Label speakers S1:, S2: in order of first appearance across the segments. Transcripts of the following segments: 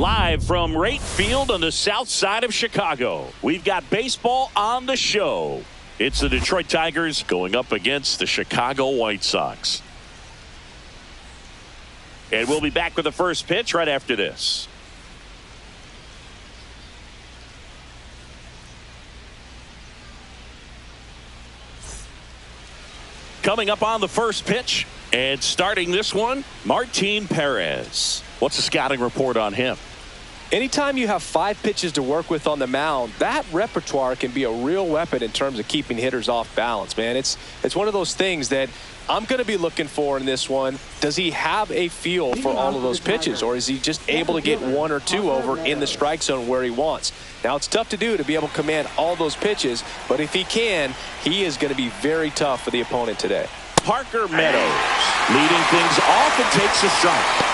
S1: Live from right field on the south side of Chicago, we've got baseball on the show. It's the Detroit Tigers going up against the Chicago White Sox. And we'll be back with the first pitch right after this. Coming up on the first pitch and starting this one, Martin Perez. What's the scouting report on him?
S2: Anytime you have 5 pitches to work with on the mound, that repertoire can be a real weapon in terms of keeping hitters off balance, man. It's one of those things that I'm going to be looking for in this one. Does he have a feel for all of those pitches, or is he just able to get 1 or 2 over in the strike zone where he wants? Now, it's tough to do to be able to command all those pitches, but if he can, he is going to be very tough for the opponent today.
S1: Parker Meadows leading things off and takes a strike.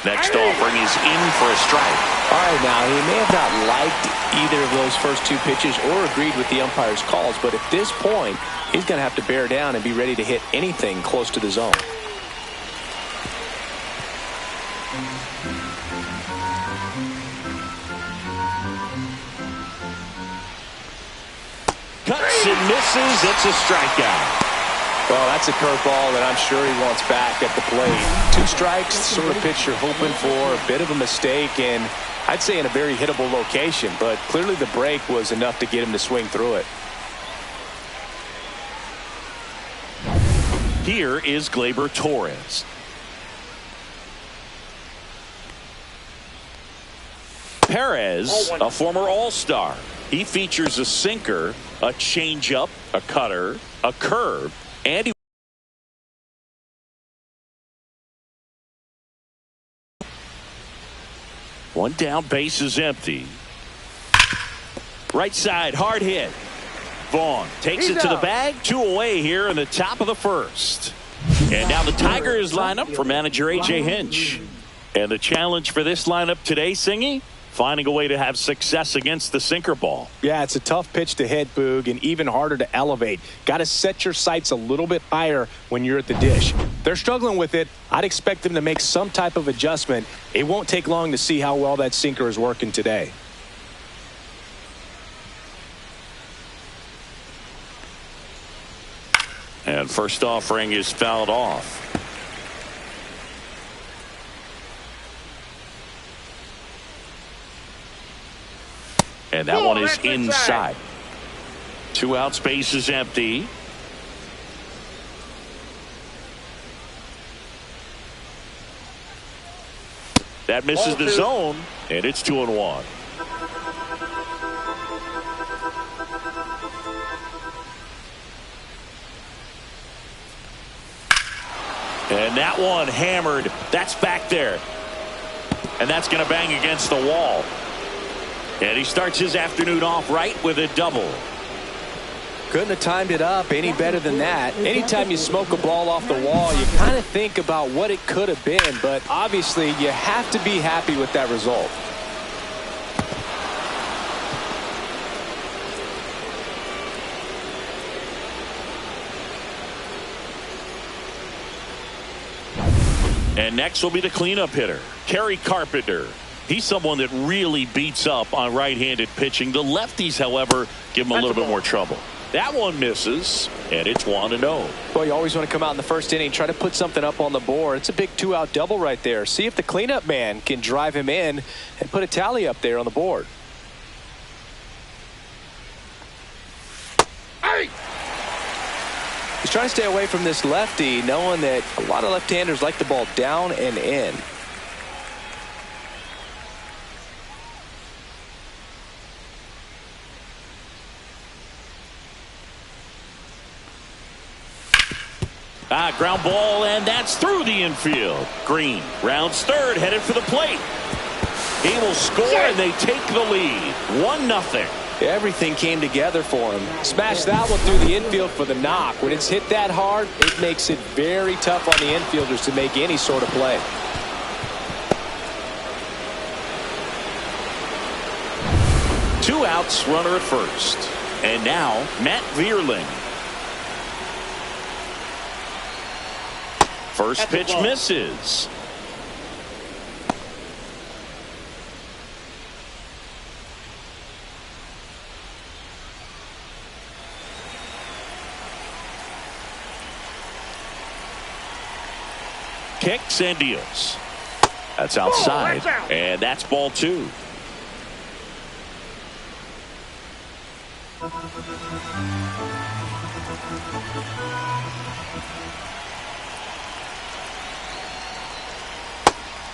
S1: Next offering is in for a strike.
S2: All right, now, he may have not liked either of those first 2 pitches or agreed with the umpire's calls, but at this point, he's going to have to bear down and be ready to hit anything close to the zone.
S1: Cuts and misses. It's a strikeout.
S2: Well, that's a curveball that I'm sure he wants back at the plate. 2 strikes, sort of pitch you're hoping for, a bit of a mistake, and I'd say in a very hittable location, but clearly the break was enough to get him to swing through it.
S1: Here is Gleyber Torres. Perez, a former All-Star. He features a sinker, a changeup, a cutter, a curve, and he one down, base is empty. Right side, hard hit. Vaughn takes it to the bag. 2 away here in the top of the first. And now the Tigers line up for manager A.J. Hinch. And the challenge for this lineup today, Singy, finding a way to have success against the sinker ball.
S2: Yeah, it's a tough pitch to hit, Boog, and even harder to elevate. Got to set your sights a little bit higher when you're at the dish. They're struggling with it. I'd expect them to make some type of adjustment. It won't take long to see how well that sinker is working today.
S1: And first offering is fouled off. And that one is inside. 2 outs, base is empty. That misses the zone, and it's 2-1. And that one hammered. That's back there. And that's going to bang against the wall. And he starts his afternoon off right with a double.
S2: Couldn't have timed it up any better than that. Anytime you smoke a ball off the wall, you kind of think about what it could have been, but obviously you have to be happy with that result.
S1: And next will be the cleanup hitter, Kerry Carpenter. He's someone that really beats up on right-handed pitching. The lefties, however, give him a little bit more trouble. That one misses, and it's 1-0.
S2: Well, you always want to come out in the first inning, try to put something up on the board. It's a big 2-out double right there. See if the cleanup man can drive him in and put a tally up there on the board.
S1: Hey!
S2: He's trying to stay away from this lefty, knowing that a lot of left-handers like the ball down and in.
S1: Ground ball, and that's through the infield. Green rounds third, headed for the plate. He will score, and they take the lead. 1-0.
S2: Everything came together for him. Smashed that one through the infield for the knock. When it's hit that hard, it makes it very tough on the infielders to make any sort of play.
S1: Two outs, runner at first. And now Matt Vierling. First pitch misses. Kicks and deals. That's outside. And that's ball 2.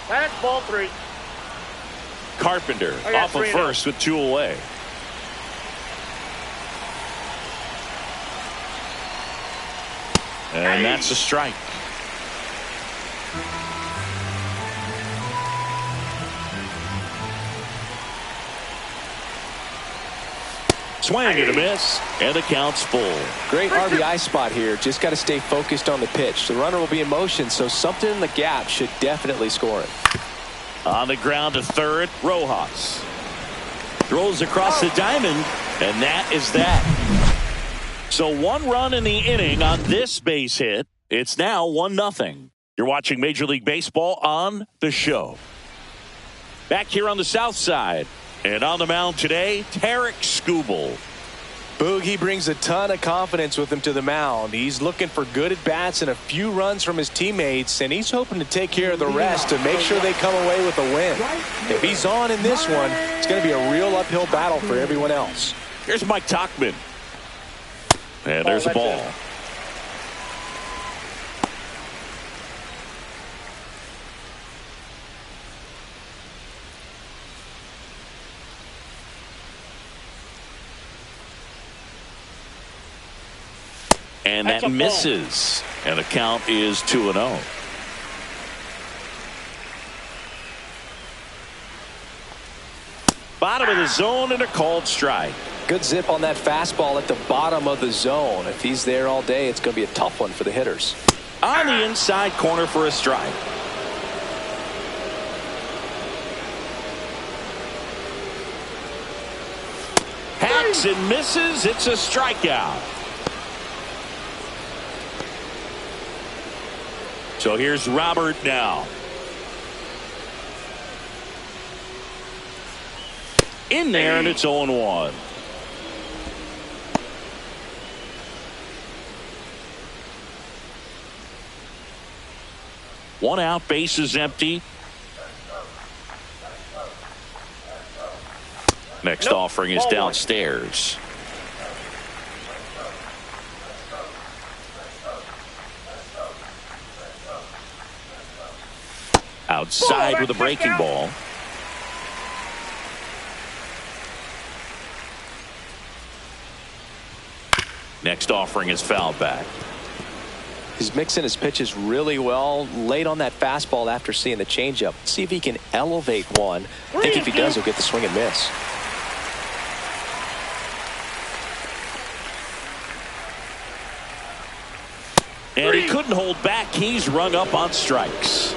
S3: That's ball 3.
S1: Carpenter off of first with 2 away. And that's a strike. Swing and a miss, and the count's full.
S2: Great RBI spot here. Just got to stay focused on the pitch. The runner will be in motion, so something in the gap should definitely score it.
S1: On the ground to third, Rojas. Throws across the diamond, and that is that. So 1 run in the inning on this base hit. It's now 1-0. You're watching Major League Baseball on the show. Back here on the south side. And on the mound today, Tarek Skubal.
S2: Boogie brings a ton of confidence with him to the mound. He's looking for good at-bats and a few runs from his teammates, and he's hoping to take care of the rest to make sure they come away with a win. If he's on in this one, it's going to be a real uphill battle for everyone else.
S1: Here's Mike Tauchman. And there's a ball. And that misses. And the count is 2-0. Bottom of the zone and a called strike.
S2: Good zip on that fastball at the bottom of the zone. If he's there all day, it's going to be a tough one for the hitters.
S1: On the inside corner for a strike. Hacks and misses. It's a strikeout. So here's Robert now. In there, and it's 0-1. One out, base is empty. Next offering is downstairs. Outside with a breaking ball. Next offering is fouled back.
S2: He's mixing his pitches really well. Late on that fastball after seeing the changeup. See if he can elevate one. I think if he does, he'll get the swing and miss.
S1: And he couldn't hold back. He's rung up on strikes.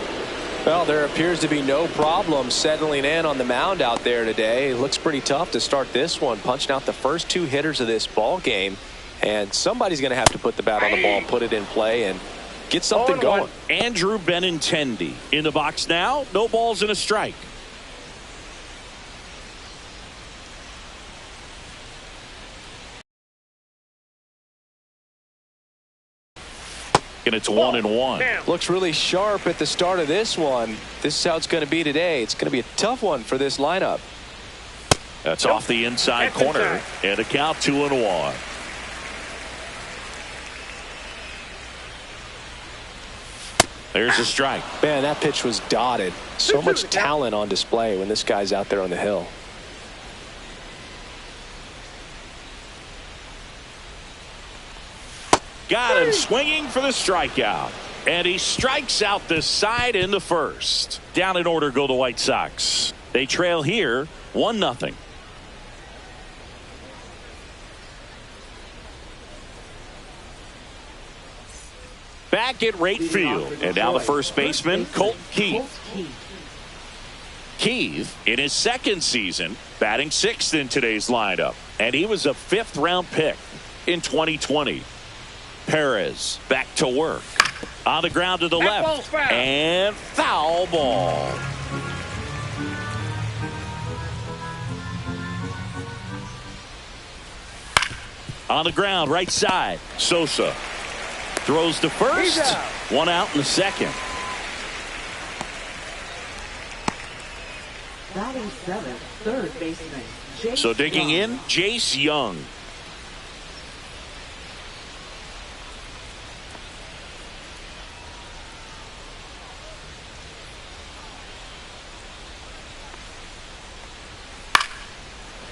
S2: Well, there appears to be no problem settling in on the mound out there today. It looks pretty tough to start this one, punching out the first 2 hitters of this ball game. And somebody's going to have to put the bat on the ball, put it in play, and get something going.
S1: Andrew Benintendi in the box now. No balls and a strike. And it's 1-1.
S2: Looks really sharp at the start of this one. This is how it's going to be today. It's going to be a tough one for this lineup.
S1: That's off the inside corner. And a count 2-1. There's a strike.
S2: Man, that pitch was dotted. So much talent on display when this guy's out there on the hill.
S1: Got him swinging for the strikeout. And he strikes out this side in the first. Down in order go the White Sox. They trail here 1-0. Back at right field. And now the first baseman, Colt Keith. Keith, in his second season, batting 6th in today's lineup. And he was a 5th-round pick in 2020. Perez back to work. On the ground to the left.
S3: Foul.
S1: And foul ball. On the ground, right side. Sosa throws to first. 1 out in the second.
S3: Batting 7th, third baseman.
S1: So digging in, Jace Young.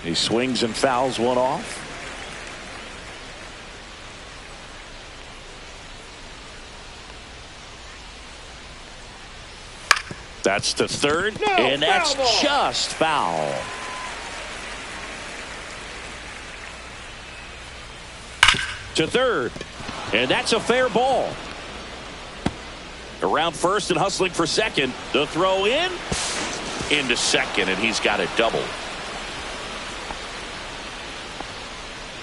S1: He swings and fouls one off. That's to third, and that's just foul. To third, and that's a fair ball. Around first and hustling for second. The throw into second, and he's got a double.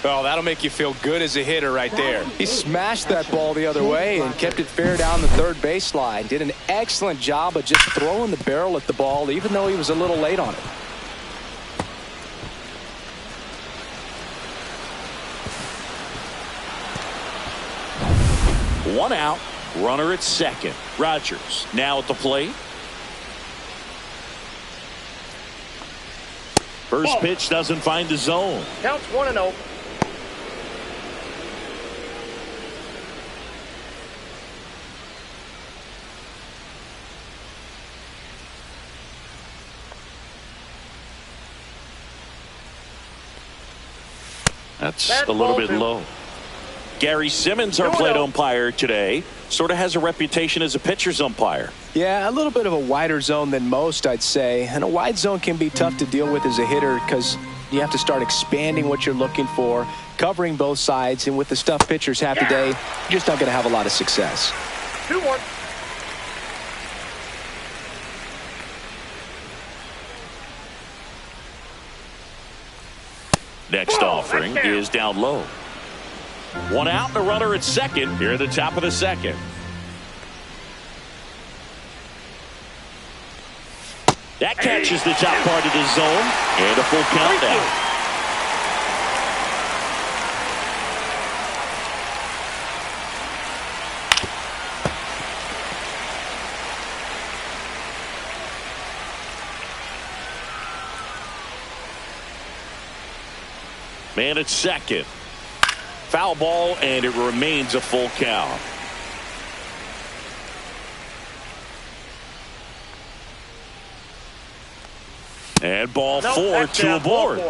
S2: Oh, that'll make you feel good as a hitter right there. He smashed that ball the other way and kept it fair down the third baseline. Did an excellent job of just throwing the barrel at the ball, even though he was a little late on it.
S1: One out, runner at second. Rogers now at the plate. First pitch doesn't find the zone.
S3: Counts 1-0.
S1: That's a little bit low. Gary Simmons, our plate umpire today, sort of has a reputation as a pitcher's umpire.
S2: Yeah, a little bit of a wider zone than most, I'd say. And a wide zone can be tough to deal with as a hitter because you have to start expanding what you're looking for, covering both sides. And with the stuff pitchers have today, you're just not going to have a lot of success.
S3: 2-1.
S1: Next offering is down low. 1 out and a runner at second here at the top of the second. That catches the top part of the zone and a full countdown. Man at second. Foul ball, and it remains a full count. And ball 4, 2 aboard.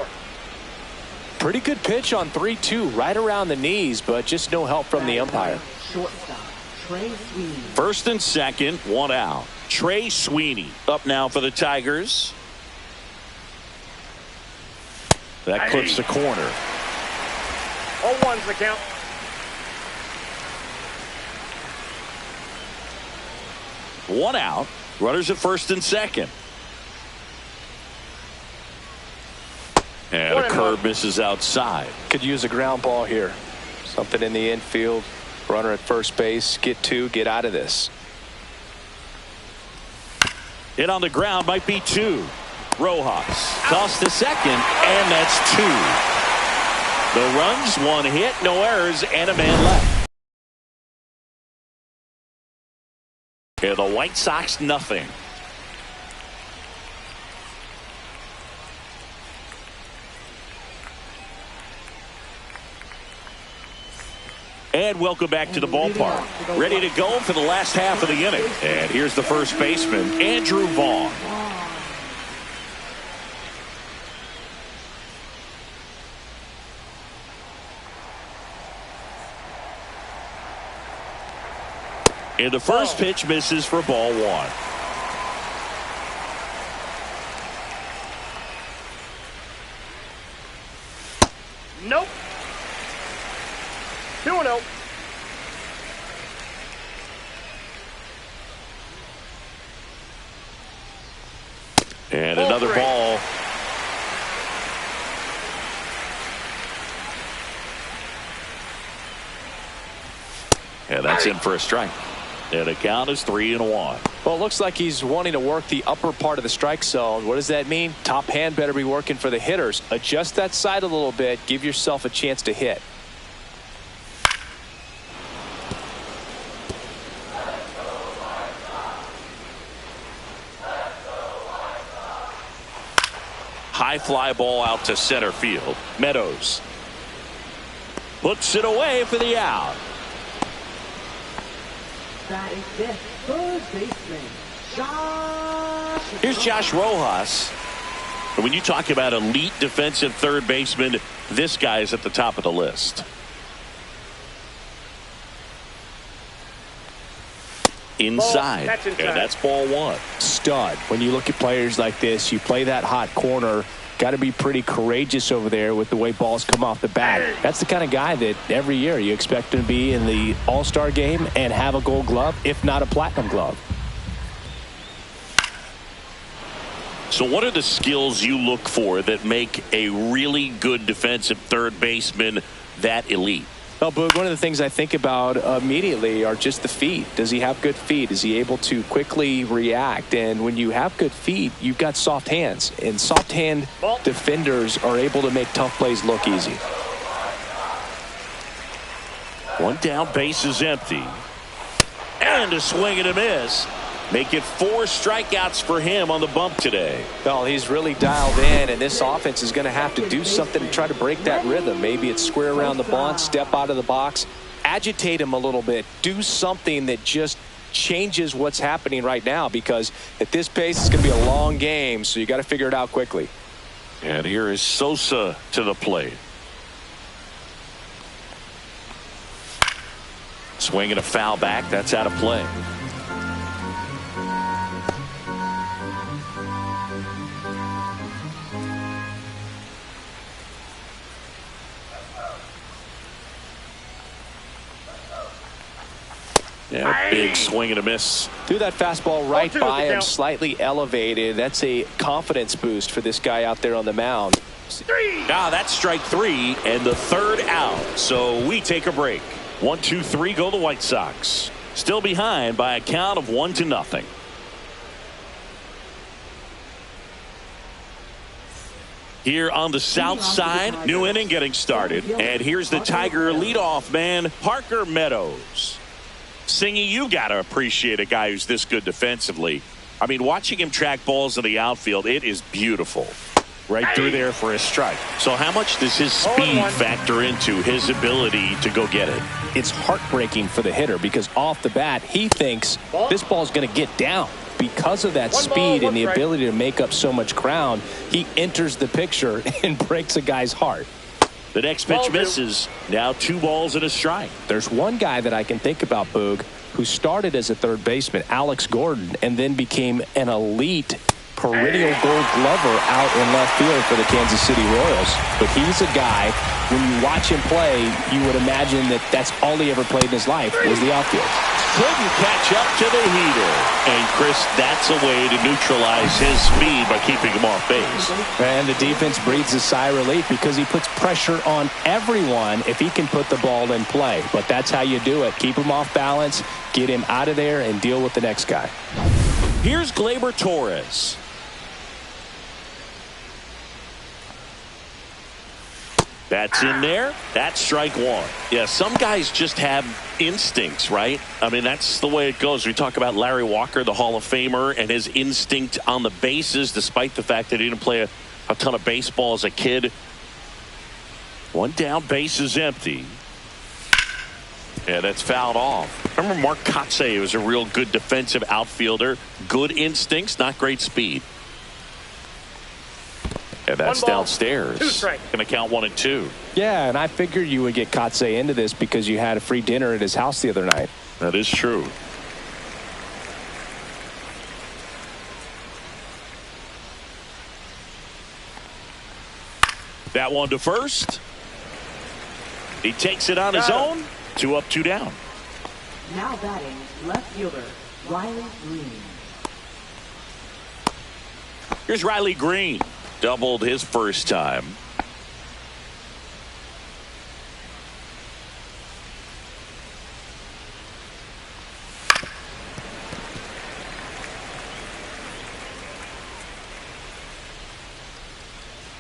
S2: Pretty good pitch on 3-2, right around the knees, but just no help from the umpire.
S1: First and second, 1 out. Trey Sweeney up now for the Tigers. That clips the corner.
S3: 0-1's the count.
S1: One out. Runners at first and second. And a curve misses outside.
S2: Could use a ground ball here. Something in the infield. Runner at first base. Get 2. Get out of this.
S1: Hit on the ground might be 2. Rojas tossed to second, and that's 2. The runs, 1 hit, no errors, and a man left. And the White Sox, nothing. And welcome back to the ballpark. Ready to go for the last half of the inning. And here's the first baseman, Andrew Vaughn. And the first pitch misses for ball 1.
S3: Nope. 2-0.
S1: And And that's in for a strike. And the count is 3-1.
S2: Well, it looks like he's wanting to work the upper part of the strike zone. What does that mean? Top hand better be working for the hitters. Adjust that side a little bit. Give yourself a chance to hit.
S1: High fly ball out to center field. Meadows puts it away for the out.
S4: That is this third baseman, Josh.
S1: Here's Josh Rojas. And when you talk about elite defensive third baseman, this guy is at the top of the list. Inside. And that's ball one.
S2: Stud. When you look at players like this, you play that hot corner. Got to be pretty courageous over there with the way balls come off the bat. That's the kind of guy that every year you expect him to be in the All-Star game and have a gold glove, if not a platinum glove.
S1: So what are the skills you look for that make a really good defensive third baseman that elite?
S2: Well, Boog, one of the things I think about immediately are just the feet. Does he have good feet? Is he able to quickly react? And when you have good feet, you've got soft hands. And soft hand defenders are able to make tough plays look easy.
S1: One down, base is empty. And a swing and a miss. Make it 4 strikeouts for him on the bump today.
S2: Well, he's really dialed in, and this offense is going to have to do something to try to break that rhythm. Maybe it's square around the bunt, step out of the box, agitate him a little bit, do something that just changes what's happening right now, because at this pace it's going to be a long game, so you got to figure it out quickly.
S1: And here is Sosa to the plate. Swinging a foul back. That's out of play. Yeah, big swing and a miss.
S2: Threw that fastball right by him, slightly elevated. That's a confidence boost for this guy out there on the mound.
S1: Now that's strike 3 and the third out. So we take a break. 1, 2, 3 go the White Sox. Still behind by a count of 1-0. Here on the south side, new inning getting started. And here's the Tiger leadoff man, Parker Meadows. Singy, you got to appreciate a guy who's this good defensively. I mean, watching him track balls in the outfield, it is beautiful. Right through there for a strike. So how much does his speed factor into his ability to go get it?
S2: It's heartbreaking for the hitter because off the bat, he thinks this ball's going to get down. Because of that speed and the ability to make up so much ground, he enters the picture and breaks a guy's heart.
S1: The next pitch misses. Now 2 balls and a strike.
S2: There's one guy that I can think about, Boog, who started as a third baseman, Alex Gordon, and then became an elite perennial gold glover out in left field for the Kansas City Royals. But he's a guy, when you watch him play, you would imagine that that's all he ever played in his life was the outfield.
S1: Couldn't catch up to the heater. And, Chris, that's a way to neutralize his speed by keeping him off base.
S2: And the defense breathes a sigh of relief because he puts pressure on everyone if he can put the ball in play. But that's how you do it. Keep him off balance, get him out of there, and deal with the next guy.
S1: Here's Gleyber Torres. That's in there. That's strike 1. Yeah, some guys just have instincts, right? I mean, that's the way it goes. We talk about Larry Walker, the Hall of Famer, and his instinct on the bases, despite the fact that he didn't play a ton of baseball as a kid. 1 down, base is empty. Yeah, that's fouled off. Remember Mark Kotsay was a real good defensive outfielder. Good instincts, not great speed. And that's downstairs. Going to count 1 and 2.
S2: Yeah, and I figured you would get Kotsay into this because you had a free dinner at his house the other night.
S1: That is true. That one to first. He takes it on his own. 2 up, 2 down.
S4: Now batting left fielder Riley Green.
S1: Here's Riley Green. Doubled his first time.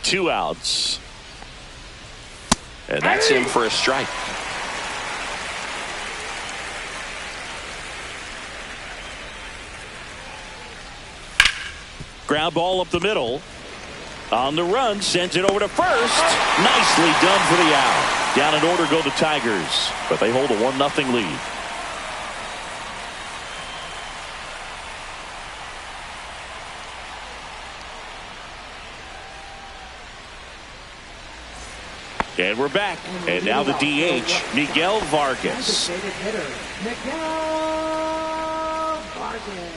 S1: 2 outs. And that's in for a strike. Ground ball up the middle. On the run, sends it over to first. Nicely done for the out. Down in order go the Tigers, but they hold a 1-0 lead. And we're back. And now the DH, Miguel Vargas.
S4: Miguel Vargas.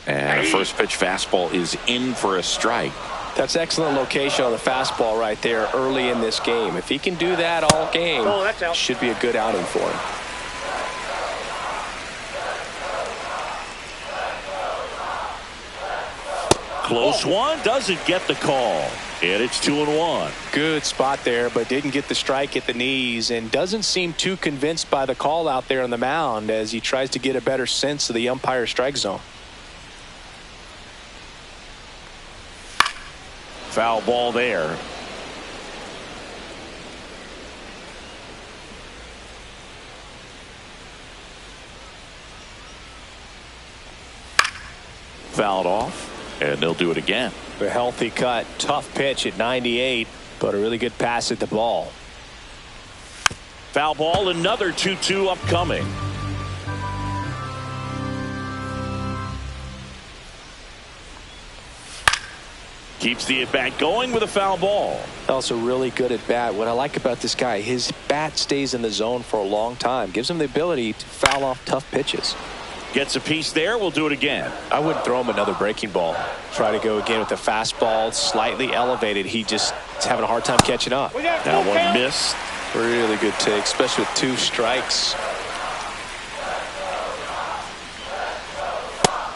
S1: And the first pitch fastball is in for a strike.
S2: That's excellent location on the fastball right there early in this game. If he can do that all game,
S3: that's out.
S2: should be a good outing for him.
S1: Close one, doesn't get the call. And it's 2-1.
S2: Good spot there, but didn't get the strike at the knees and doesn't seem too convinced by the call out there on the mound as he tries to get a better sense of the umpire strike zone.
S1: Foul ball there. Fouled off, and they'll do it again.
S2: A healthy cut, tough pitch at 98, but a really good pass at the ball.
S1: Foul ball, another 2-2 upcoming. Keeps the at-bat going with a foul ball.
S2: Also really good at bat. What I like about this guy, his bat stays in the zone for a long time. Gives him the ability to foul off tough pitches.
S1: Gets a piece there. We'll do it again.
S2: I wouldn't throw him another breaking ball. Try to go again with the fastball slightly elevated. He just is having a hard time catching up.
S1: That one missed.
S2: Really good take, especially with 2 strikes.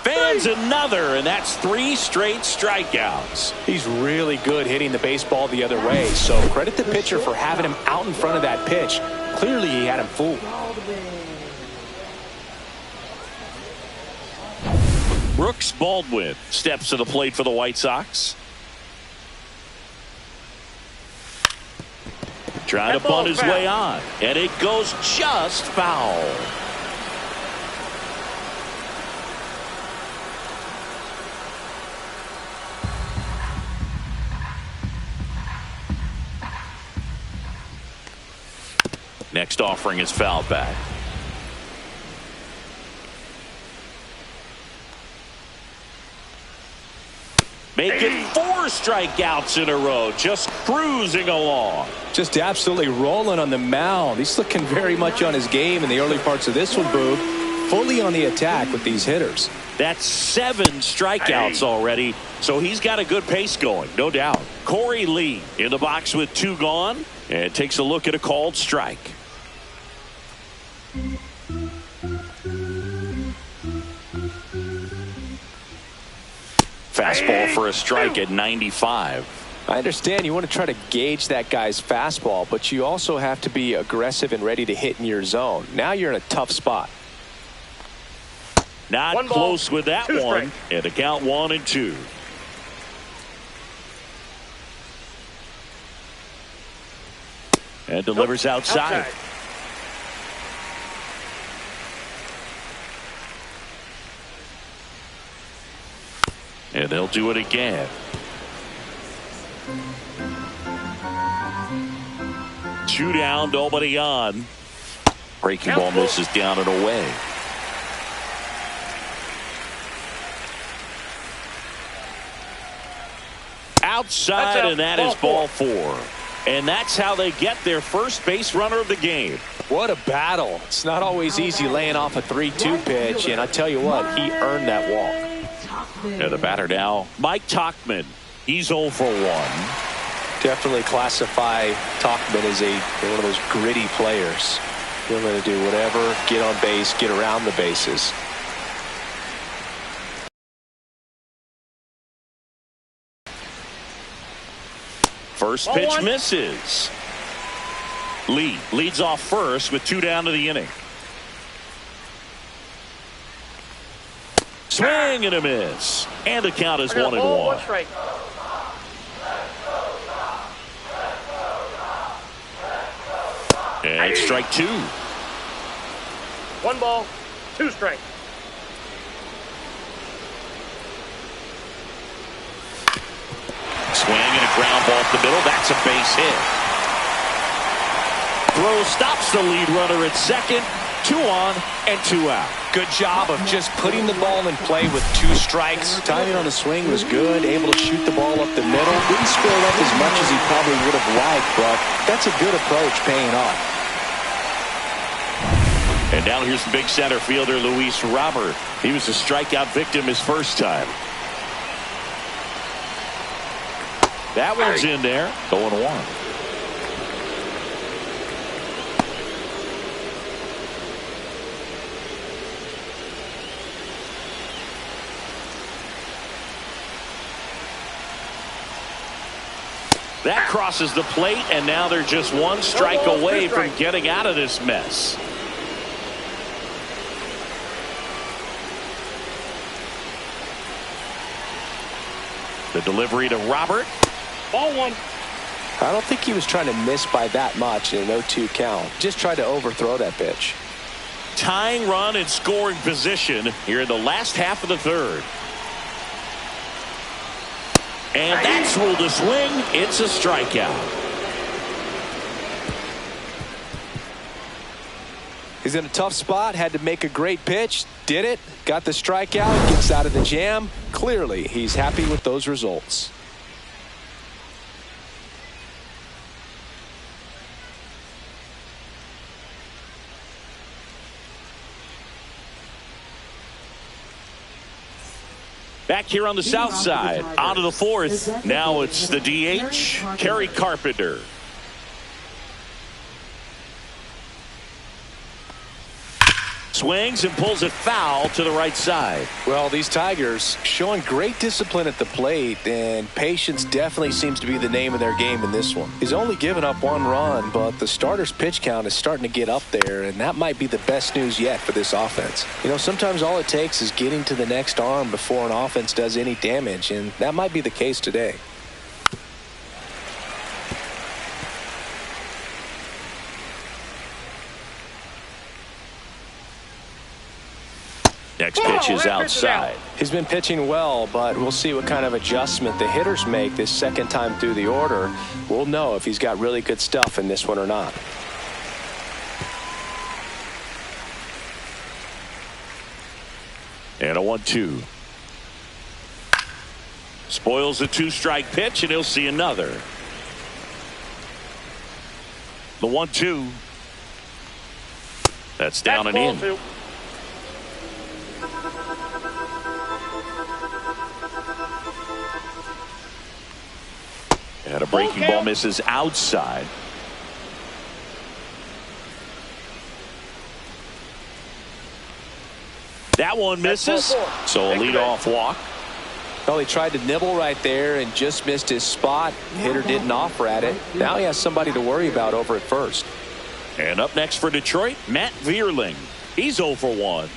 S1: Fans another, and that's 3 straight strikeouts.
S2: He's really good hitting the baseball the other way, so credit the pitcher for having him out in front of that pitch. Clearly he had him fooled.
S1: Brooks Baldwin steps to the plate for the White Sox. Trying to bunt his way on, and it goes just foul. Next offering is fouled back. Making 4 strikeouts in a row, just cruising along.
S2: Just absolutely rolling on the mound. He's looking very much on his game in the early parts of this one, Boog. Fully on the attack with these hitters.
S1: That's 7 strikeouts already, so he's got a good pace going, no doubt. Corey Lee in the box with 2 gone, and takes a look at a called strike. Fastball for a strike at 95.
S2: I understand you want to try to gauge that guy's fastball, but you also have to be aggressive and ready to hit in your zone. Now you're in a tough spot.
S1: Not close with that one, and the count 1-2. And delivers outside. And they'll do it again. 2 down, nobody on. Breaking ball misses down and away. Outside, and that is ball 4. And that's how they get their first base runner of the game.
S2: What a battle. It's not always easy laying off a 3-2 pitch, and I tell you what, he earned that walk.
S1: And the batter now, Mike Tauchman. He's 0 for 1.
S2: Definitely classify Tauchman as one of those gritty players. He'll going to do whatever, get on base, get around the bases.
S1: First pitch misses. Lee leads off first with 2 down to the inning. Swing and a miss. And the count is 1-1.
S3: One strike.
S1: And it's strike 2.
S3: 1 ball, 2 strikes.
S1: Swing and a ground ball up the middle. That's a base hit. Throw stops the lead runner at second. 2 on and 2 out.
S2: Good job of just putting the ball in play with 2 strikes. Timing on the swing was good. Able to shoot the ball up the middle. Didn't square up as much as he probably would have liked, but that's a good approach paying off.
S1: And now here's the big center fielder, Luis Robert. He was a strikeout victim his first time. That one's in there. 0-1. That crosses the plate, and now they're just 1 strike away from getting out of this mess. The delivery to Robert.
S3: Ball 1.
S2: I don't think he was trying to miss by that much in an 0-2 count. Just tried to overthrow that pitch.
S1: Tying run in scoring position here in the last half of the third. And that's ruled a swing. It's a strikeout.
S2: He's in a tough spot. Had to make a great pitch. Did it. Got the strikeout. Gets out of the jam. Clearly, he's happy with those results.
S1: Back here on the south side, on to the fourth. Now it's the DH, Kerry Carpenter. Swings and pulls it foul to the right side.
S2: Well, these Tigers showing great discipline at the plate, and patience definitely seems to be the name of their game in this one. He's only given up 1 run, but the starter's pitch count is starting to get up there, and that might be the best news yet for this offense. You know, sometimes all it takes is getting to the next arm before an offense does any damage, and that might be the case today.
S1: Next pitch is outside.
S2: He's been pitching well, but we'll see what kind of adjustment the hitters make this second time through the order. We'll know if he's got really good stuff in this one or not.
S1: And a 1-2. Spoils the 2-strike pitch, and he'll see another. The 1-2. That's down and in.
S3: 2.
S1: And a breaking ball misses outside. That one misses. So a leadoff walk.
S2: Well, he tried to nibble right there and just missed his spot. Hitter didn't offer at it. Now he has somebody to worry about over at first.
S1: And up next for Detroit, Matt Vierling. He's 0 for 1.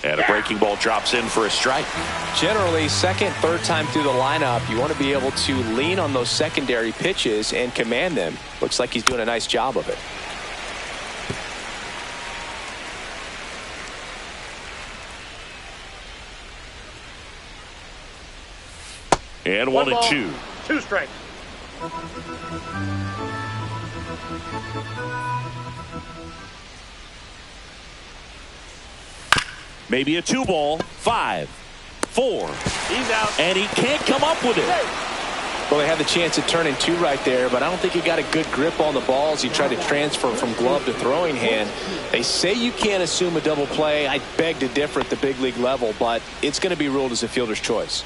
S1: And a breaking ball drops in for a strike.
S2: Generally, second, third time through the lineup, you want to be able to lean on those secondary pitches and command them. Looks like he's doing a nice job of it.
S1: And 1-2.
S3: 2 strikes.
S1: Maybe a 2-ball. 5, 4.
S3: He's out.
S1: And he can't come up with it.
S2: Well, they had the chance at turning 2 right there, but I don't think he got a good grip on the balls. He tried to transfer from glove to throwing hand. They say you can't assume a double play. I beg to differ at the big league level, but it's going to be ruled as a fielder's choice.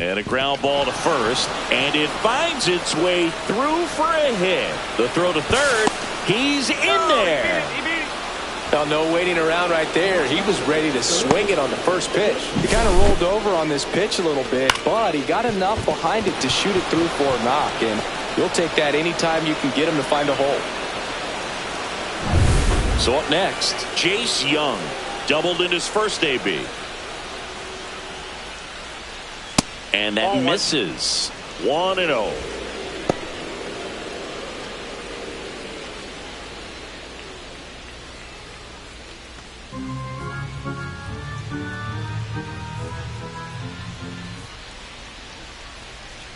S1: And a ground ball to first, and it finds its way through for a hit. The throw to third, he's in there.
S3: He beat it.
S2: Now, no waiting around right there. He was ready to swing it on the first pitch. He kind of rolled over on this pitch a little bit, but he got enough behind it to shoot it through for a knock, and you'll take that anytime you can get him to find a hole.
S1: So up next, Chase Young doubled in his first AB. And that misses. 1-0.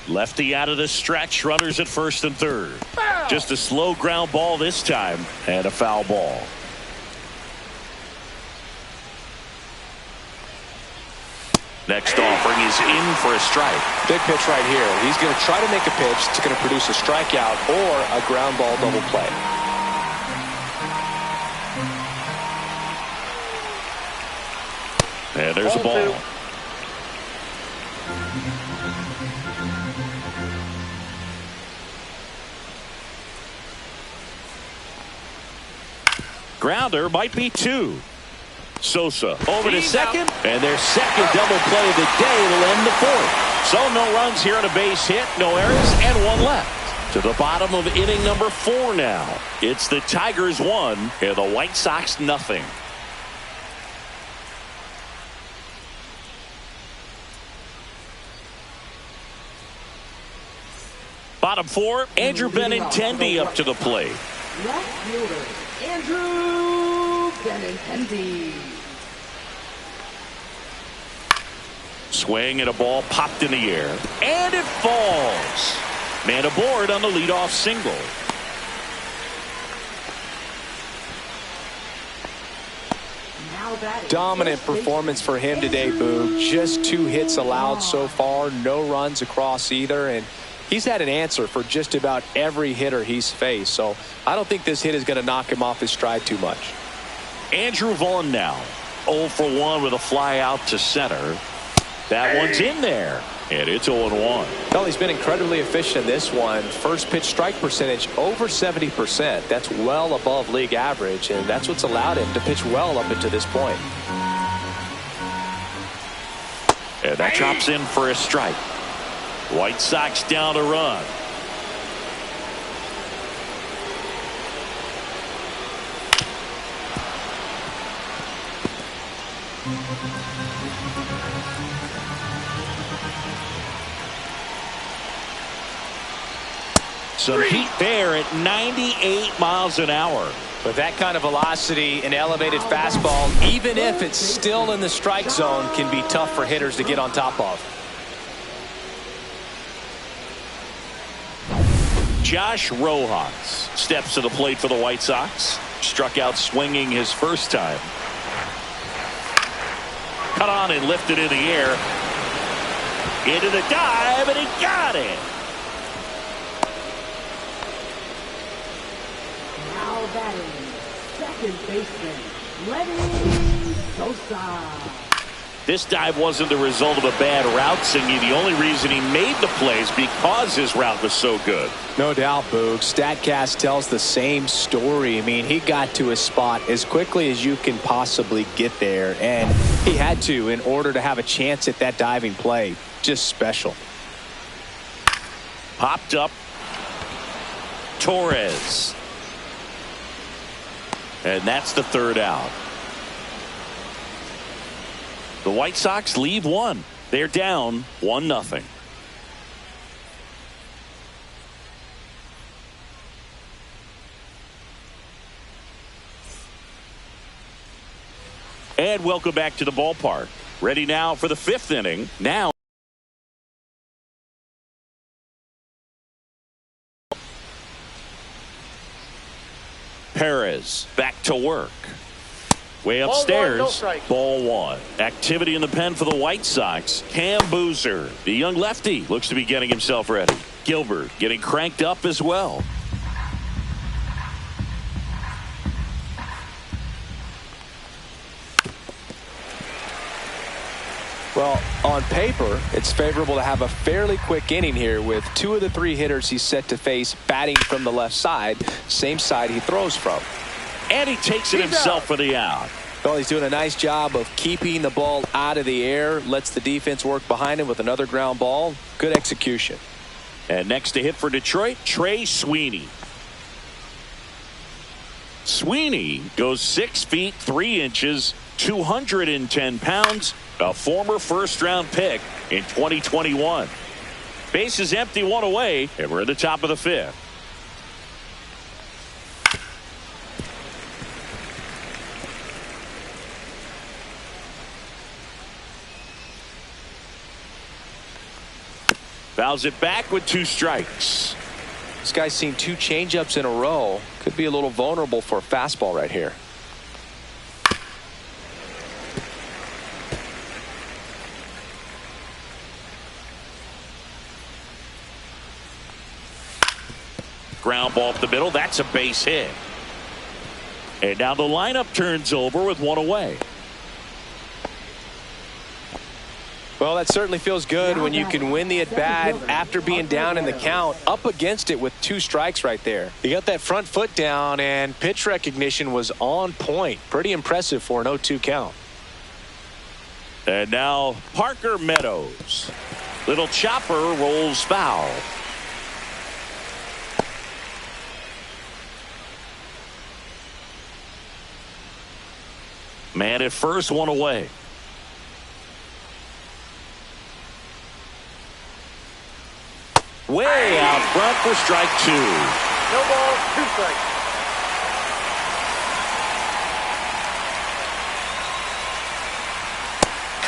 S1: Lefty out of the stretch, runners at first and third. Foul. Just a slow ground ball this time, and a foul ball. Next offering is in for a strike.
S2: Big pitch right here. He's going to try to make a pitch that's going to produce a strikeout or a ground ball double play.
S1: And there's a ball. Grounder might be two. Sosa over to second, and their second double play of the day will end the fourth. So no runs here on a base hit, no errors, and one left. To the bottom of inning number 4 now. It's the Tigers 1 and the White Sox nothing. Bottom 4, Andrew Benintendi up to the plate.
S4: Left fielder, Andrew Benintendi.
S1: Swing and a ball popped in the air. And it falls. Man aboard on the leadoff single.
S2: Dominant performance for him today, Boog. Just 2 hits allowed so far. No runs across either. And he's had an answer for just about every hitter he's faced. So I don't think this hit is going to knock him off his stride too much.
S1: Andrew Vaughn now 0 for 1 with a fly out to center. That one's in there, and it's 0-1.
S2: Well, he's been incredibly efficient in this one. First pitch strike percentage over 70%. That's well above league average, and that's what's allowed him to pitch well up until this point.
S1: And that drops in for a strike. White Sox down a run. Some heat there at 98 miles an hour.
S2: With that kind of velocity and elevated fastball, even if it's still in the strike zone, can be tough for hitters to get on top of.
S1: Josh Rojas steps to the plate for the White Sox. Struck out swinging his first time. Cut on and lifted in the air. Into the dive, and he got it.
S4: Now batting, second baseman, Lenny Sosa.
S1: This dive wasn't the result of a bad route, Singy. The only reason he made the plays because his route was so good.
S2: No doubt, Boog. StatCast tells the same story. I mean, he got to his spot as quickly as you can possibly get there, and he had to in order to have a chance at that diving play. Just special.
S1: Popped up. Torres. And that's the third out. The White Sox leave one. They're down 1-0. And welcome back to the ballpark. Ready now for the 5th inning. Now Perez back to work. Way upstairs. Ball 1. Activity in the pen for the White Sox. Cam Boozer, the young lefty, looks to be getting himself ready. Gilbert getting cranked up as well.
S2: Well, on paper, it's favorable to have a fairly quick inning here with 2 of the 3 hitters he's set to face batting from the left side, same side he throws from.
S1: And he takes it himself for the out.
S2: Well, he's doing a nice job of keeping the ball out of the air. Lets the defense work behind him with another ground ball. Good execution.
S1: And next to hit for Detroit, Trey Sweeney. Sweeney goes 6 feet 3 inches, 210 pounds, a former first-round pick in 2021. Base is empty, 1 away, and we're at the top of the 5th. Fouls it back with 2 strikes.
S2: This guy's seen 2 changeups in a row. Could be a little vulnerable for a fastball right here.
S1: Ground ball up the middle. That's a base hit. And now the lineup turns over with 1 away.
S2: Well, that certainly feels good when you can win the at-bat after being down in the count, up against it with 2 strikes right there. He got that front foot down, and pitch recognition was on point. Pretty impressive for an 0-2 count.
S1: And now Parker Meadows. Little chopper rolls foul. Man at first, 1 away. Way out front for strike 2.
S3: No ball, 2 strikes.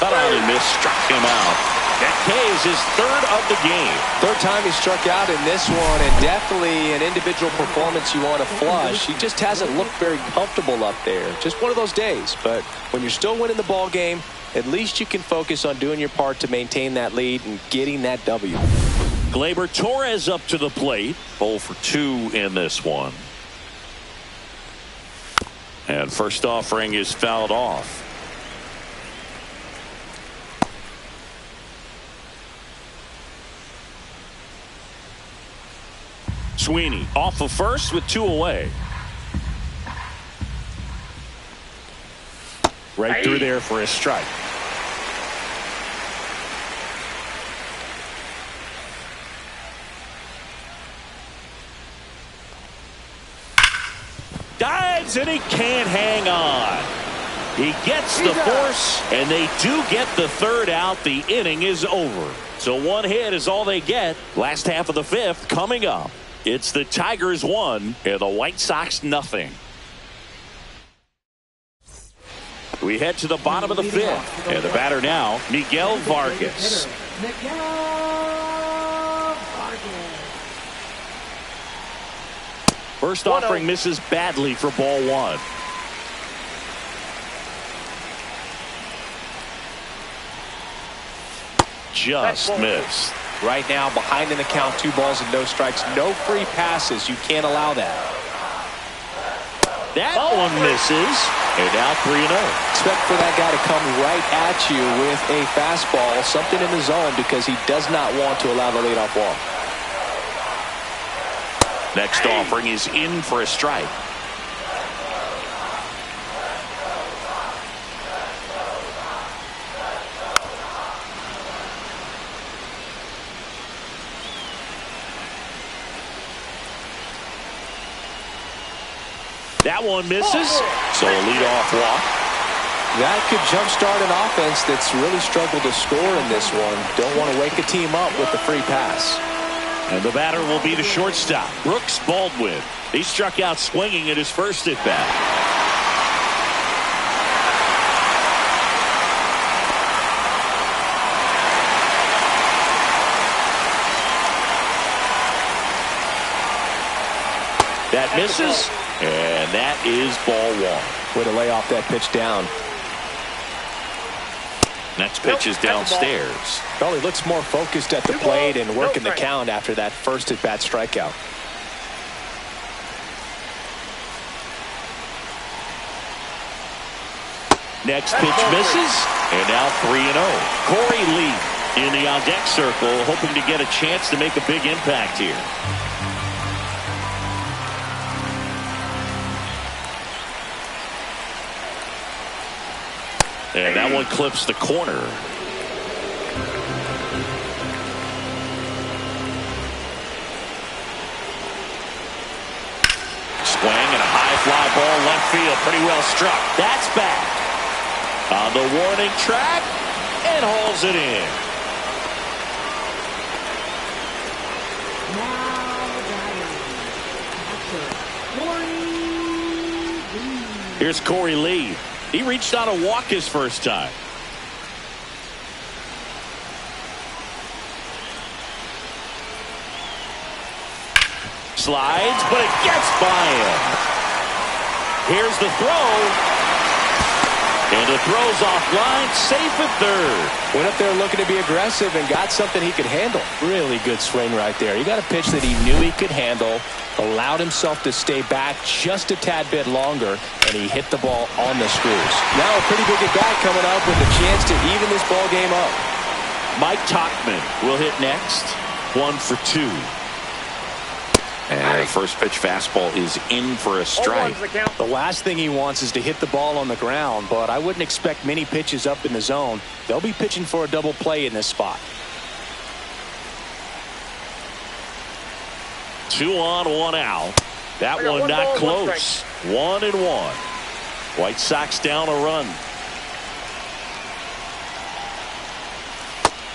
S1: Cut out and missed, struck him out. That K is his 3rd of the game.
S2: 3rd time he struck out in this one, and definitely an individual performance you want to flush. He just hasn't looked very comfortable up there. Just one of those days. But when you're still winning the ball game, at least you can focus on doing your part to maintain that lead and getting that W.
S1: Gleyber Torres up to the plate. 0 for 2 in this one. And first offering is fouled off. Sweeney off of first with 2 away. Right through there for a strike. Dives and he can't hang on. He gets the force, and they do get the 3rd out. The inning is over. So 1 hit is all they get. Last half of the 5th coming up. It's the Tigers 1 and the White Sox nothing. We head to the bottom of the 5th, and the batter now, Miguel Vargas. First offering misses badly for ball 1. Just missed.
S2: Right now, behind in the count, 2 balls and no strikes. No free passes. You can't allow that.
S1: That one misses. And now 3-0.
S2: Expect for that guy to come right at you with a fastball, something in the zone, because he does not want to allow the leadoff walk.
S1: Next offering is in for a strike. That one misses. So a leadoff walk.
S2: That could jumpstart an offense that's really struggled to score in this one. Don't want to wake a team up with the free pass.
S1: And the batter will be the shortstop, Brooks Baldwin. He struck out swinging at his first at bat. That misses, and that is ball 1.
S2: Way to lay off that pitch down.
S1: Next pitch is downstairs.
S2: Well, he looks more focused at the plate and working the count after that first at-bat strikeout.
S1: Next pitch misses, and now 3-0. Corey Lee in the on-deck circle, hoping to get a chance to make a big impact here. And that one clips the corner. Swing and a high fly ball left field. Pretty well struck. That's back. On the warning track and hauls it in. Here's Corey Lee. He reached on a walk his first time. Slides, but it gets by him. Here's the throw. And the throw's offline, safe at third.
S2: Went up there looking to be aggressive and got something he could handle. Really good swing right there. He got a pitch that he knew he could handle, allowed himself to stay back just a tad bit longer, and he hit the ball on the screws. Now a pretty big at-bat coming up with a chance to even this ball game up.
S1: Mike Tauchman will hit next. 1 for 2. And the first pitch fastball is in for a strike.
S2: The last thing he wants is to hit the ball on the ground, but I wouldn't expect many pitches up in the zone. They'll be pitching for a double play in this spot.
S1: 2 on, 1 out. That one not close. 1-1. White Sox down a run.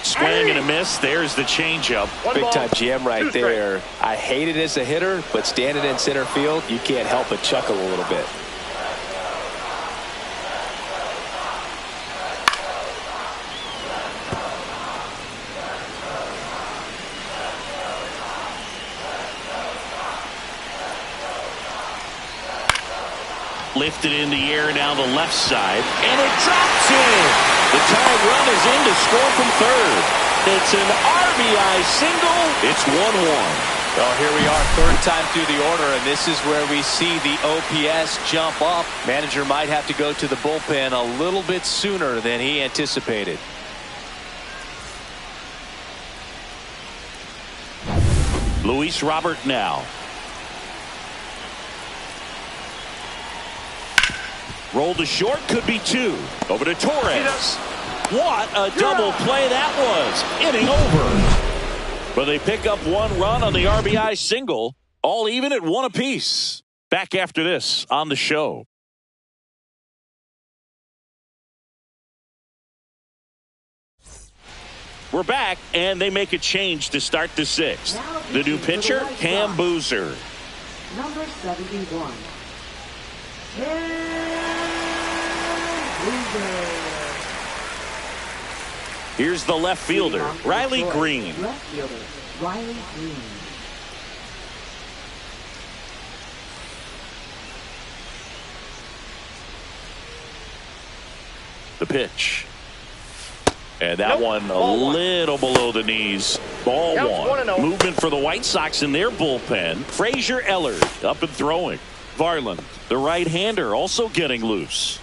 S1: Swing and a miss. There's the changeup.
S2: Big time jam right there. I hate it as a hitter, but standing in center field, you can't help but chuckle a little bit.
S1: Lifted in the air down the left side, and it drops in. The tying run is in to score from third. It's an RBI single. It's 1-1.
S2: Well, here we are, third time through the order, and this is where we see the OPS jump up. Manager might have to go to the bullpen a little bit sooner than he anticipated.
S1: Luis Robert now. Rolled to short, could be 2. Over to Torres. What a double play that was. Inning over. But they pick up 1 run on the RBI single. All even at 1 apiece. Back after this on the show. We're back, and they make a change to start the 6th. The new pitcher, Cam Boozer.
S4: Number 71.
S1: Here's the left fielder, Riley Green.
S4: Left fielder, Riley Green.
S1: The pitch. And that one a little below the knees. Ball 1. Movement for the White Sox in their bullpen. Frazier Ellard up and throwing. Varland, the right-hander, also getting loose.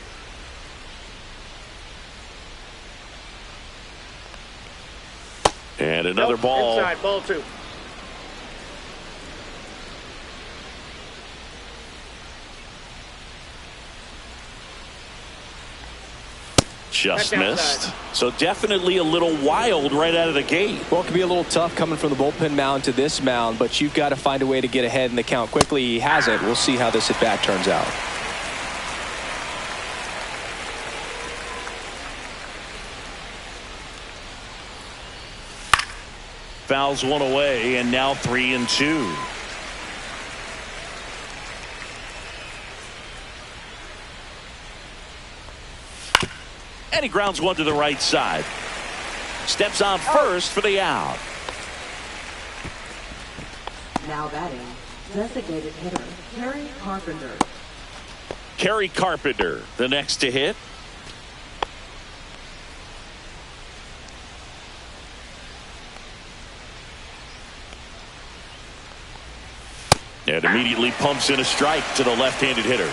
S1: And another ball.
S3: Inside, ball 2.
S1: Just missed. So definitely a little wild right out of the gate.
S2: Well, it can be a little tough coming from the bullpen mound to this mound, but you've got to find a way to get ahead in the count quickly. He hasn't. We'll see how this at-bat turns out.
S1: Fouls one away, and now 3-2. And he grounds one to the right side. Steps on first for the out.
S4: Now batting, designated hitter, Kerry Carpenter.
S1: Kerry Carpenter, the next to hit. And immediately pumps in a strike to the left-handed hitter.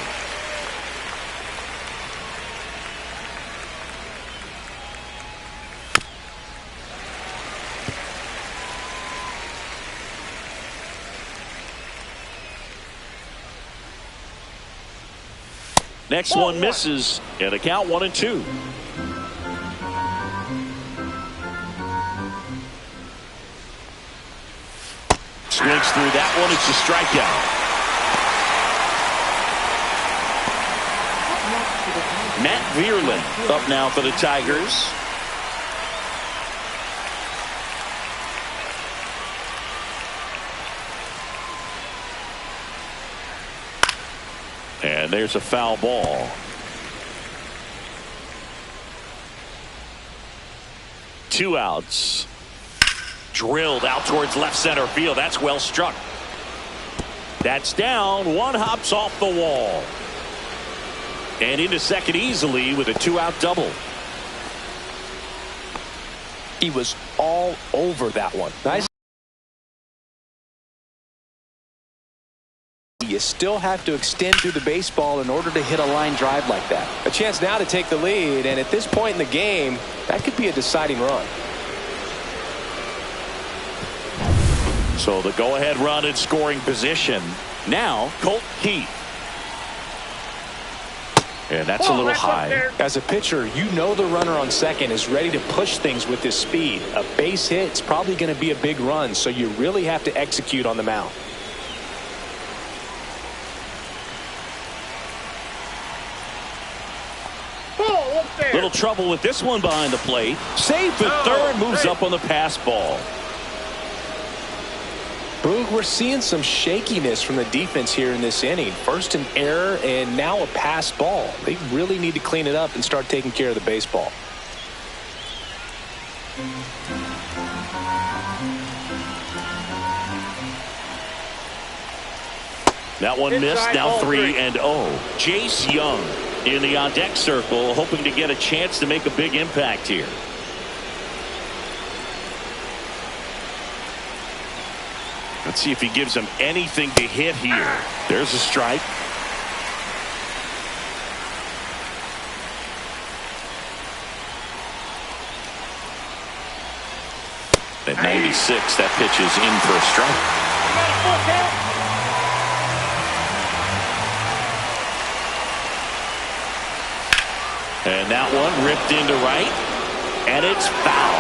S1: Next one misses, and a count 1-2. Swings through that one. It's a strikeout. Matt Vierlin up now for the Tigers. And there's a foul ball. Two outs. Drilled out towards left center field. That's well struck. That's down. One hops off the wall. And into second easily with a two-out double.
S2: He was all over that one. Nice. You still have to extend through the baseball in order to hit a line drive like that. A chance now to take the lead, and at this point in the game, that could be a deciding run.
S1: So the go-ahead run in scoring position. Now, Colt Keith. And that's a little high.
S2: As a pitcher, you know the runner on second is ready to push things with his speed. A base hit is probably going to be a big run, so you really have to execute on the mound.
S1: Little trouble with this one behind the plate. Safe at third, moves up on the pass ball.
S2: Boog, we're seeing some shakiness from the defense here in this inning. First an error and now a pass ball. They really need to clean it up and start taking care of the baseball.
S1: That one missed. Now 3-0. Jace Young in the on-deck circle, hoping to get a chance to make a big impact here. Let's see if he gives him anything to hit here. There's a strike. At 96, that pitch is in for a strike. And that one ripped into right, and it's foul.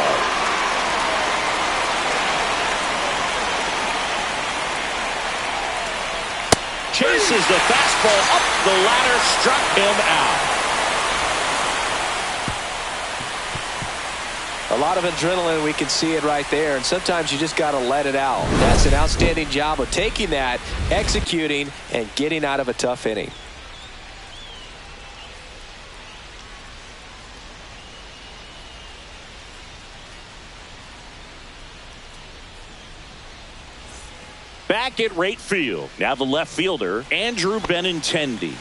S1: Chases the fastball up the ladder, struck him out.
S2: A lot of adrenaline, we can see it right there, and sometimes you just got to let it out. That's an outstanding job of taking that, executing, and getting out of a tough inning.
S1: Back at right field. Now the left fielder, Andrew Benintendi.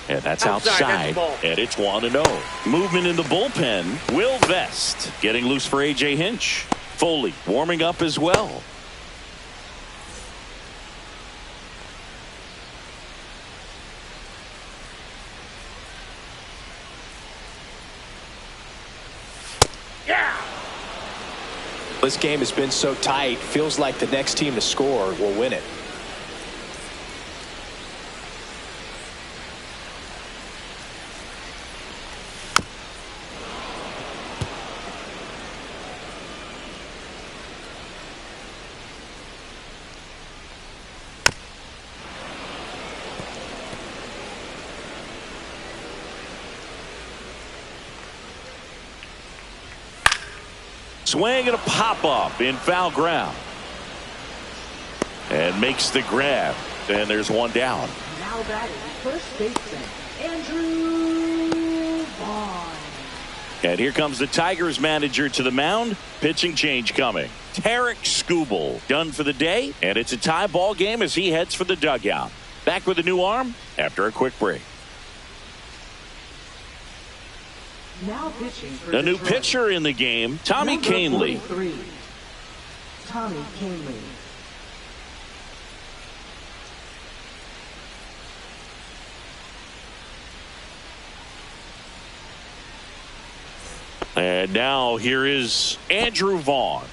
S1: And that's outside. And it's 1-0. Movement in the bullpen. Will Vest getting loose for A.J. Hinch. Foley warming up as well.
S2: This game has been so tight, feels like the next team to score will win it.
S1: Swing and a pop-up in foul ground. And makes the grab. And there's one down.
S4: Now batting first baseman, Andrew Vaughn.
S1: And here comes the Tigers manager to the mound. Pitching change coming. Tarek Skubal done for the day. And it's a tie ball game as he heads for the dugout. Back with a new arm after a quick break.
S4: Now pitching for
S1: The new
S4: Detroit.
S1: pitcher in the game, Tommy
S4: Number
S1: Canley.
S4: 43, Tommy Canley.
S1: And now here is Andrew Vaughn.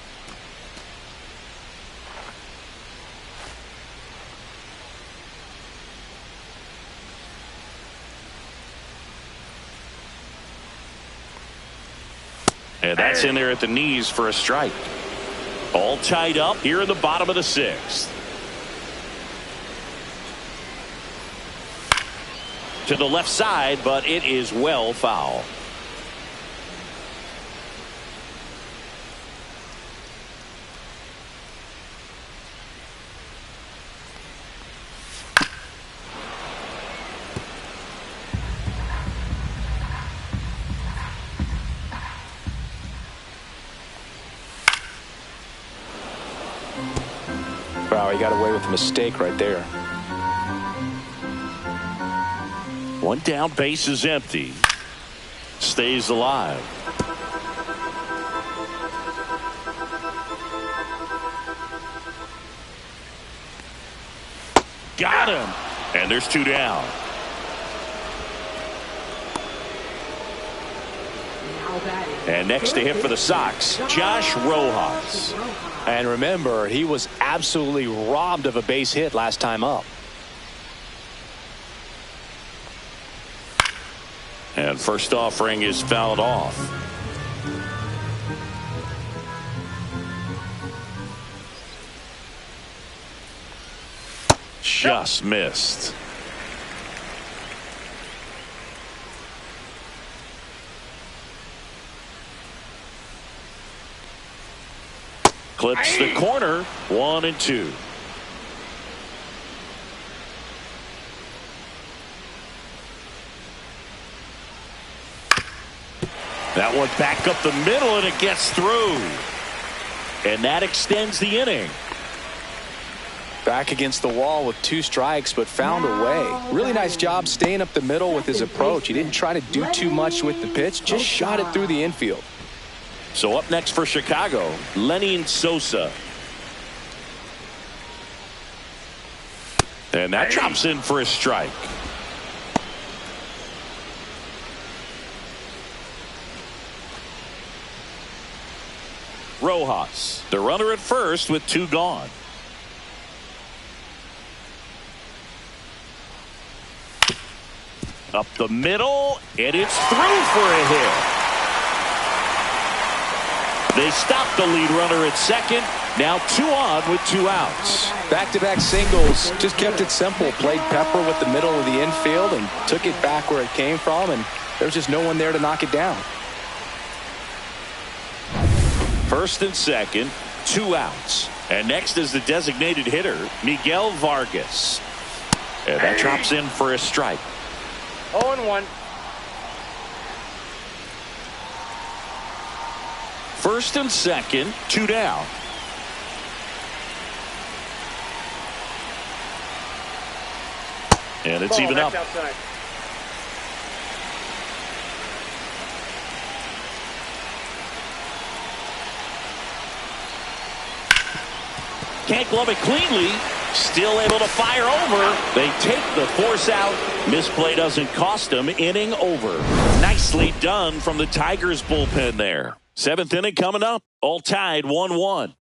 S1: And that's in there at the knees for a strike. All tied up here in the bottom of the sixth. To the left side, but it is well foul.
S2: Wow, he got away with a mistake right there.
S1: One down, base is empty. Stays alive. Got him. And there's two down. And next to hit for the Sox, Josh Rojas.
S2: And remember, he was absolutely robbed of a base hit last time up.
S1: And first offering is fouled off. Just missed. Clips the corner, 1-2. That one back up the middle, and it gets through. And that extends the inning.
S2: Back against the wall with 2 strikes, but found a way. Really nice job staying up the middle with his approach. He didn't try to do too much with the pitch, just shot it through the infield.
S1: So up next for Chicago, Lenin Sosa. And that drops in for a strike. Rojas, the runner at first with 2 gone. Up the middle, and it's through for a hit. They stopped the lead runner at second. Now 2 on with 2 outs.
S2: Back-to-back singles. Just kept it simple. Played pepper with the middle of the infield and took it back where it came from, and there was just no one there to knock it down.
S1: First and second, 2 outs. And next is the designated hitter, Miguel Vargas. And that drops in for a strike.
S3: 0-1.
S1: First and second, 2 down. And it's even up.
S3: Outside.
S1: Can't glove it cleanly. Still able to fire over. They take the force out. Misplay doesn't cost them. Inning over. Nicely done from the Tigers bullpen there. 7th inning coming up. All tied 1-1.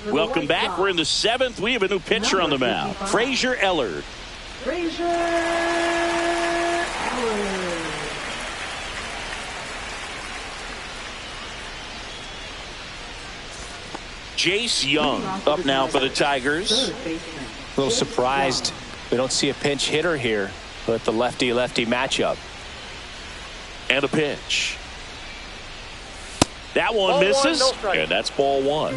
S1: Welcome back. We're in the 7th. We have a new pitcher on the mound. Frazier Ellard.
S4: Frazier Ellard.
S1: Jace Young up now for the Tigers.
S2: A little surprised we don't see a pinch hitter here with the lefty-lefty matchup.
S1: And a pitch. That one
S3: Ball
S1: misses.
S3: 1, no strike.
S1: And that's ball 1.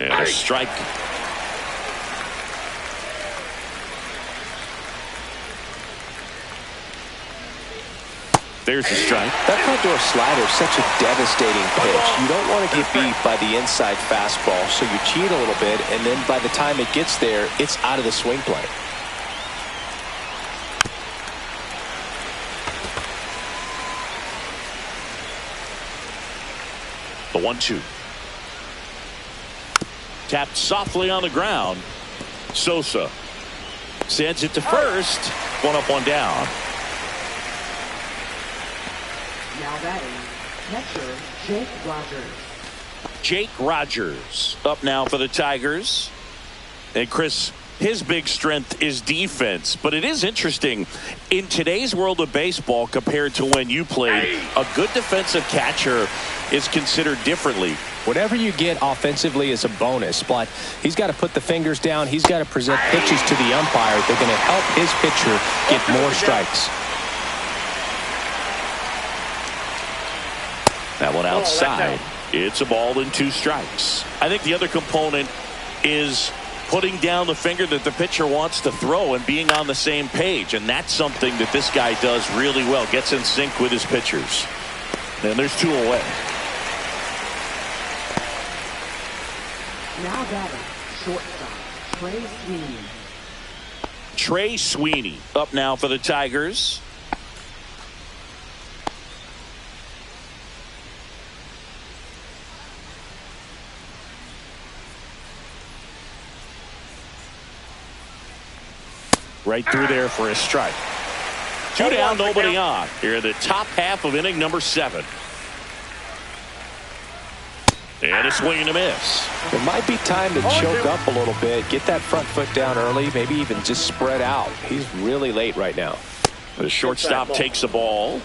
S1: And a strike. There's the strike.
S2: That front door slider is such a devastating pitch. You don't want to get beat by the inside fastball, so you cheat a little bit, and then by the time it gets there, it's out of the swing play.
S1: The 1-2. Tapped softly on the ground. Sosa sends it to first. 1 up, 1 down.
S4: Now batting, catcher Jake Rogers.
S1: Jake Rogers up now for the Tigers. And Chris, his big strength is defense, but it is interesting in today's world of baseball compared to when you played. A good defensive catcher is considered differently.
S2: Whatever you get offensively is a bonus, but he's got to put the fingers down. He's got to present pitches to the umpire. They're going to help his pitcher get more strikes.
S1: That one outside. It's a ball and 2 strikes. I think the other component is putting down the finger that the pitcher wants to throw and being on the same page. And that's something that this guy does really well. Gets in sync with his pitchers. And there's 2 away.
S4: Now batting, shortstop, Trey Sweeney.
S1: Trey Sweeney up now for the Tigers. Right through there for a strike. 2 down, nobody on. Here in the top half of inning number 7. And a swing and a miss.
S2: It might be time to choke up a little bit, get that front foot down early, maybe even just spread out. He's really late right now.
S1: The shortstop takes the ball.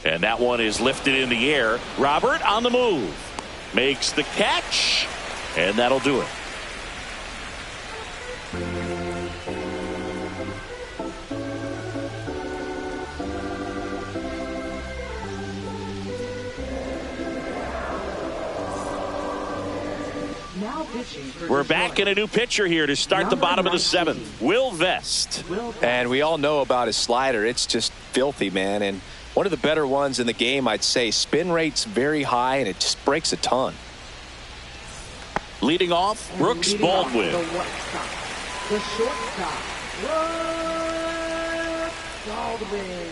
S1: And that one is lifted in the air. Robert on the move. Makes the catch. And that'll do it.
S4: Now pitching for
S1: We're back in a new pitcher here to start the bottom of the 7th. Will Vest.
S2: And we all know about his slider. It's just filthy, man. And one of the better ones in the game, I'd say. Spin rate's very high, and it just breaks a ton.
S1: Leading off, Brooks Baldwin.
S4: The shortstop, Brooks Baldwin.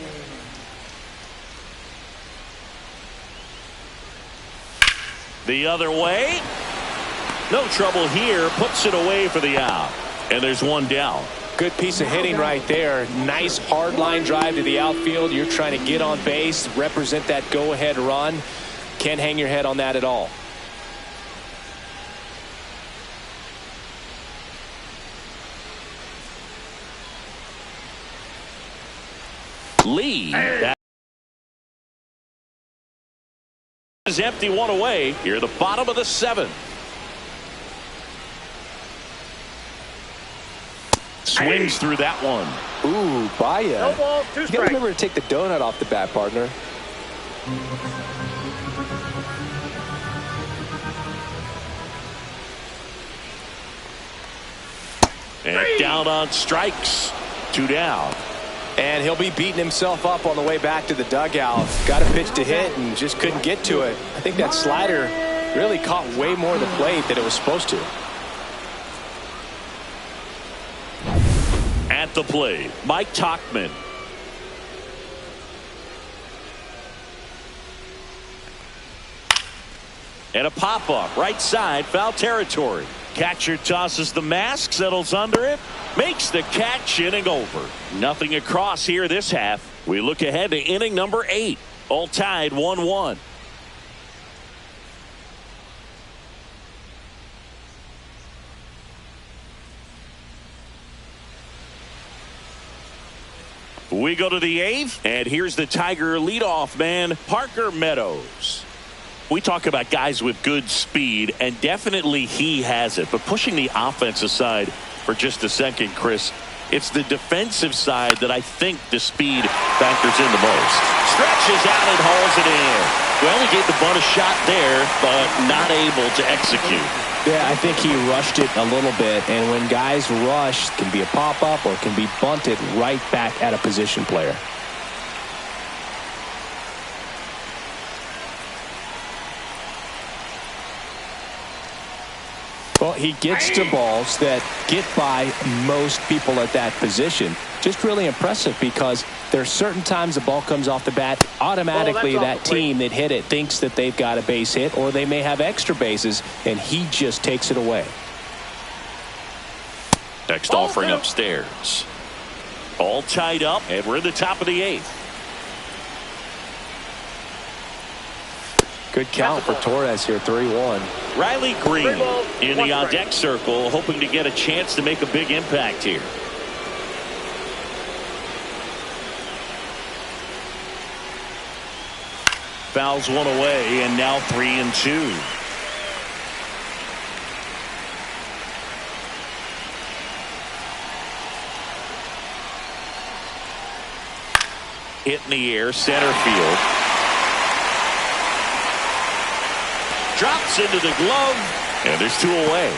S1: The other way. No trouble here. Puts it away for the out. And there's 1 down.
S2: Good piece of hitting right there. Nice hard line drive to the outfield. You're trying to get on base, represent that go-ahead run. Can't hang your head on that at all.
S1: Lee. That is empty, 1 away. Here at the bottom of the 7th. Swings through that one.
S2: Ooh, Baya.
S3: No ball, 2
S2: You
S3: strikes.
S2: gotta remember to take the donut off the bat, partner.
S1: And down on strikes. 2 down.
S2: And he'll be beating himself up on the way back to the dugout. Got a pitch to hit and just couldn't get to it. I think that slider really caught way more of the plate than it was supposed to.
S1: At the plate, Mike Tauchman. And a pop-up, right side, foul territory. Catcher tosses the mask, settles under it, makes the catch, inning over. Nothing across here this half. We look ahead to inning number 8. All tied 1-1. We go to the 8th, and here's the Tiger leadoff man, Parker Meadows. We talk about guys with good speed, and definitely he has it. But pushing the offense aside for just a second, Chris, it's the defensive side that I think the speed factors in the most. Stretches out and hauls it in. Well, he gave the bunt a shot there, but not able to execute.
S2: Yeah, I think he rushed it a little bit, and when guys rush, it can be a pop-up or it can be bunted right back at a position player. Well, he gets to balls that get by most people at that position. Just really impressive because there are certain times the ball comes off the bat, automatically that team that hit it thinks that they've got a base hit or they may have extra bases, and he just takes it away.
S1: Next offering upstairs. All tied up, and we're in the top of the 8th.
S2: Good count for Torres here, 3-1.
S1: Riley Green in the on-deck circle, hoping to get a chance to make a big impact here. Fouls one away, and now 3-2. Hit in the air, center field. Drops into the glove, and there's 2 away.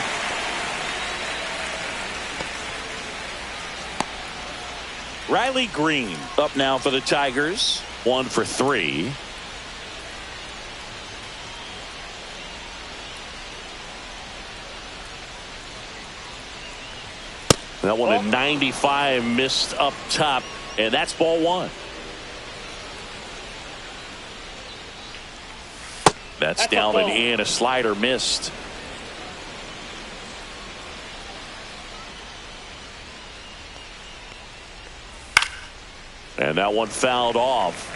S1: Riley Green up now for the Tigers. 1 for 3. That one at 95 missed up top, and that's ball 1. That's down and in. A slider missed. And that one fouled off.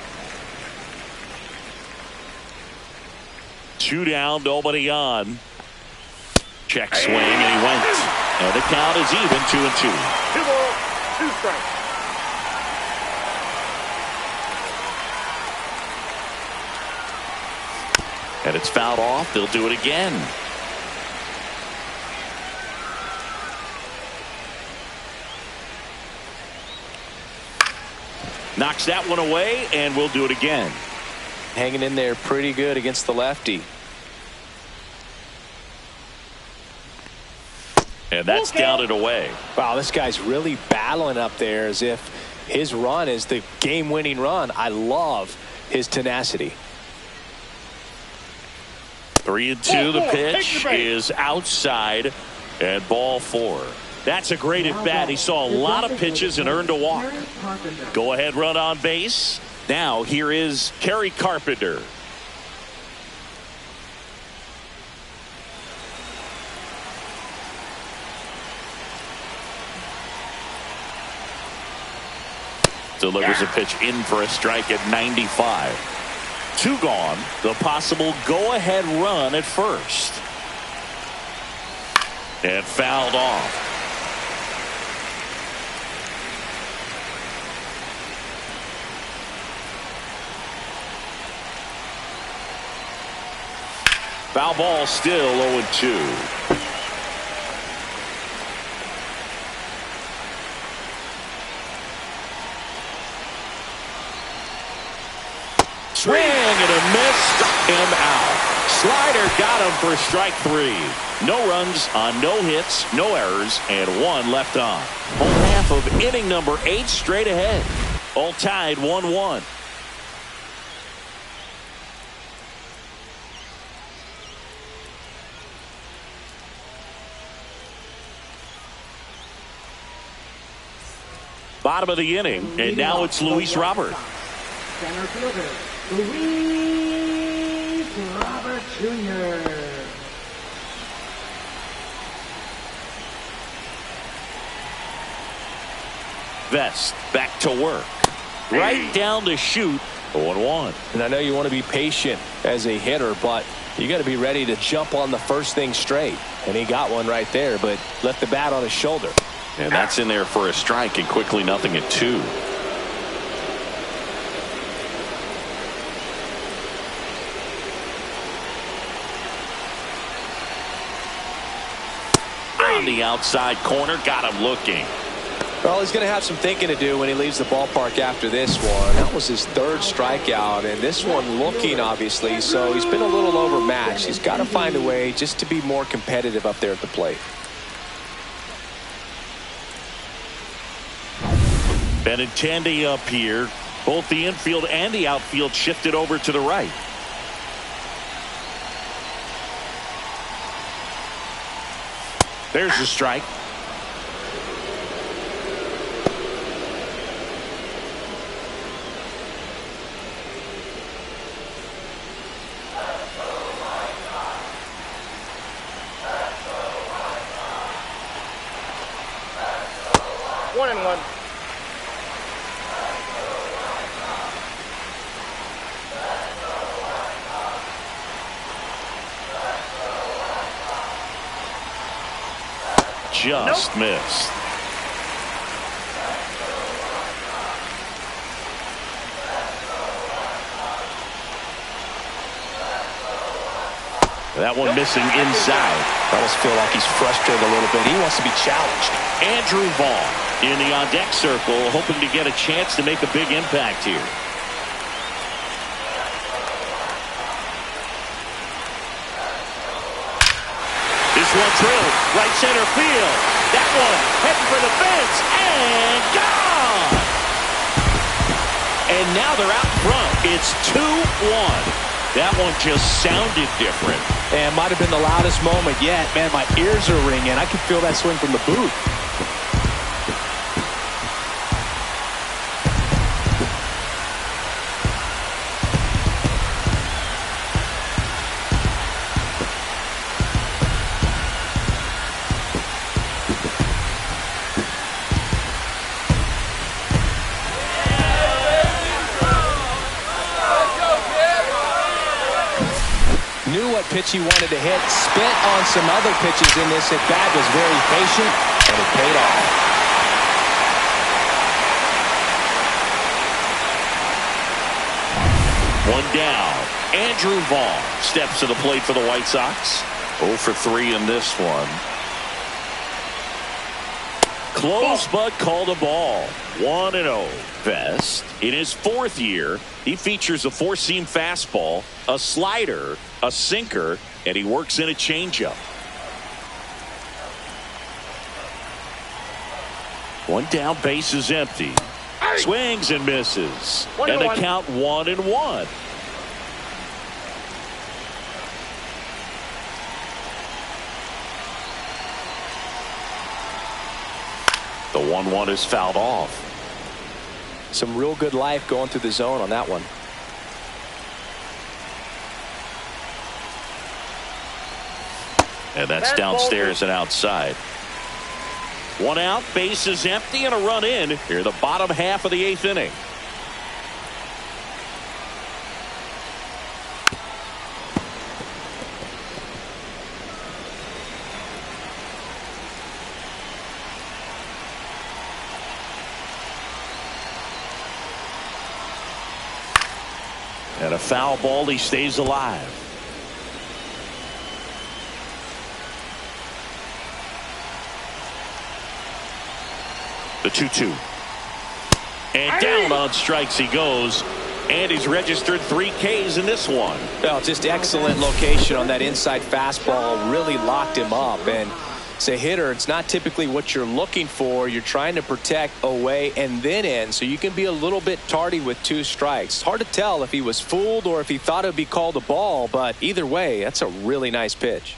S1: 2 down, nobody on. Check swing, and he went. And the count is even, 2-2.
S3: 2 balls, 2 strikes.
S1: And it's fouled off. They'll do it again. Knocks that one away, and we'll do it again.
S2: Hanging in there pretty good against the lefty.
S1: And that's down and away.
S2: Wow, this guy's really battling up there as if his run is the game-winning run. I love his tenacity.
S1: 3-2. The pitch is outside, and ball 4. That's a great at bat. He saw a lot of pitches and earned a walk. Go ahead run on base. Now here is Kerry Carpenter. Delivers a pitch in for a strike at 95. 2 gone. The possible go-ahead run at first. And fouled off. Foul ball, still 0-2. Swing and a miss, struck him out. Slider got him for strike 3. No runs on no hits, no errors, and 1 left on. Whole half of inning number 8 straight ahead. All tied 1-1. Bottom of the inning, and now it's Luis Robert.
S4: Center fielder, Luis Robert Jr.
S1: Vest back to work. Right down to shoot. 0-1.
S2: And I know you want to be patient as a hitter, but you got to be ready to jump on the first thing straight. And he got one right there, but left the bat on his shoulder.
S1: And that's in there for a strike, and quickly nothing at 2. On the outside corner, got him looking.
S2: Well, he's going to have some thinking to do when he leaves the ballpark after this one. That was his 3rd strikeout, and this one looking, obviously, so he's been a little overmatched. He's got to find a way just to be more competitive up there at the plate.
S1: Benintendi up here. Both the infield and the outfield shifted over to the right. There's the strike.
S3: One and one.
S1: just missed. That one missing inside.
S2: I almost feel like he's frustrated a little bit. He wants to be challenged.
S1: Andrew Vaughn in the on-deck circle, hoping to get a chance to make a big impact here. This one drilled right center field. That one heading for the fence and gone. And now they're out front. It's 2-1. That one just sounded different.
S2: And might have been the loudest moment yet. Man, my ears are ringing. I can feel that swing from the booth. Pitch he wanted to hit, spent on some other pitches in this at bat, was very patient, and it paid off.
S1: One down. Andrew Vaughn steps to the plate for the White Sox. 0 for 3 in this one. Close but called a ball. 1-0. Vest, in his 4th year, he features a 4-seam fastball, a slider, a sinker, and he works in a changeup. One down, base is empty. Swings and misses. And the count 1-1. The 1-1 is fouled off.
S2: Some real good life going through the zone on that one.
S1: And that's downstairs and outside. One out, base is empty, and a run in here, the bottom half of the 8th inning. And a foul ball, he stays alive. The 2-2. And down on strikes he goes. And he's registered 3 Ks in this one.
S2: Well, just excellent location on that inside fastball. Really locked him up. And as a hitter, it's not typically what you're looking for. You're trying to protect away and then in, so you can be a little bit tardy with 2 strikes. It's hard to tell if he was fooled or if he thought it would be called a ball, but either way, that's a really nice pitch.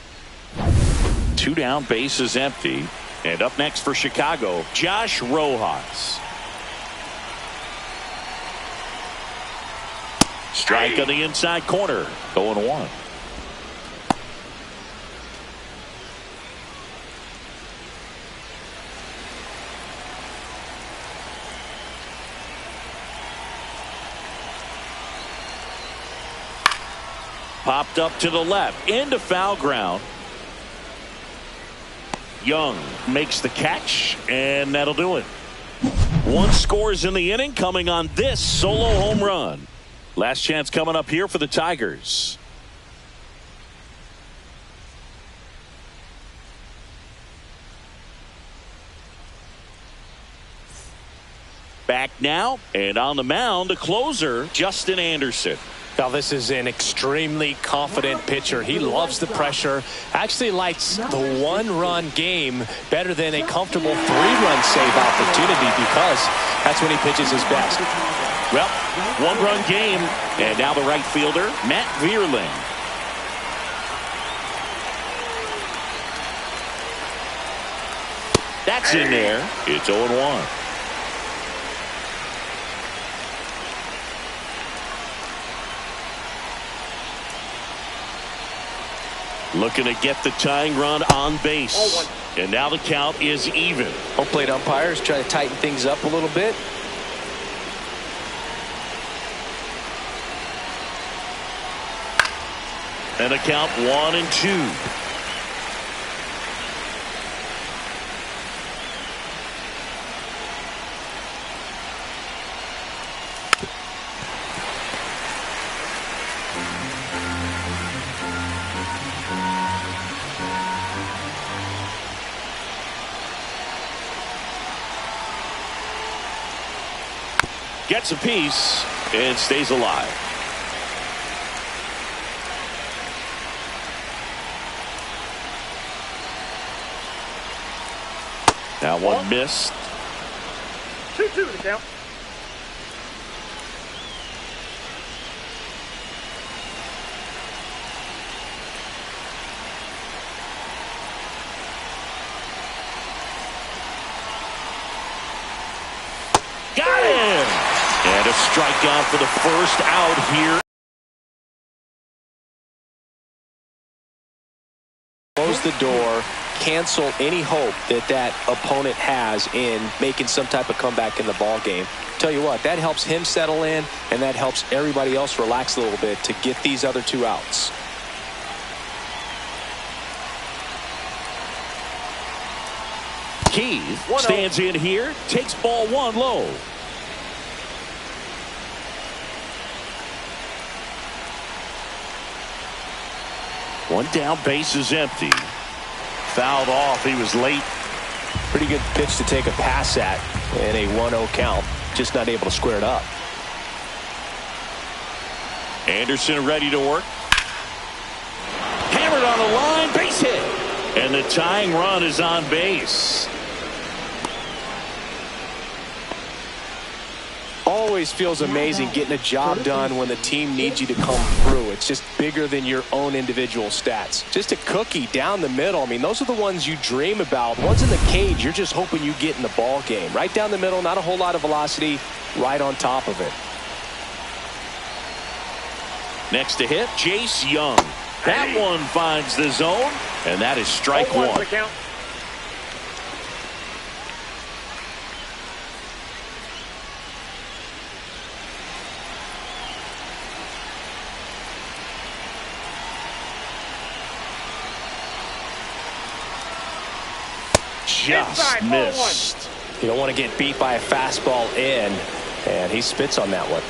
S1: 2 down, base is empty. And up next for Chicago, Josh Rojas. Strike on the inside corner. 0-1. Popped up to the left into foul ground. Young makes the catch, and that'll do it. 1 scores in the inning, coming on this solo home run. Last chance coming up here for the Tigers. Back now, and on the mound, the closer, Justin Anderson.
S2: Now, this is an extremely confident pitcher. He loves the pressure. Actually likes the 1-run game better than a comfortable 3-run save opportunity because that's when he pitches his best.
S1: Well, 1-run game, and now the right fielder, Matt Vierling. That's in there. It's 0-1. Looking to get the tying run on base. And now the count is even.
S2: Home plate umpires try to tighten things up a little bit. And
S1: a count 1-2. Gets a piece and stays alive. Now one missed.
S3: 2-2 the count.
S1: Got him! And a strikeout for the first out here.
S2: Close the door, cancel any hope that that opponent has in making some type of comeback in the ball game. Tell you what, that helps him settle in, and that helps everybody else relax a little bit to get these other 2 outs.
S1: Keith stands in here, takes ball 1 low. One down, base is empty. Fouled off, he was late.
S2: Pretty good pitch to take a pass at in a 1-0 count. Just not able to square it up.
S1: Anderson ready to work. Hammered on the line, base hit. And the tying run is on base.
S2: Always feels amazing getting a job done when the team needs you to come through. It's just bigger than your own individual stats. Just a cookie down the middle. I mean, those are the ones you dream about. Ones in the cage, you're just hoping you get in the ball game. Right down the middle, not a whole lot of velocity, right on top of it.
S1: Next to hit, Jace Young. That one finds the zone, and that is strike 1. Just missed.
S2: You don't want to get beat by a fastball in, and he spits on that one.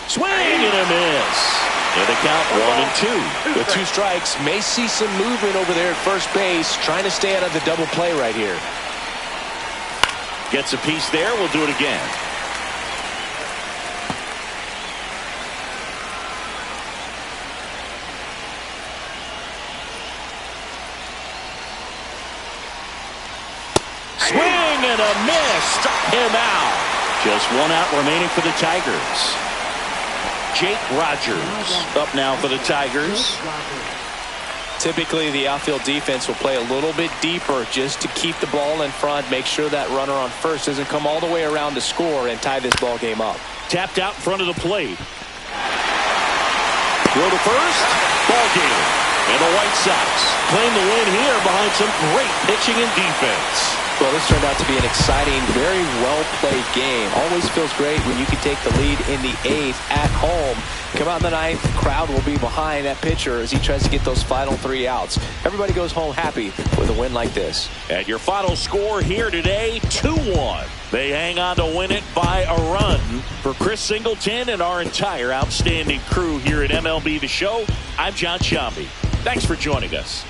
S1: Swing and a miss. And the count 1-2.
S2: With 2 strikes, may see some movement over there at first base, trying to stay out of the double play right here.
S1: Gets a piece there. We'll do it again. Swing and a miss. Struck him out. Just 1 out remaining for the Tigers. Jake Rogers up now for the Tigers.
S2: Typically, the outfield defense will play a little bit deeper just to keep the ball in front, make sure that runner on first doesn't come all the way around to score and tie this ball game up.
S1: Tapped out in front of the plate. Throw to first. Ball game. And the White Sox claim the win here behind some great pitching and defense.
S2: Well, this turned out to be an exciting, very well-played game. Always feels great when you can take the lead in the 8th at home. Come out in the 9th, the crowd will be behind that pitcher as he tries to get those final 3 outs. Everybody goes home happy with a win like this.
S1: And your final score here today, 2-1. They hang on to win it by a run. For Chris Singleton and our entire outstanding crew here at MLB The Show, I'm John Shambi. Thanks for joining us.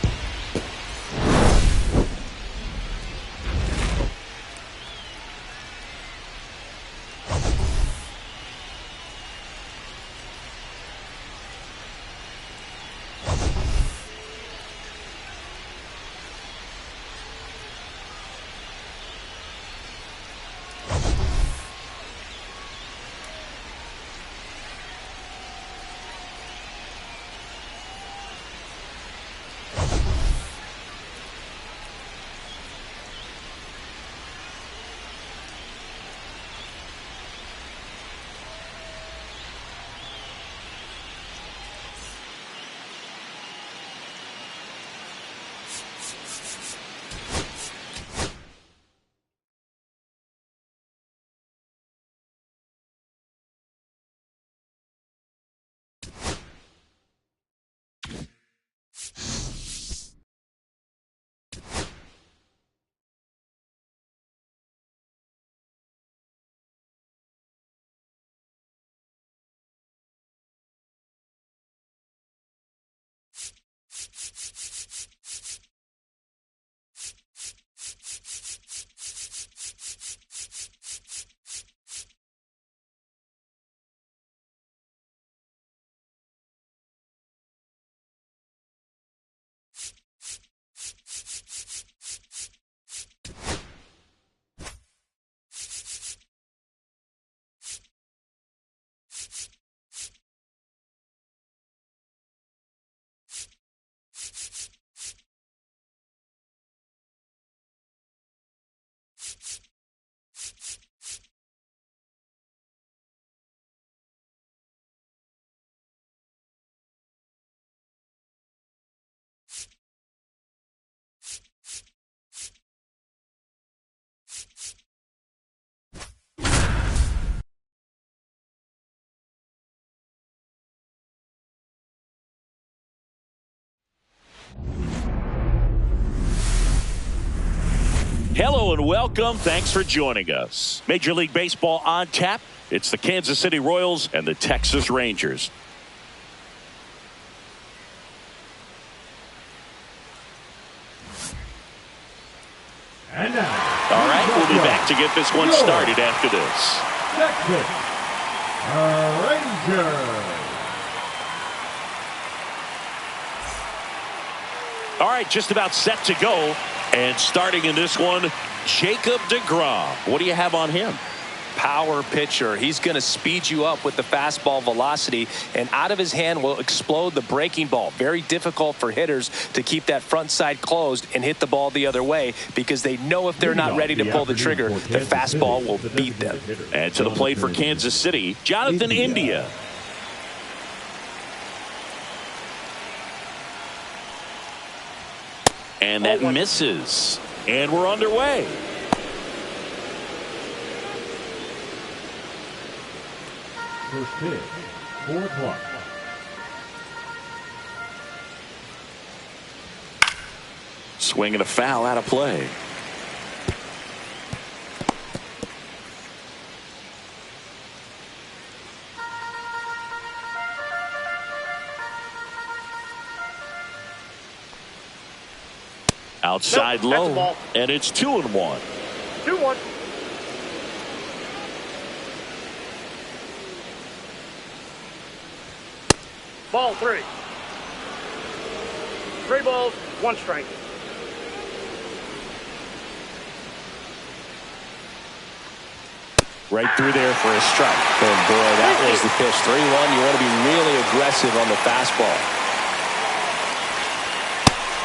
S1: Hello and welcome. Thanks for joining us. Major League Baseball on tap. It's the Kansas City Royals and the Texas Rangers.
S5: And now,
S1: all right, we'll be back to get this one started after this.
S5: Texas Rangers.
S1: All right, just about set to go. And starting in this one, Jacob deGrom. What do you have on him?
S2: Power pitcher. He's going to speed you up with the fastball velocity, and out of his hand will explode the breaking ball. Very difficult for hitters to keep that front side closed and hit the ball the other way, because they know if they're not ready to pull the trigger, the fastball will beat them.
S1: And to the plate for Kansas City, Jonathan India. And that misses. And we're underway.
S5: First pitch, 4 o'clock.
S1: Swing and a foul out of play. Outside low, and it's 2-1.
S3: 2-1. Ball 3. 3 balls, 1 strike.
S1: Right through there for a strike.
S2: And boy, that was the pitch. 3-1. You want to be really aggressive on the fastball.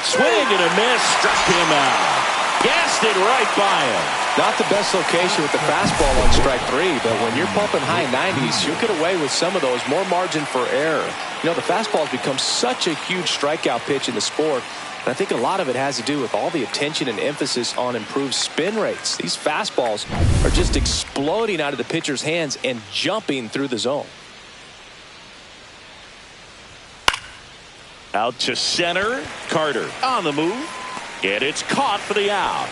S1: Swing and a miss, struck him out. Gassed it right by him.
S2: Not the best location with the fastball on strike 3, but when you're pumping high 90s, you'll get away with some of those. More margin for error. You know, the fastball has become such a huge strikeout pitch in the sport, and I think a lot of it has to do with all the attention and emphasis on improved spin rates. These fastballs are just exploding out of the pitcher's hands and jumping through the zone.
S1: Out to center. Carter on the move. And it's caught for the out.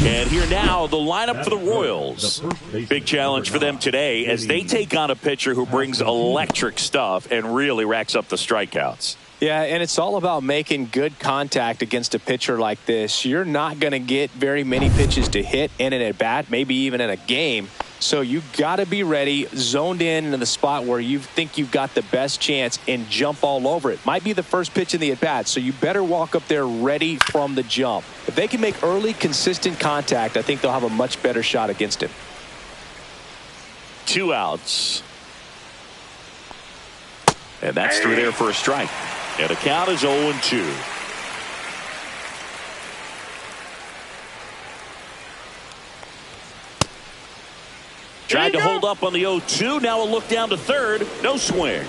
S1: And here now, the lineup for the Royals. Big challenge for them today as they take on a pitcher who brings electric stuff and really racks up the strikeouts.
S2: Yeah, and it's all about making good contact against a pitcher like this. You're not going to get very many pitches to hit in an at-bat, maybe even in a game. So you got to be ready, zoned in the spot where you think you've got the best chance, and jump all over it. Might be the first pitch in the at-bat, so you better walk up there ready from the jump. If they can make early, consistent contact, I think they'll have a much better shot against him.
S1: 2 outs. And that's through there for a strike. And the count is 0-2. Tried to hold up on the 0-2. Now a look down to third. No swing.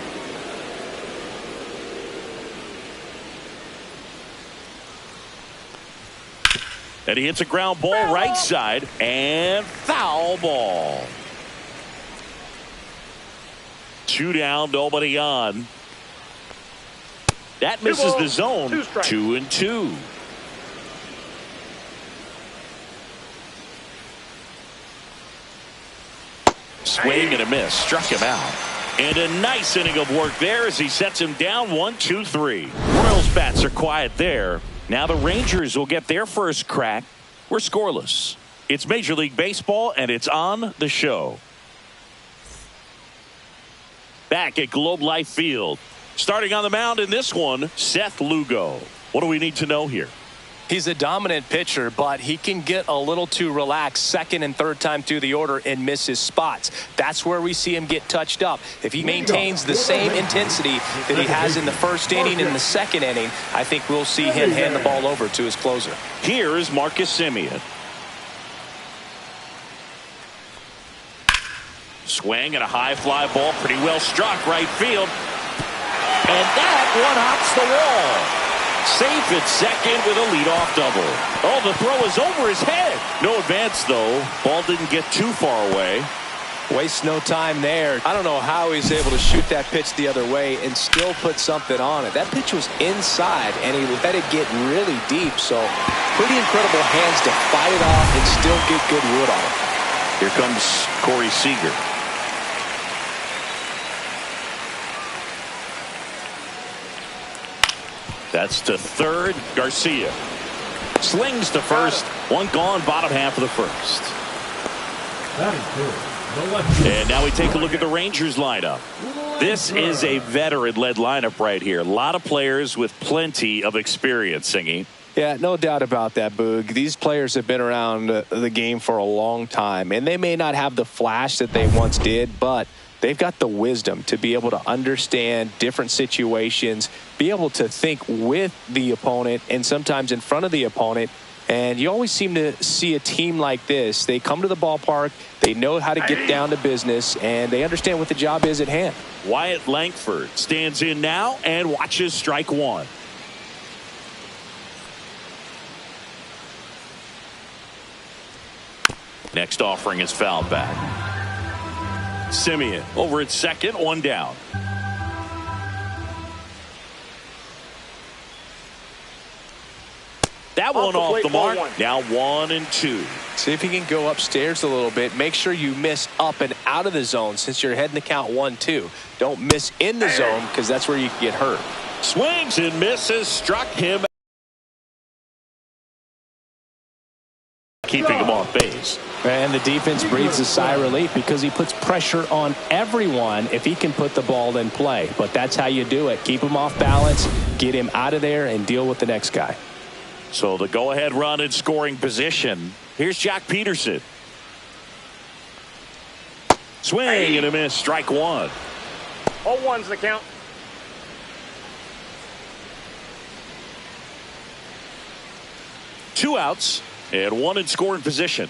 S1: And he hits a ground ball right side. And foul ball. 2 down, nobody on. That misses the zone. 2-2. Swing and a miss. Struck him out. And a nice inning of work there as he sets him down 1-2-3. Royals bats are quiet there. Now the Rangers will get their first crack. We're scoreless. It's Major League Baseball, and it's on the show. Back at Globe Life Field. Starting on the mound in this one, Seth Lugo. What do we need to know here?
S2: He's a dominant pitcher, but he can get a little too relaxed second and third time through the order and miss his spots. That's where we see him get touched up. If he maintains the same intensity that he has in the first inning and the second inning, I think we'll see him hand the ball over to his closer.
S1: Here is Marcus Semien. Swing and a high fly ball, pretty well struck right field. And that one hops the wall. Safe at second with a leadoff double. Oh, the throw is over his head. No advance, though. Ball didn't get too far away.
S2: Wastes no time there. I don't know how he's able to shoot that pitch the other way and still put something on it. That pitch was inside, and he let it get really deep. So pretty incredible hands to fight it off and still get good wood on it.
S1: Here comes Corey Seager. That's to third. Garcia slings to first. One gone, bottom half of the first. And now we take a look at the Rangers lineup. This is a veteran-led lineup right here. A lot of players with plenty of experience, Singy.
S2: Yeah, no doubt about that, Boog. These players have been around the game for a long time, and they may not have the flash that they once did, but they've got the wisdom to be able to understand different situations, be able to think with the opponent and sometimes in front of the opponent. And you always seem to see a team like this. They come to the ballpark, they know how to get down to business, and they understand what the job is at hand.
S1: Wyatt Langford stands in now and watches strike one. Next offering is fouled back. Simeon over at second, one down. That one off the mark. Now 1-2.
S2: See if you can go upstairs a little bit. Make sure you miss up and out of the zone since you're heading the count 1-2. Don't miss in the zone because that's where you can get hurt.
S1: Swings and misses. Struck him. Keeping him off base.
S6: And the defense breathes a sigh of relief because he puts pressure on everyone if he can put the ball in play. But that's how you do it. Keep him off balance, get him out of there, and deal with the next guy.
S1: So the go-ahead run in scoring position. Here's Jack Peterson. Swing and a miss. Strike one.
S3: 0-1's the count.
S1: Two outs and one in scoring position.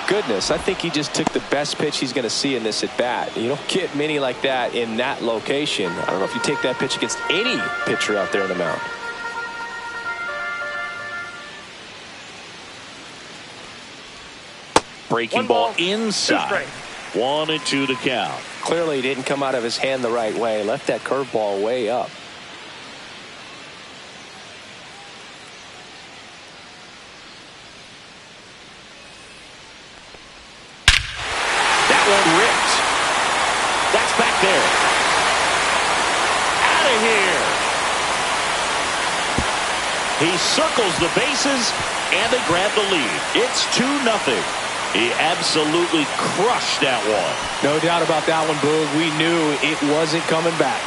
S2: Goodness, I think he just took the best pitch he's going to see in this at bat. You don't get many like that in that location. I don't know if you take that pitch against any pitcher out there on the mound.
S1: Breaking ball inside. 1-2 to count.
S2: Clearly, he didn't come out of his hand the right way. Left that curveball way up.
S1: There. Out of here. He circles the bases and they grab the lead. It's 2-0. He absolutely crushed that one.
S2: No doubt about that one, Boog. We knew it wasn't coming back.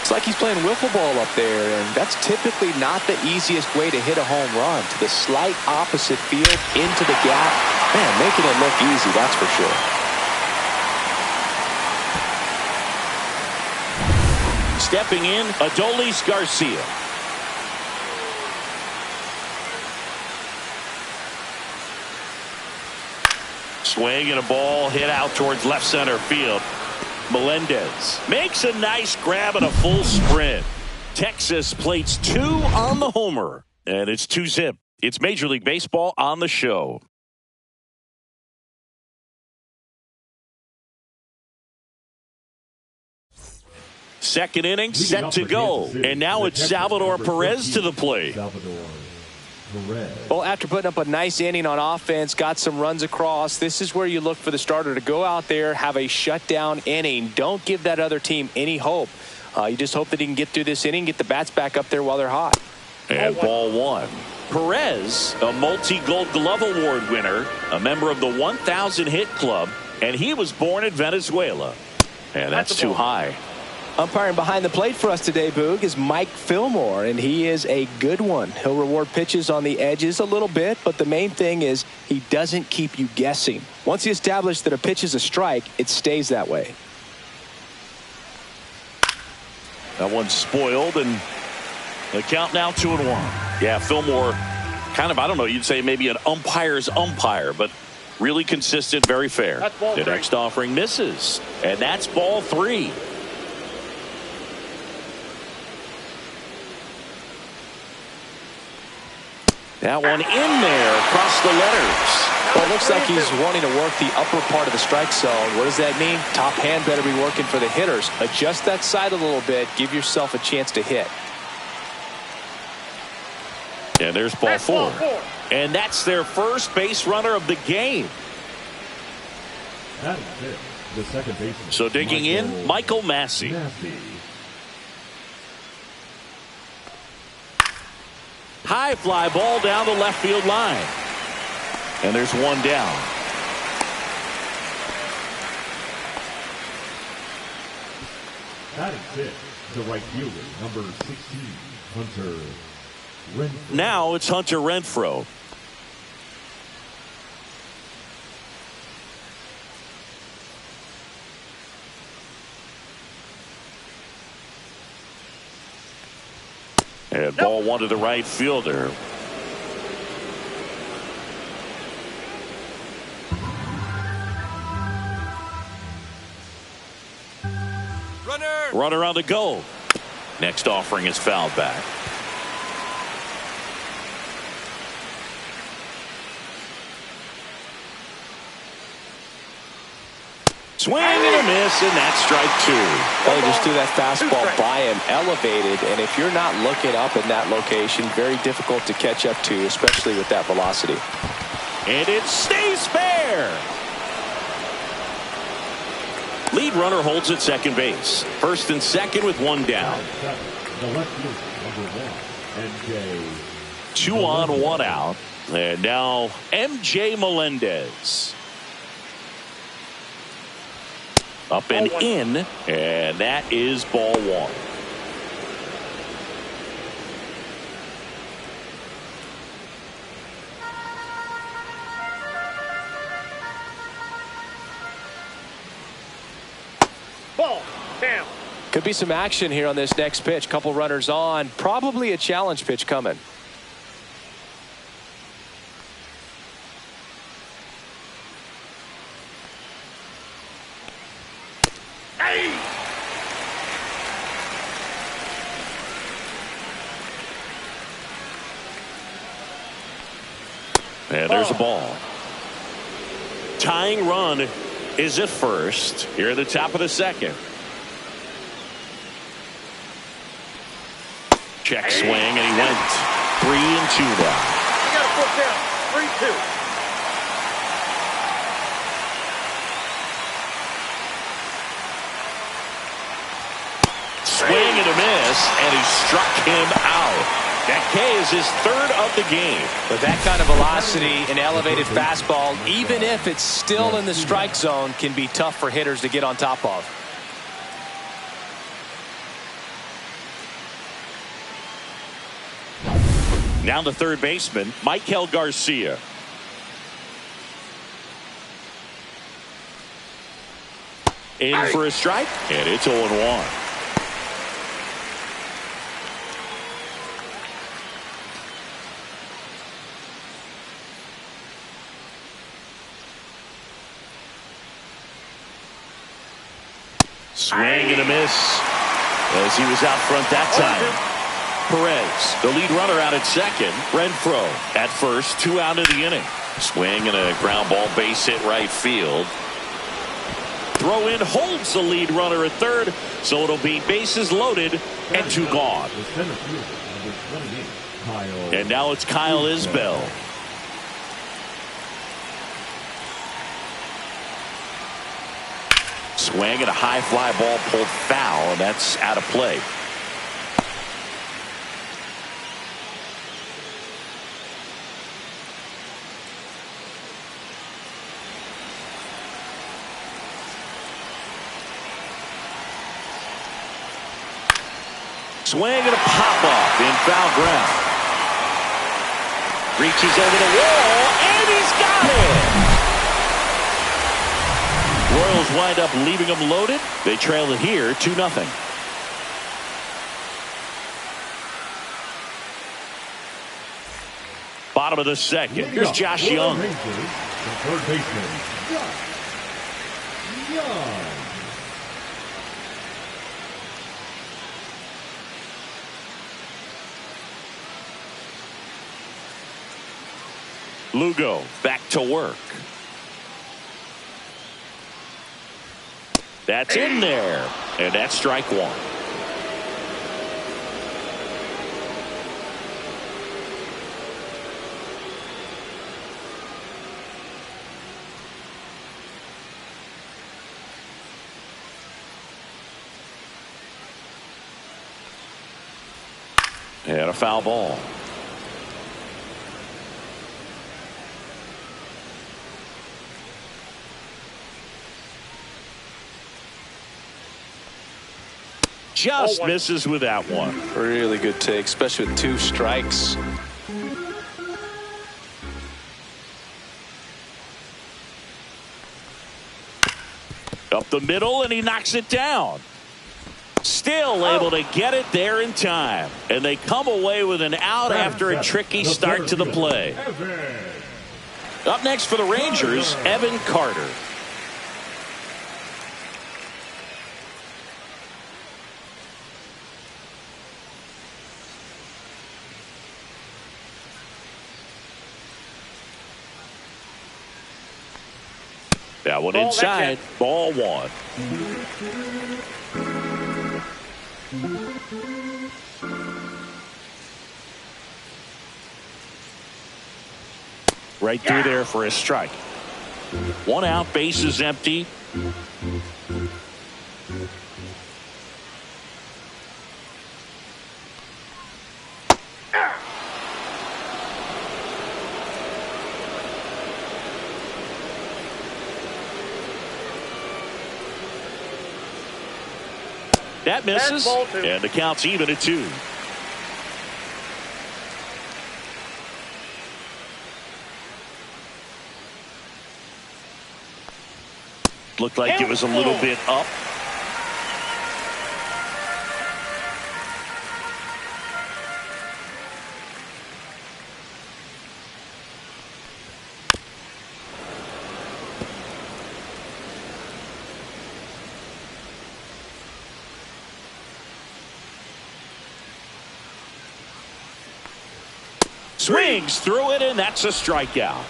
S2: It's like he's playing wiffle ball up there, and that's typically not the easiest way to hit a home run. To the slight opposite field, into the gap. Man, making it look easy, that's for sure.
S1: Stepping in, Adolis Garcia. Swing and a ball hit out towards left center field. Melendez makes a nice grab and a full sprint. Texas plates 2 on the homer, and it's 2-zip. It's Major League Baseball on the show. Second inning set to go, and now it's Salvador Perez to the plate.
S2: Well, after putting up a nice inning on offense, got some runs across, this is where you look for the starter to go out there, have a shutdown inning. Don't give that other team any hope. You just hope that he can get through this inning, get the bats back up there while they're hot.
S1: And ball one. Perez, a multi-Gold Glove Award winner, a member of the 1,000 Hit Club, and he was born in Venezuela. And that's too high.
S2: Umpiring behind the plate for us today, Boog, is Mike Fillmore, and he is a good one. He'll reward pitches on the edges a little bit, but the main thing is he doesn't keep you guessing. Once he establishes that a pitch is a strike, it stays that way.
S1: That one's spoiled, and the count now 2-1. Yeah, Fillmore, kind of, I don't know, you'd say maybe an umpire's umpire, but Really consistent, very fair.
S3: That's ball
S1: The
S3: three.
S1: next offering misses, and that's ball 3. That one in there across the letters.
S2: Well, it looks like he's wanting to work the upper part of the strike zone. What does that mean? Top hand better be working for the hitters. Adjust that side a little bit. Give yourself a chance to hit.
S1: And there's ball 4. And that's their first base runner of the game.
S5: That is it. The second baseman.
S1: So digging in, Michael Massey. High fly ball down the left field line. And there's one down.
S5: That is it. The right fielder, number 16, Hunter Renfroe.
S1: Now it's Hunter Renfroe. And ball 1 to the right fielder. Runner on the go. Next offering is fouled back. Swing and a miss, and that's strike 2.
S2: Well, just threw that fastball by him, elevated, and if you're not looking up in that location, very difficult to catch up to, especially with that velocity.
S1: And it stays fair. Lead runner holds at second base. First and second with one down.
S5: The left fielder, number 1, MJ.
S1: 2 on, 1 out. And now MJ Melendez. Up and in, and that is ball 1.
S3: Ball down.
S2: Could be some action here on this next pitch. Couple runners on. Probably a challenge pitch coming.
S1: And there's a ball. Tying run is at first. Here at the top of the second. Check swing, and he went 3-2 now.
S3: You got a foot down. 3-2.
S1: Swing and a miss, and he struck him out. That K is his 3rd of the game.
S2: With that kind of velocity, an elevated fastball, even if it's still in the strike zone, can be tough for hitters to get on top of.
S1: Now the third baseman, Michael Garcia. In for a strike, and it's 0-1. Swing and a miss as he was out front that time. Perez, the lead runner, out at second. Renfroe at first, 2 out of the inning. Swing and a ground ball base hit right field. Throw in holds the lead runner at third, so it'll be bases loaded and 2 gone.
S5: The center fielder, number 28, Kyle.
S1: And now it's Kyle Isbell. Swing and a high fly ball pulled foul, and that's out of play. Swing and a pop off in foul ground. Reaches over the wall, and he's got it. Royals wind up leaving them loaded. They trail it here 2-0. Bottom of the second. Here's Josh Young.
S5: The third baseman, Josh Young.
S1: Lugo back to work. That's in there. And that's strike one. And a foul ball. Just misses with that one.
S2: Really good take, especially with 2 strikes.
S1: Up the middle, and he knocks it down. Still able to get it there in time. And they come away with an out after a tricky start to the play. Up next for the Rangers, Evan Carter. That one inside. Ball one. Right through there for a strike. 1 out, base is empty. That misses, and the count's even at 2. Looked like it was a little bit up. Swings through it, and that's a strikeout.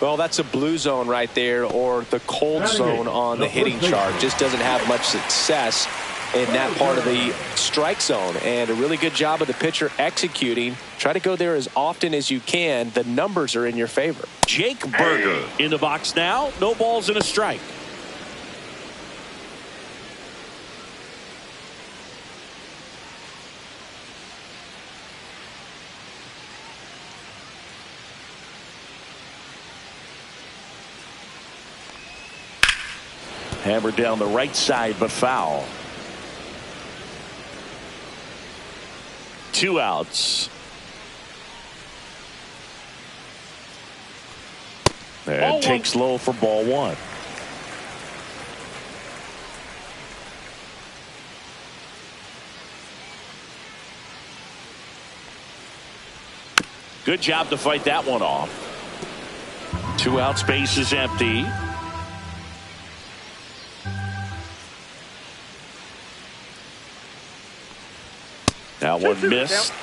S2: Well, that's a blue zone right there, or the cold zone on the hitting chart. Just doesn't have much success in that part of the strike zone. And a really good job of the pitcher executing. Try to go there as often as you can. The numbers are in your favor.
S1: Jake Berger in the box now. No balls and a strike. Hammered down the right side, but foul. 2 outs. And takes low for ball 1. Good job to fight that one off. 2 outs, base is empty. Now one missed.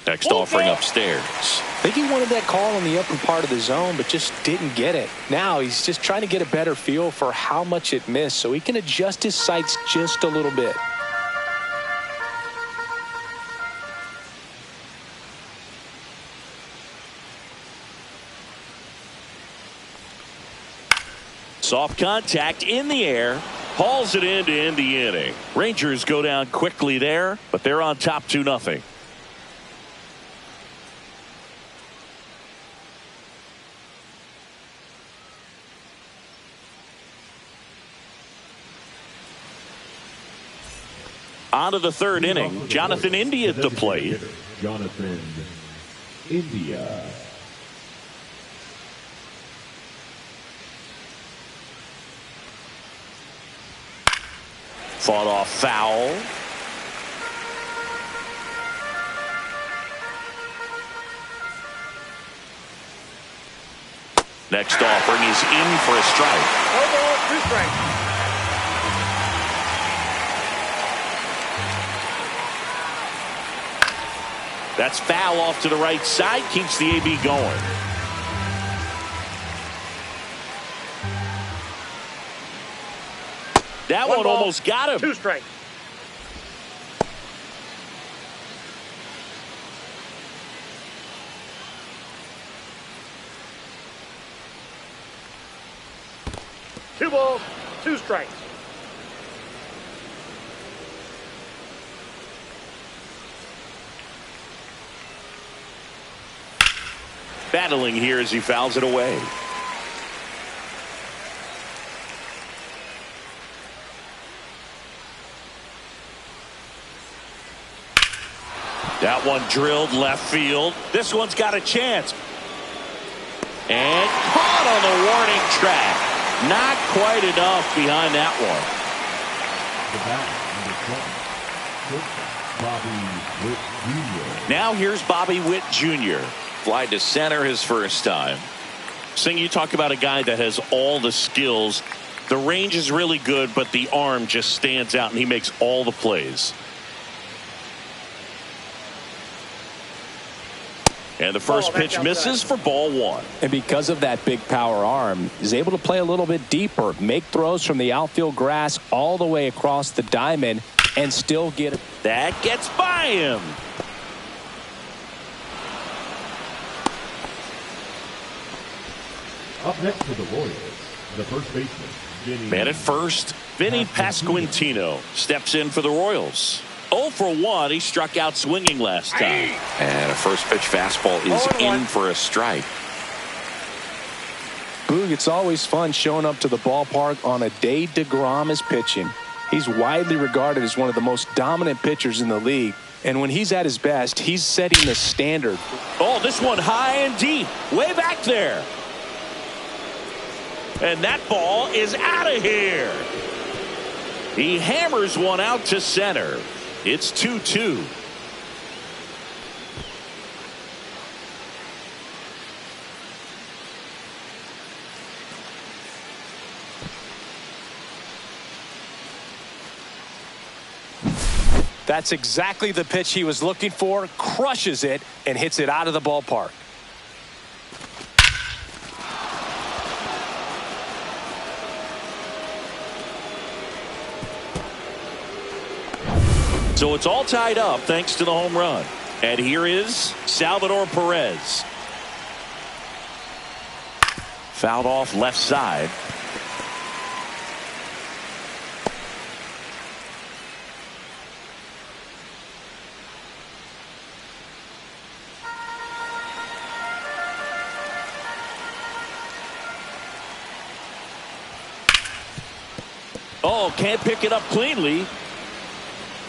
S1: Next offering upstairs.
S2: I think he wanted that call in the upper part of the zone, but just didn't get it. Now he's just trying to get a better feel for how much it missed so he can adjust his sights just a little bit.
S1: Soft contact in the air. Hauls it in to end the inning. Rangers go down quickly there, but they're on top 2-0. On to the 3rd inning. Jonathan India at the plate.
S5: Jonathan India.
S1: Fought off foul. Next offering is in for a strike.
S3: No ball, 2 strikes.
S1: That's foul off to the right side. Keeps the AB going. That one
S3: ball,
S1: almost got him.
S3: 2 strikes. Two balls, 2 strikes.
S1: Battling here as he fouls it away. That one drilled left field. This one's got a chance. And caught on the warning track. Not quite enough behind that one.
S5: The batter, number 20, Bobby Witt Jr.
S1: Now here's Bobby Witt Jr. Fly to center his first time. Sing, you talk about a guy that has all the skills. The range is really good, but the arm just stands out, and he makes all the plays. And the first pitch misses for ball 1.
S6: And because of that big power arm, he's able to play a little bit deeper, make throws from the outfield grass all the way across the diamond, and still get it.
S1: That gets by him.
S5: Up next for the Royals, the first baseman, Vinny.
S1: Man at first, Vinny Pasquantino steps in for the Royals. 0 for 1. He struck out swinging last time.
S7: And a first pitch fastball is in for a strike.
S6: Boog, it's always fun showing up to the ballpark on a day DeGrom is pitching. He's widely regarded as one of the most dominant pitchers in the league. And when he's at his best, he's setting the standard.
S1: Oh, this one high and deep. Way back there. And that ball is out of here. He hammers one out to center. It's 2-2.
S2: That's exactly the pitch he was looking for. Crushes it and hits it out of the ballpark.
S1: So it's all tied up thanks to the home run. And here is Salvador Perez. Fouled off left side. Oh, can't pick it up cleanly.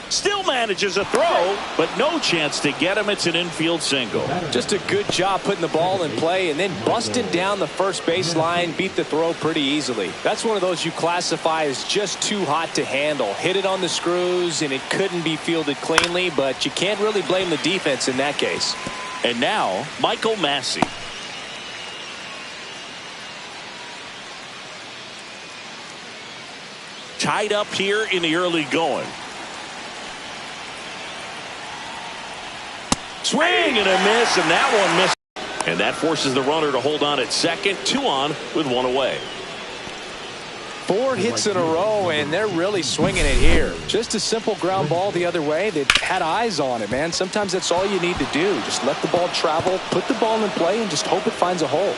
S1: Still manages a throw, but no chance to get him. It's an infield single.
S2: Just a good job putting the ball in play and then busting down the first base line. Beat the throw pretty easily. That's one of those you classify as just too hot to handle. Hit it on the screws and it couldn't be fielded cleanly, but you can't really blame the defense in that case.
S1: And now Michael Massey. Tied up here in the early going. Swing and a miss, and that one missed. And that forces the runner to hold on at second. 2 on with 1 away.
S2: 4 hits in a row, and they're really swinging it here. Just a simple ground ball the other way. They had eyes on it, man. Sometimes that's all you need to do. Just let the ball travel, put the ball in play, and just hope it finds a hole.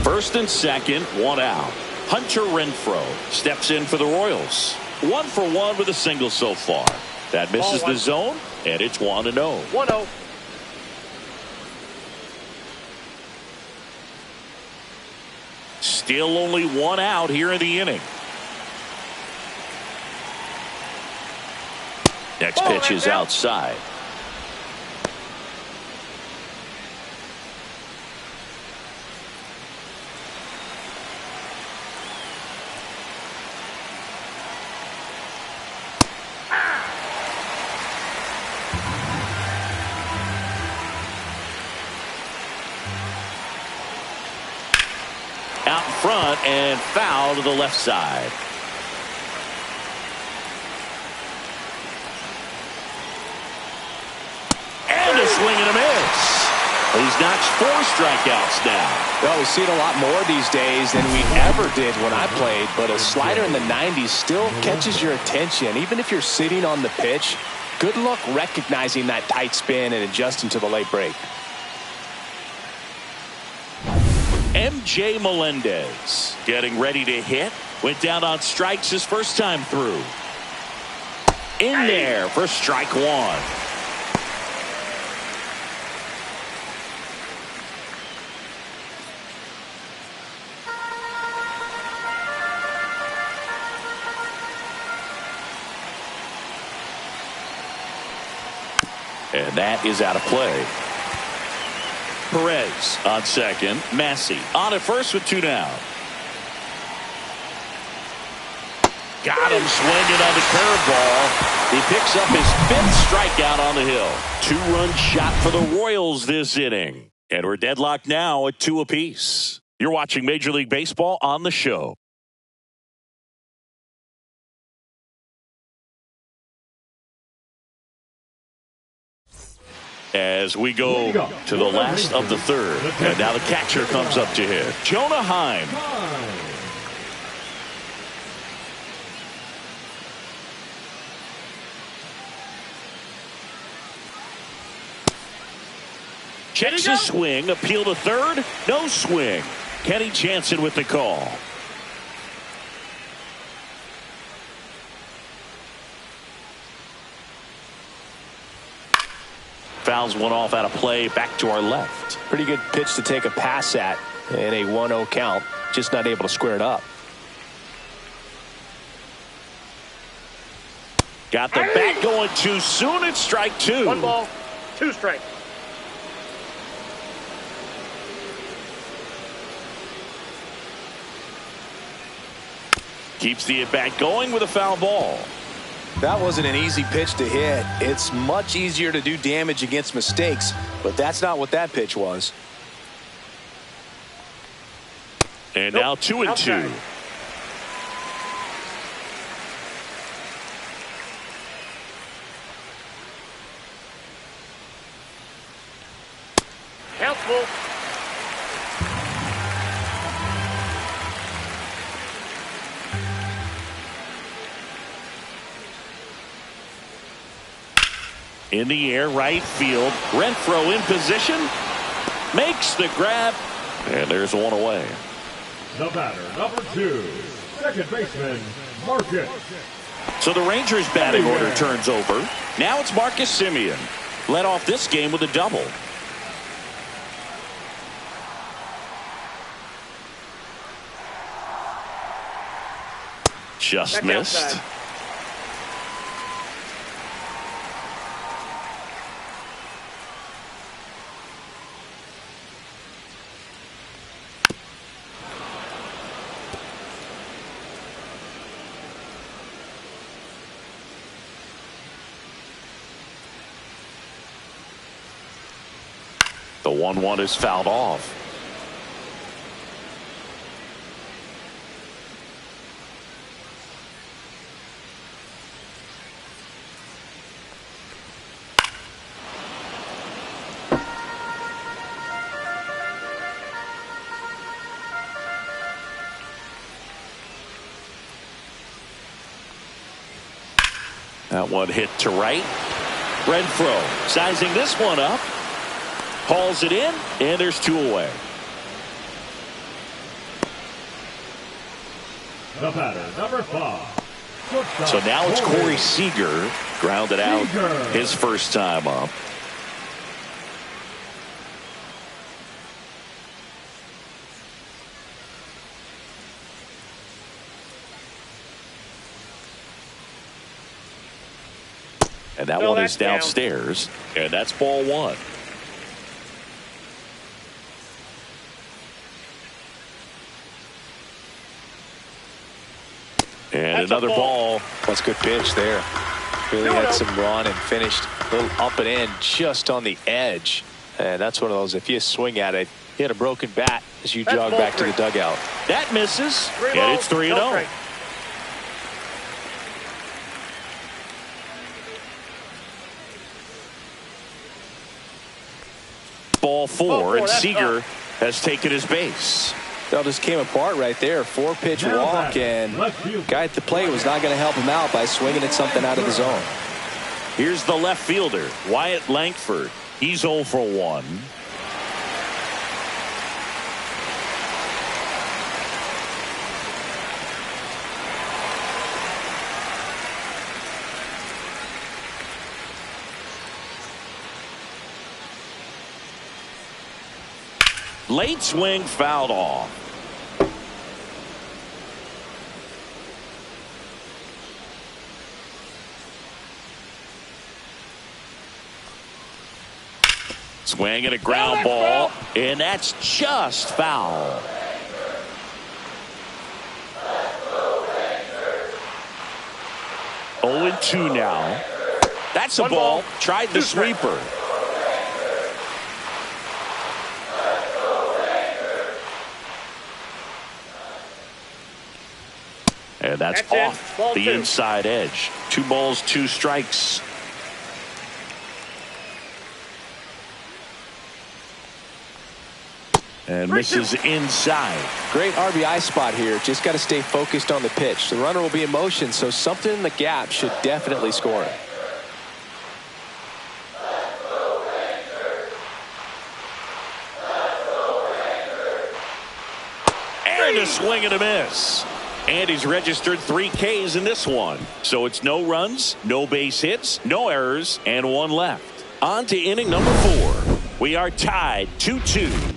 S1: First and second, 1 out. Hunter Renfroe steps in for the Royals. 1 for 1 with a single so far. That misses the zone, and it's 1-0.
S3: 1-0.
S1: Still only 1 out here in the inning. Next pitch is outside. out in front and foul to the left side. And a swing and a miss. He's notched 4 strikeouts now.
S2: Well, we see it a lot more these days than we ever did when I played, but a slider in the 90s still catches your attention. Even if you're sitting on the pitch, good luck recognizing that tight spin and adjusting to the late break.
S1: MJ Melendez getting ready to hit. Went down on strikes his first time through. In there for strike 1. And that is out of play. Perez on second. Massey on at first with 2 down. Got him swinging on the curveball. He picks up his 5th strikeout on the hill. 2-run shot for the Royals this inning. And we're deadlocked now at 2 apiece. You're watching Major League Baseball on the show. As we go to the last of the 3rd. And now the catcher comes up to hit. Jonah Heim. Checks his swing. Appeal to 3rd. No swing. Kenny Jansen with the call. Fouls one off out of play. Back to our left.
S2: Pretty good pitch to take a pass at in a 1-0 count. Just not able to square it up.
S1: Got the bat going too soon. It's strike 2.
S3: 1 ball, 2 strikes.
S1: Keeps the at-bat going with a foul ball.
S2: That wasn't an easy pitch to hit. It's much easier to do damage against mistakes, but that's not what that pitch was.
S1: And now 2-2.
S3: Count's full.
S1: In the air, right field. Renfroe in position. Makes the grab. And there's one away.
S5: The batter, number 2, second baseman, Marcus.
S1: So the Rangers batting order turns over. Now it's Marcus Semien. Led off this game with a double. Just missed.
S3: Outside.
S1: The 1-1 is fouled off. That one hit to right. Renfroe sizing this one up. Hauls it in, and there's 2 away.
S5: The batter, number 5.
S1: So now it's Corey Seager. Grounded out his first time up. And that one is downstairs. And that's ball 1. And another ball.
S2: That's a good pitch there. Really had some run and finished a little up and in just on the edge. And that's one of those, if you swing at it, hit a broken bat, as you jog back to the dugout.
S1: That misses, and
S3: balls,
S1: it's 3-0.
S3: no strike.
S1: Ball four, and
S3: that's
S1: Seager
S3: tough.
S1: has taken his base.
S2: That just came apart right there. 4-pitch
S5: Now
S2: walk,
S5: back,
S2: and
S5: left field.
S2: guy at the plate was not going to help him out by swinging at something out of the zone.
S1: Here's the left fielder, Wyatt Langford. He's 0 for 1. Late swing fouled off. Swing and a ground ball, and that's just foul. Oh, and 2 now. That's a
S3: One
S1: ball.
S3: ball,
S1: Tried the
S3: 2 strikes.
S1: sweeper. And that's
S3: That's it.
S1: off
S3: Ball
S1: the
S3: 2.
S1: inside edge. 2 balls, 2 strikes. And misses inside.
S2: Great RBI spot here. Just got to stay focused on the pitch. The runner will be in motion, so something in the gap should definitely score it.
S1: And a swing and a miss. And he's registered 3 Ks in this one. So it's no runs, no base hits, no errors, and 1 left. On to inning number 4. We are tied 2-2.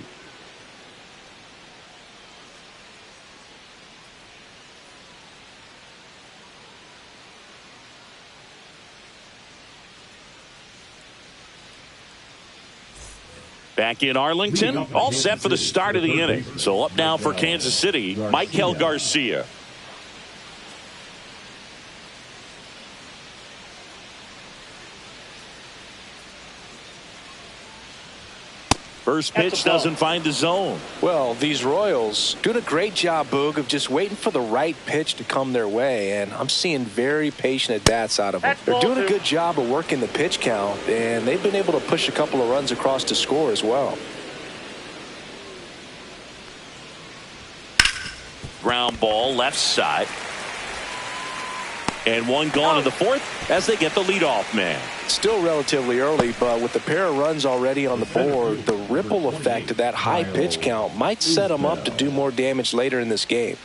S1: Back in Arlington, all set for the start of the inning. So up now for Kansas City, Michael Garcia. First pitch doesn't find the zone.
S2: Well, these Royals doing a great job, Boog, of just waiting for the right pitch to come their way, and I'm seeing very patient at-bats out of them. They're doing a good job of working the pitch count, and they've been able to push a couple of runs across to score as well.
S1: Ground ball left side. And 1 gone in the 4th as they get the leadoff man.
S2: Still relatively early, but with the pair of runs already on the board, the ripple effect of that high pitch count might set them up to do more damage later in this game.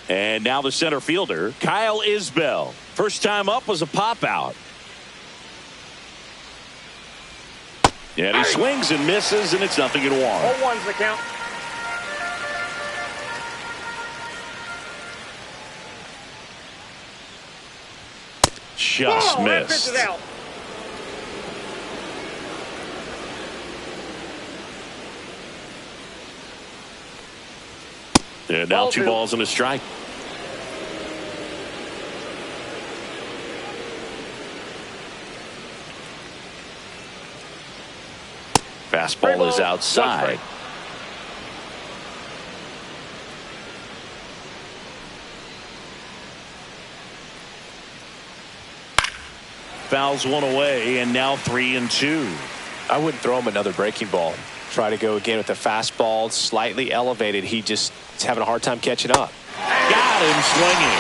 S1: And now the center fielder, Kyle Isbell. First time up was a pop out. And he swings and misses, and it's 0-1.
S3: 0-1's the count.
S1: Just
S3: That pitch
S1: missed.
S3: is out.
S1: And now
S3: Ball
S1: 2
S3: 2.
S1: balls and a strike. Fastball is outside. Fouls 1 away, and now 3-2.
S2: I wouldn't throw him another breaking ball. Try to go again with the fastball slightly elevated. He just is having a hard time catching up.
S1: Got him swinging.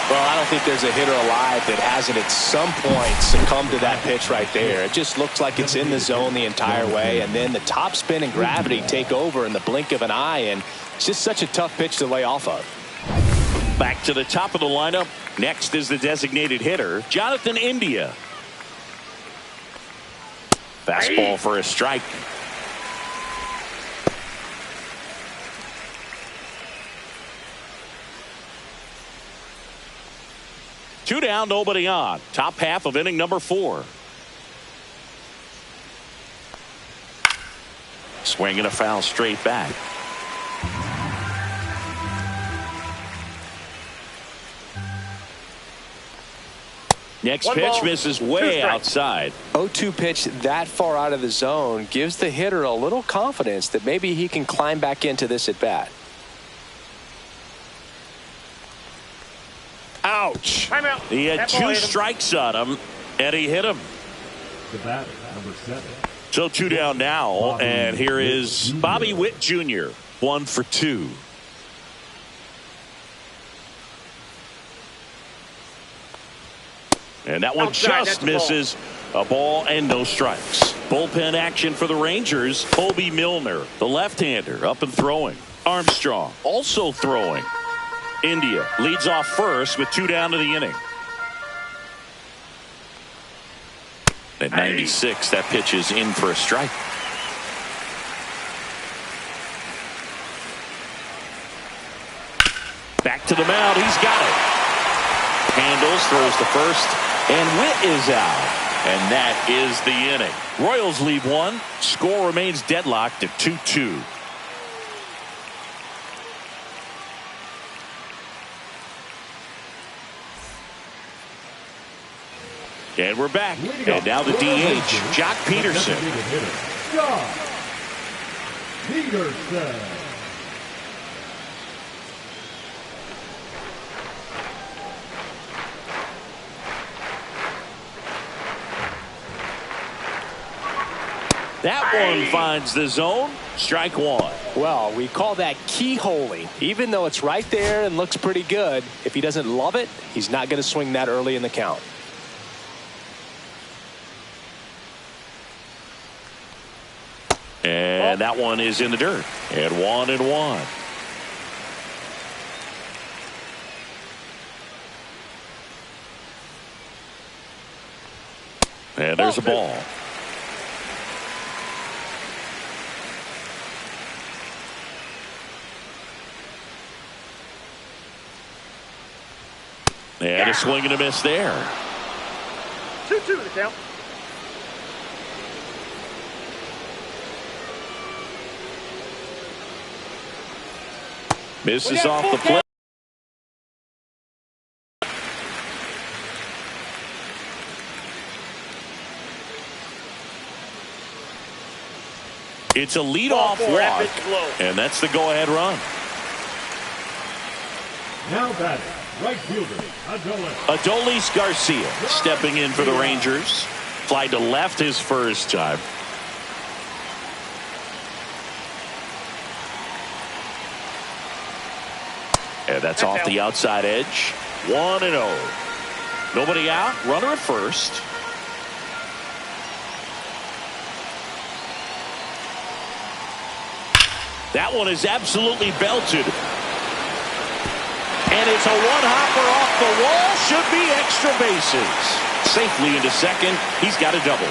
S2: Well, I don't think there's a hitter alive that hasn't at some point succumbed to that pitch right there. It just looks like it's in the zone the entire way, and then the top spin and gravity take over in the blink of an eye, and it's just such a tough pitch to lay off of.
S1: Back to the top of the lineup. Next is the designated hitter, Jonathan India. Fastball for a strike. Two down, nobody on. Top half of inning number 4. Swing and a foul straight back. Next
S3: One
S1: pitch
S3: ball,
S1: misses
S3: 2
S1: way
S3: strikes.
S1: outside.
S2: 0-2 pitch that far out of the zone gives the hitter a little confidence that maybe he can climb back into this at bat.
S1: Ouch.
S3: Timeout.
S1: He had
S3: That ball
S1: 2
S3: hit him.
S1: strikes on him, and he hit him.
S5: The batter, number 7.
S1: So 2 down now, and here is Bobby Witt Jr. 1 for 2. And that one
S3: Outside,
S1: just
S3: that's a ball.
S1: misses. A ball and no strikes. Bullpen action for the Rangers. Kobe Milner, the left-hander, up and throwing. Armstrong also throwing. India leads off first with 2 down to the inning. At 96, that pitch is in for a strike. Back to the mound. He's got it. Handles, throws to first, and Witt is out. And that is the inning. Royals lead 1. Score remains deadlocked at 2-2. And we're back. And now the DH, Jock Peterson.
S5: Jock Peterson.
S1: That one finds the zone. Strike 1.
S2: Well, we call that keyholing. Even though it's right there and looks pretty good, if he doesn't love it, he's not going to swing that early in the count.
S1: And that one is in the dirt. And 1-1. And there's a ball. And a swing and a miss there.
S3: 2-2 the count.
S1: Misses off the plate. It's a leadoff walk, and that's the go-ahead run.
S5: Now batting, right fielder,
S1: Adolis Garcia stepping in for the Rangers. Fly to left his first time. And that's off the outside edge. 1-0. Nobody out. Runner at first. That one is absolutely belted. And it's a one-hopper off the wall. Should be extra bases. Safely into second. He's got a double.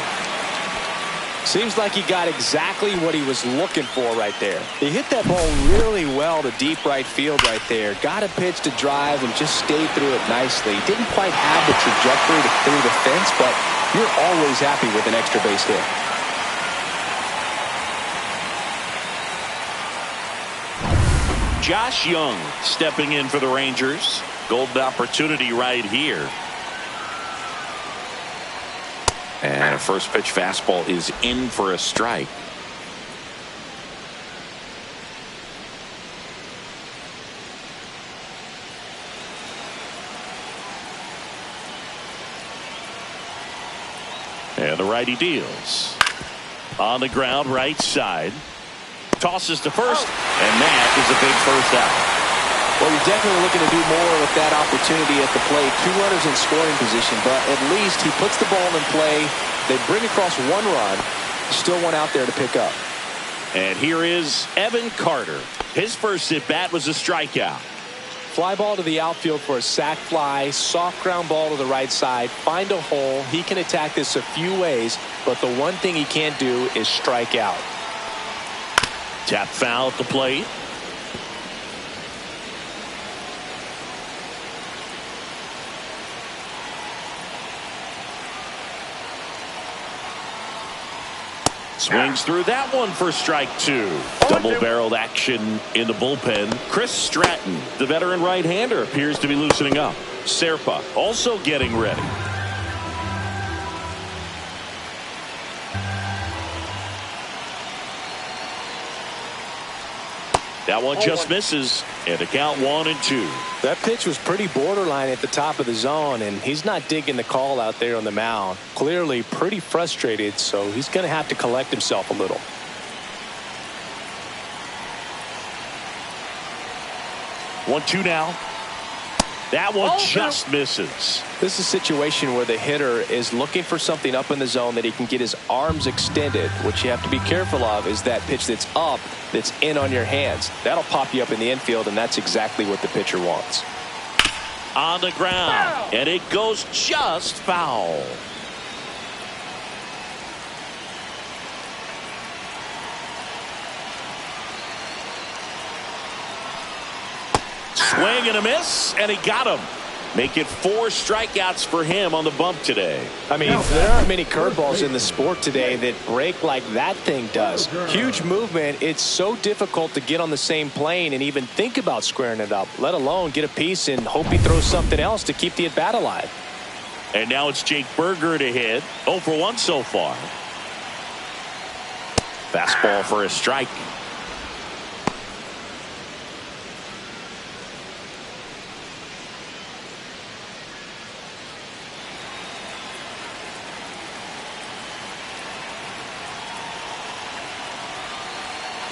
S2: Seems like he got exactly what he was looking for right there. He hit that ball really well to deep right field right there. Got a pitch to drive and just stayed through it nicely. Didn't quite have the trajectory to clear the fence, but you're always happy with an extra base hit.
S1: Josh Young stepping in for the Rangers. Golden opportunity right here.
S7: And a first pitch fastball is in for a strike.
S1: And the righty deals. On the ground, right side. Tosses to first, and that is a big first out.
S2: Well, you're definitely looking to do more with that opportunity at the plate. 2 runners in scoring position, but at least he puts the ball in play. They bring across 1 run. Still one out there to pick up.
S1: And here is Evan Carter. His first at bat was a strikeout.
S2: Fly ball to the outfield for a sac fly. Soft ground ball to the right side. Find a hole. He can attack this a few ways, but the one thing he can't do is strike out.
S1: Tap foul at the plate. Swings through that one for strike 2. Double-barreled action in the bullpen. Chris Stratton, the veteran right-hander, appears to be loosening up. Serpa also getting ready. That one just misses, and the count 1-2.
S2: That pitch was pretty borderline at the top of the zone, and he's not digging the call out there on the mound. Clearly pretty frustrated, so he's going to have to collect himself a little.
S1: One, two now. That one just misses.
S2: This is a situation where the hitter is looking for something up in the zone that he can get his arms extended. What you have to be careful of is that pitch that's up, that's in on your hands. That'll pop you up in the infield, and that's exactly what the pitcher wants.
S1: On the ground, and it goes just foul. Swing and a miss, and he got him. Make it 4 strikeouts for him on the bump today.
S2: I mean, there aren't many curveballs in the sport today that break like that thing does. Huge movement. It's so difficult to get on the same plane and even think about squaring it up, let alone get a piece and hope he throws something else to keep the at-bat alive.
S1: And now it's Jake Berger to hit. 0 for 1 so far. Fastball for a strike.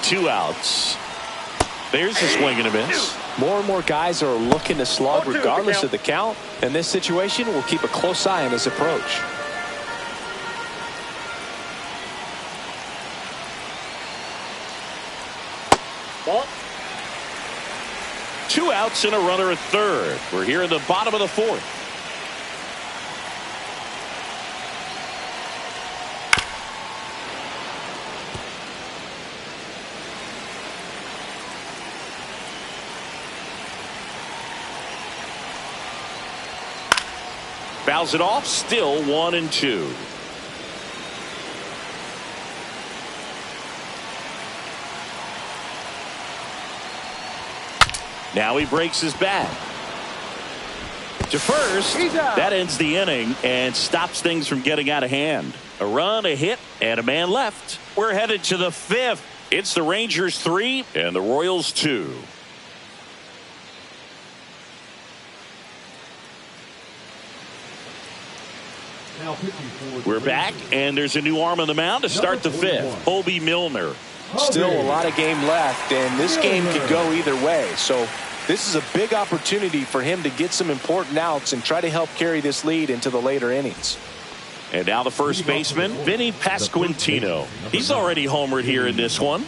S1: Two outs. There's a swing and a miss.
S2: More and more guys are looking to slug regardless of the count. In this situation, we'll keep a close eye on his approach.
S3: Ball.
S1: 2 outs and a runner at third. We're here in the bottom of the 4th. Fouls it off, still 1-2. Now he breaks his bat. To first, that ends the inning and stops things from getting out of hand. A run, a hit, and a man left. We're headed to the 5th. It's the Rangers 3 and the Royals 2. We're back, and there's a new arm on the mound to start the 5th. Colby Milner.
S2: Still a lot of game left, and this game could go either way. So this is a big opportunity for him to get some important outs and try to help carry this lead into the later innings.
S1: And now the first baseman, Vinny Pasquantino. He's already homered here in this one.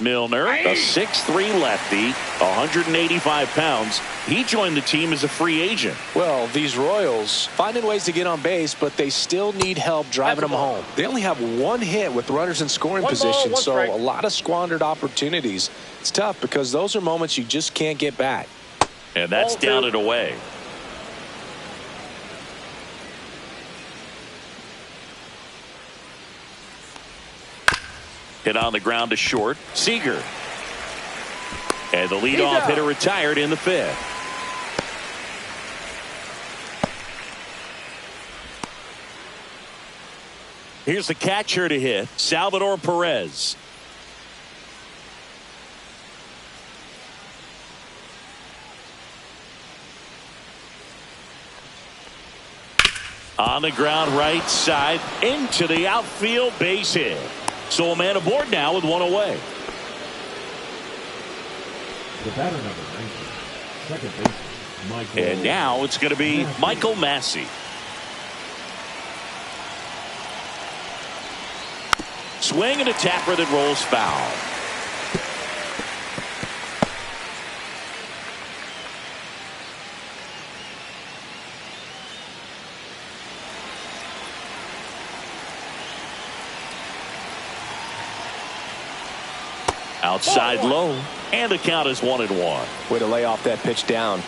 S1: Milner, a 6'3" lefty, 185 pounds. He joined the team as a free agent.
S2: Well, these Royals finding ways to get on base, but they still need help driving them home. They only have 1 hit with runners in scoring position, so a lot of squandered opportunities. It's tough because those are moments you just can't get back.
S1: And that's down and away. Hit on the ground to short. Seager. And the leadoff hitter retired in the 5th. Here's the catcher to hit, Salvador Perez. On the ground right side into the outfield, base hit. So a man aboard now with 1 away.
S5: The batter number 19, second baseman, Michael.
S1: And now it's going to be Michael Massey. Swing and a tapper that rolls foul. Outside low, and the count is 1-1.
S2: Way to lay off that pitch down.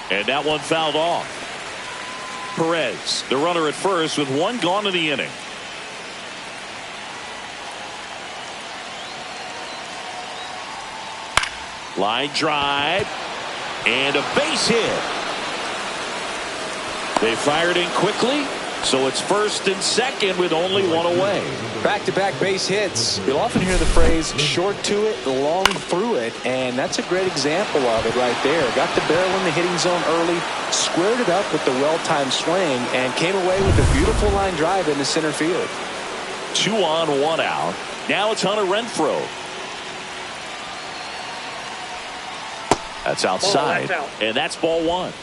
S1: And that one fouled off. Perez, the runner at first with 1 gone in the inning. Line drive, and a base hit. They fired in quickly, so it's first and second with only one away.
S2: Back-to-back base hits. You'll often hear the phrase short to it, long through it, and that's a great example of it right there. Got the barrel in the hitting zone early, squared it up with the well-timed swing, and came away with a beautiful line drive into center field.
S1: 2 on, 1 out. Now it's Hunter Renfroe. That's outside, and that's ball 1.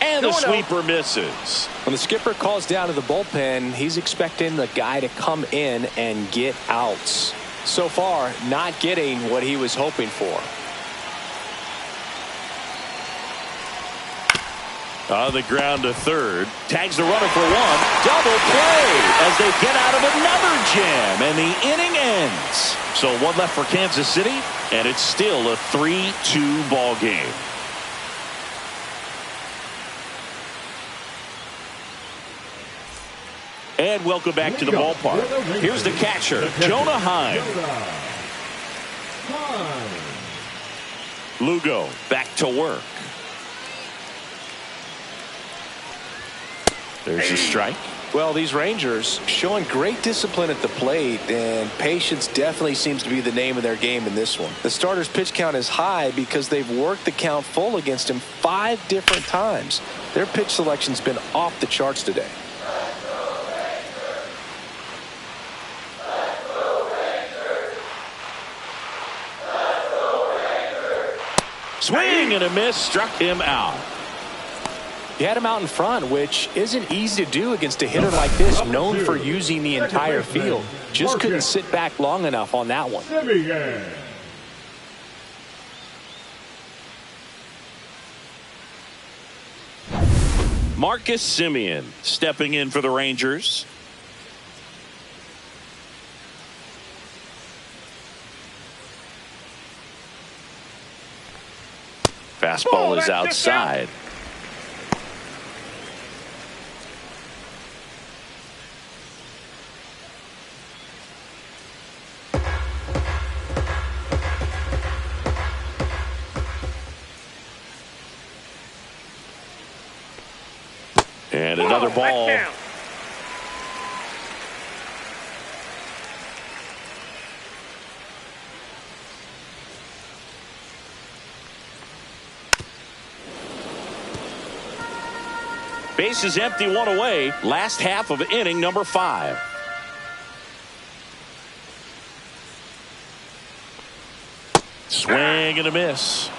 S1: And the sweeper misses.
S2: When the skipper calls down to the bullpen, he's expecting the guy to come in and get outs. So far, not getting what he was hoping for.
S1: On the ground to third. Tags the runner for 1. Double play as they get out of another jam, and the inning ends. So 1 left for Kansas City, and it's still a 3-2 ball game. And welcome back to the ballpark. Here's the catcher, Jonah Heim. Lugo back to work. There's a strike.
S2: Well, these Rangers showing great discipline at the plate, and patience definitely seems to be the name of their game in this one. The starter's pitch count is high because they've worked the count full against him 5 different times. Their pitch selection's been off the charts today.
S1: Swing and a miss, struck him out.
S2: He had him out in front, which isn't easy to do against a hitter like this, known for using the entire field. Just couldn't sit back long enough on that one.
S1: Marcus Semien stepping in for the Rangers. Fastball is outside. And another ball. Base is empty, 1 away. Last half of inning number 5. Swing and a miss.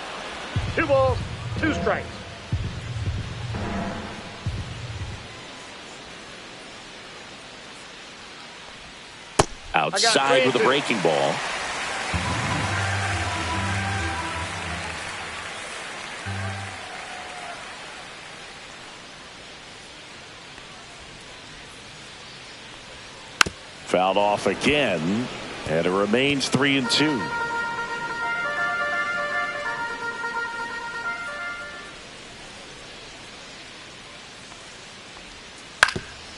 S3: 2 balls, 2 strikes.
S1: Outside with a breaking ball. Fouled off again, and it remains 3-2.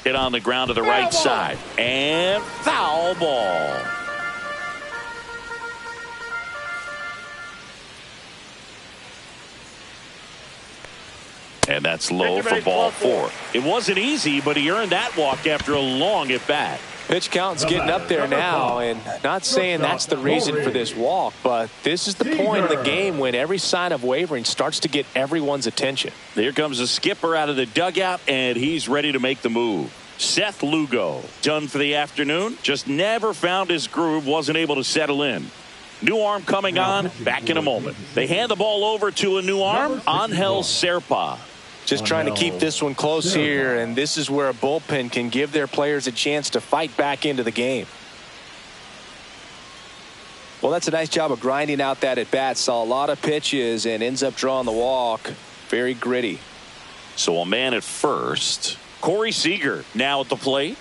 S1: Hit on the ground to the right side, and foul ball. And that's low for ball 4. It wasn't easy, but he earned that walk after a long at bat.
S2: Pitch count's getting up there now, and not saying that's the reason for this walk, but this is the point of the game when every sign of wavering starts to get everyone's attention.
S1: Here comes the skipper out of the dugout, and he's ready to make the move. Seth Lugo, done for the afternoon. Just never found his groove, wasn't able to settle in. New arm coming on, back in a moment. They hand the ball over to a new arm, Angel Serpa.
S2: Just trying to keep this one close here, and this is where a bullpen can give their players a chance to fight back into the game. Well, that's a nice job of grinding out that at bat. Saw a lot of pitches and ends up drawing the walk. Very gritty.
S1: So a man at first. Corey Seager now at the plate.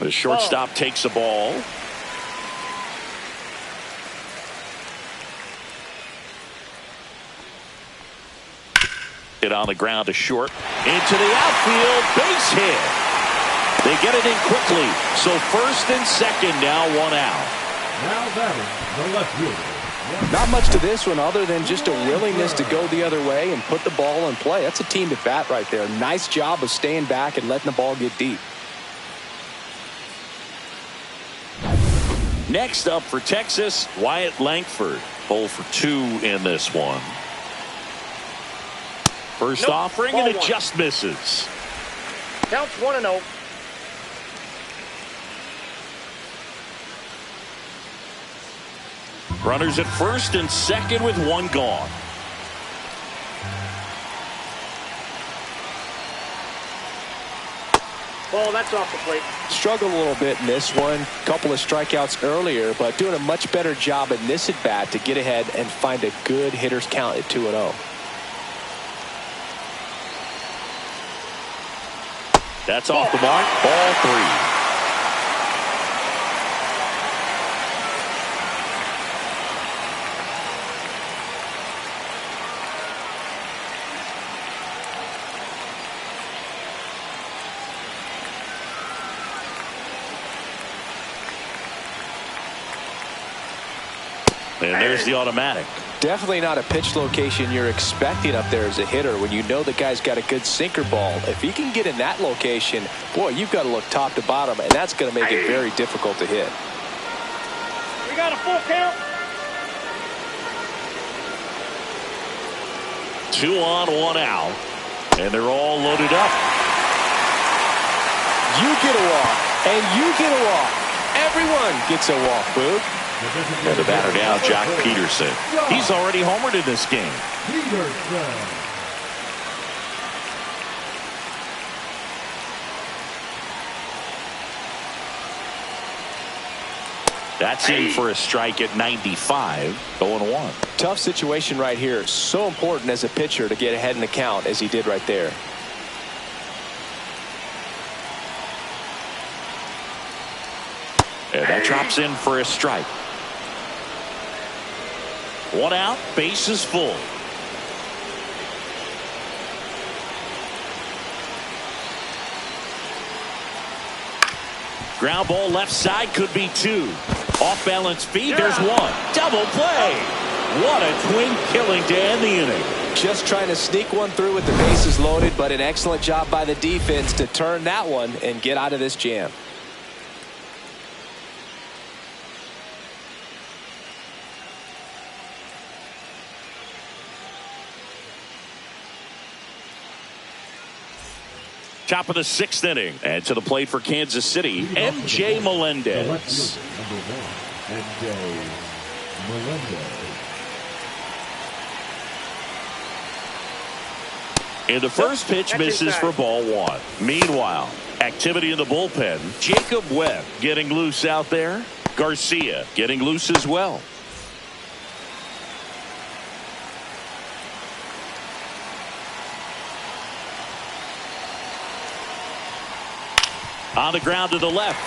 S1: The shortstop takes the ball. It on the ground to short. Into the outfield. Base hit. They get it in quickly. So first and second now, one out.
S5: Now batting the left fielder.
S2: Not much to this one other than just a willingness to go the other way and put the ball in play. That's a team at bat right there. Nice job of staying back and letting the ball get deep.
S1: Next up for Texas, Wyatt Langford. 0 for 2 in this one. First offering, and it just misses.
S3: Counts 1-0.
S1: Runners at first and second with one gone.
S3: Ball, that's off the plate.
S2: Struggled a little bit in this one. Couple of strikeouts earlier, but doing a much better job in this at bat to get ahead and find a good hitter's count at 2-0.
S1: That's off the mark. Ball 3. And there's the automatic.
S2: Definitely not a pitch location you're expecting up there as a hitter when you know the guy's got a good sinker ball. If he can get in that location, boy, you've got to look top to bottom, and that's going to make it very difficult to hit.
S3: We got a full count.
S1: 2 on, 1 out. And they're all loaded up.
S2: You get a walk, and you get a walk. Everyone gets a walk, Boog.
S1: And the batter now, Jock Peterson. He's already homered in this game.
S5: Peterson.
S1: That's in for a strike at 95, 0-1.
S2: Tough situation right here. So important as a pitcher to get ahead in the count as he did right there.
S1: And that drops in for a strike. 1 out, bases full. Ground ball left side, could be 2. Off balance feed, there's 1. Double play. What a twin killing to end the inning.
S2: Just trying to sneak one through with the bases loaded, but an excellent job by the defense to turn that one and get out of this jam.
S1: Top of the 6th inning. And to the plate for Kansas City, MJ Melendez.
S5: Number 1, MJ Melendez.
S1: And the first pitch misses for ball 1. Meanwhile, activity in the bullpen. Jacob Webb getting loose out there. Garcia getting loose as well. On the ground to the left.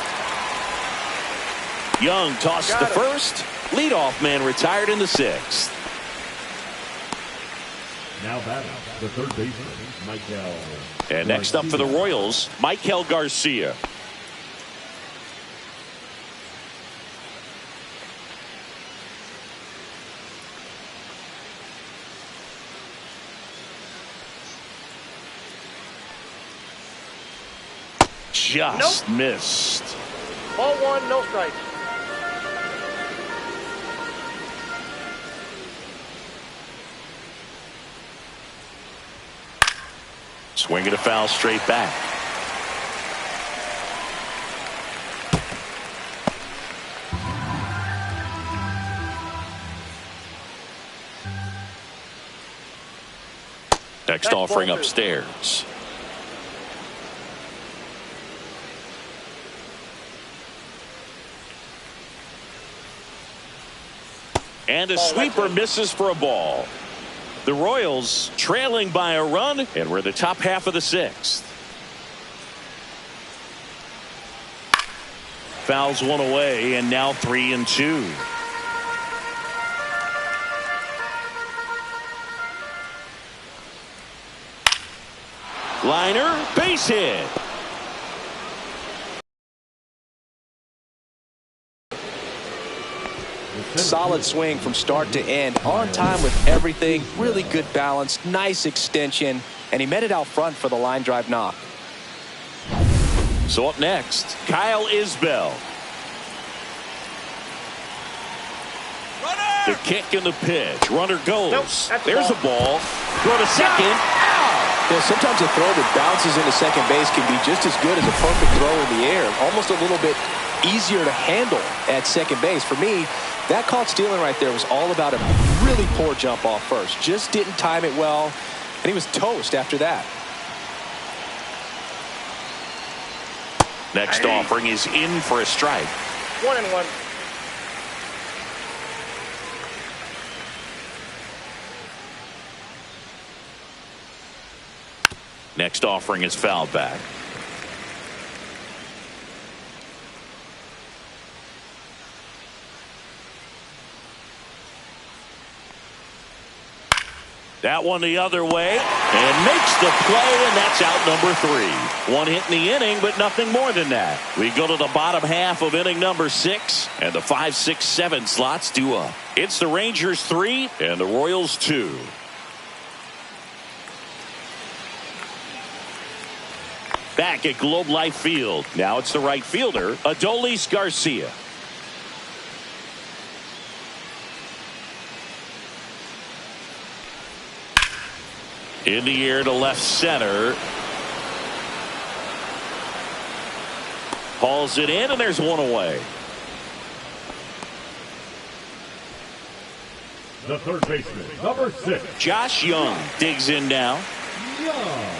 S1: Young tosses to first. Leadoff man retired in the 6th.
S5: Now batting the third baseman, Michael.
S1: And next up for the Royals, Michael Garcia. Just missed.
S3: Ball 1, no strikes.
S1: Swinging a foul straight back. Next offering upstairs. And a sweeper misses for a ball. The Royals trailing by a run, and we're the top half of the 6th. Fouls one away, and now 3-2. Liner, base hit.
S2: Solid swing from start to end, on time with everything, really good balance, nice extension, and he met it out front for the line drive knock.
S1: So up next, Kyle Isbell. The kick and the pitch. Runner goes.
S3: Nope,
S1: there's a ball. Throw to second.
S2: Yeah, sometimes a throw that bounces into second base can be just as good as a perfect throw in the air. Almost a little bit easier to handle at second base. For me, that caught stealing right there was all about a really poor jump off first. Just didn't time it well, and he was toast after that.
S7: Next offering is in for a strike.
S3: 1-1.
S7: Next offering is fouled back.
S1: That one the other way and makes the play, and that's out number 3. One hit in the inning, but nothing more than that. We go to the bottom half of inning number 6, and the 5, 6, 7 slots due up. It's the Rangers 3 and the Royals 2. Back at Globe Life Field. Now it's the right fielder, Adolis Garcia. In the air to left center. Hauls it in, and there's one away.
S5: The third baseman, number 6.
S1: Josh Young digs in now.
S5: Young.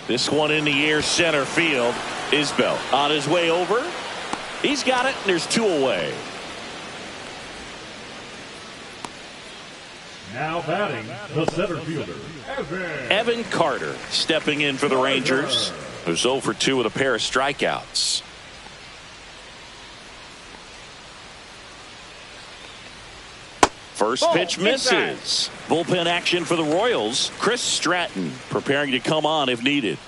S1: This one in the air center field. Isbell on his way over. He's got it, and there's 2 away.
S5: Now batting, the center fielder,
S1: Evan Carter stepping in for the Rangers. Who's 0 for 2 with a pair of strikeouts. First pitch misses. Bullpen action for the Royals. Chris Stratton preparing to come on if needed.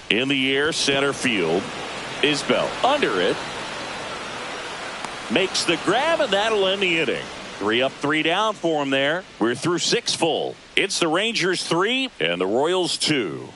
S1: In the air center field. Isbell under it. Makes the grab, and that'll end the inning. 3 up, 3 down for him there. We're through 6 full. It's the Rangers 3 and the Royals 2.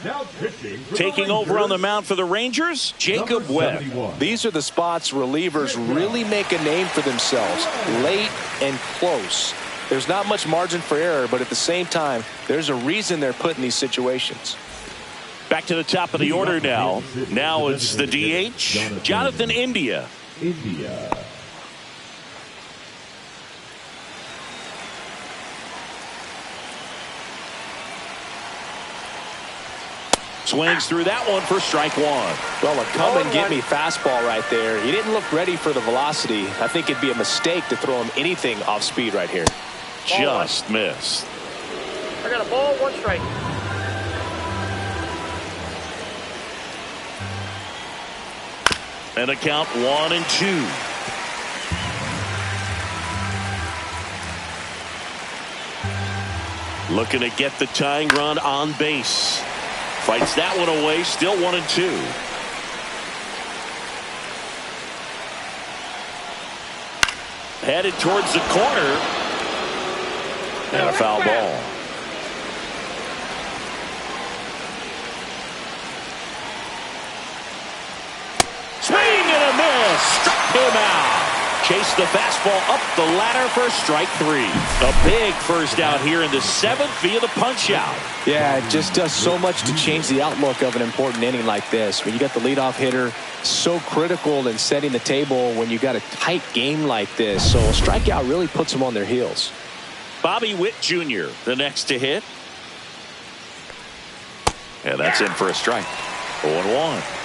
S5: now pitching for
S1: Taking over on the mound for the Rangers, Jacob Webb.
S5: 71.
S2: These are the spots relievers really make a name for themselves, late and close. There's not much margin for error, but at the same time, there's a reason they're put in these situations.
S1: Back to the top of the order now. Now it's the DH, Jonathan India.
S5: India.
S1: Swings through that one for strike 1.
S2: Well, a come and get me fastball right there. He didn't look ready for the velocity. I think it'd be a mistake to throw him anything off speed right here.
S1: Just missed.
S3: I got a ball, 1 strike.
S1: And a count 1-2. Looking to get the tying run on base. Fights that one away, still 1-2. Headed towards the corner. And a foul ball. Swing and a miss. Struck him out. Chased the fastball up the ladder for strike 3. A big first out here in the 7th via the punch out.
S2: Yeah, it just does so much to change the outlook of an important inning like this. When you got the leadoff hitter so critical in setting the table when you got a tight game like this. So a strikeout really puts them on their heels.
S1: Bobby Witt Jr., the next to hit. And that's in for a strike. 0-1.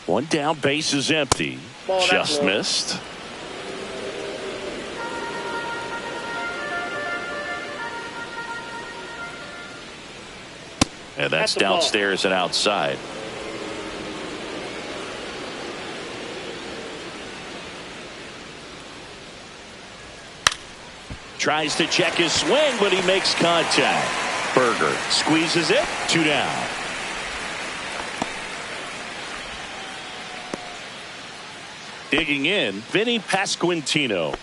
S1: One down, base is empty. Just missed. And that's downstairs and outside. Tries to check his swing, but he makes contact. Berger squeezes it. 2 down. Digging in, Vinny Pasquantino.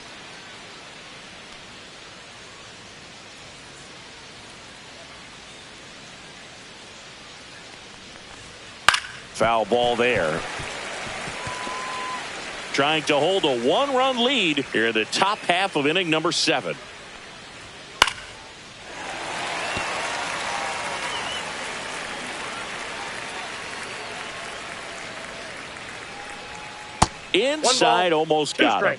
S1: Foul ball there. Trying to hold a 1-run lead here in the top half of inning number 7. Inside, almost got him.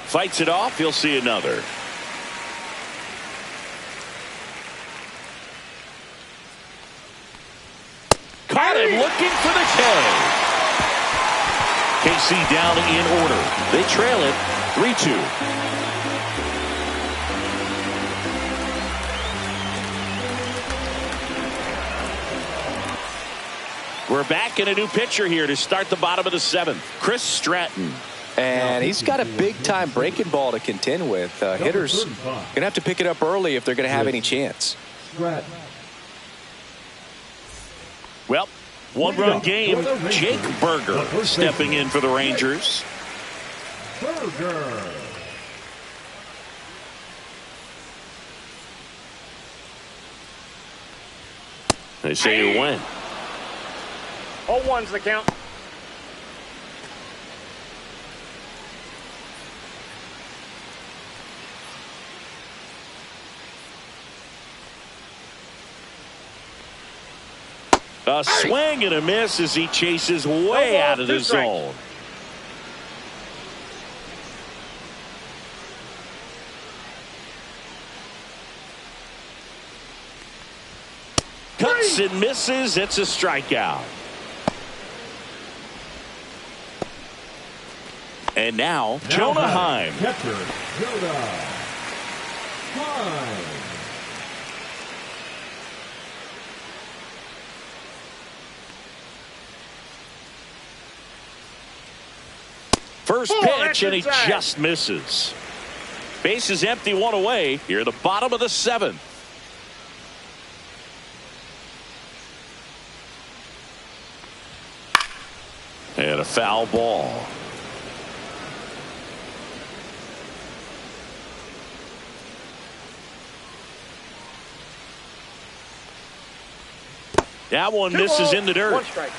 S1: Fights it off. He'll see another. Caught him looking for the K. KC down in order. They trail it 3-2. We're back in a new pitcher here to start the bottom of the 7th. Chris Stratton.
S2: And he's got a big-time breaking ball to contend with. Hitters going to have to pick it up early if they're going to have any chance.
S1: Well, 1-run game. Jake Berger stepping in for the Rangers.
S5: Berger.
S1: They say you win.
S3: 0-1's the count.
S1: A swing and a miss as he chases way out of the zone. Cuts and misses. It's a strikeout. And now Jonah Heim.
S5: Catcher, Jonah Heim.
S1: First pitch, and he just misses. Base is empty, 1 away. Here at the bottom of the 7th. And a foul ball. That one misses in the dirt.
S3: 1 strike.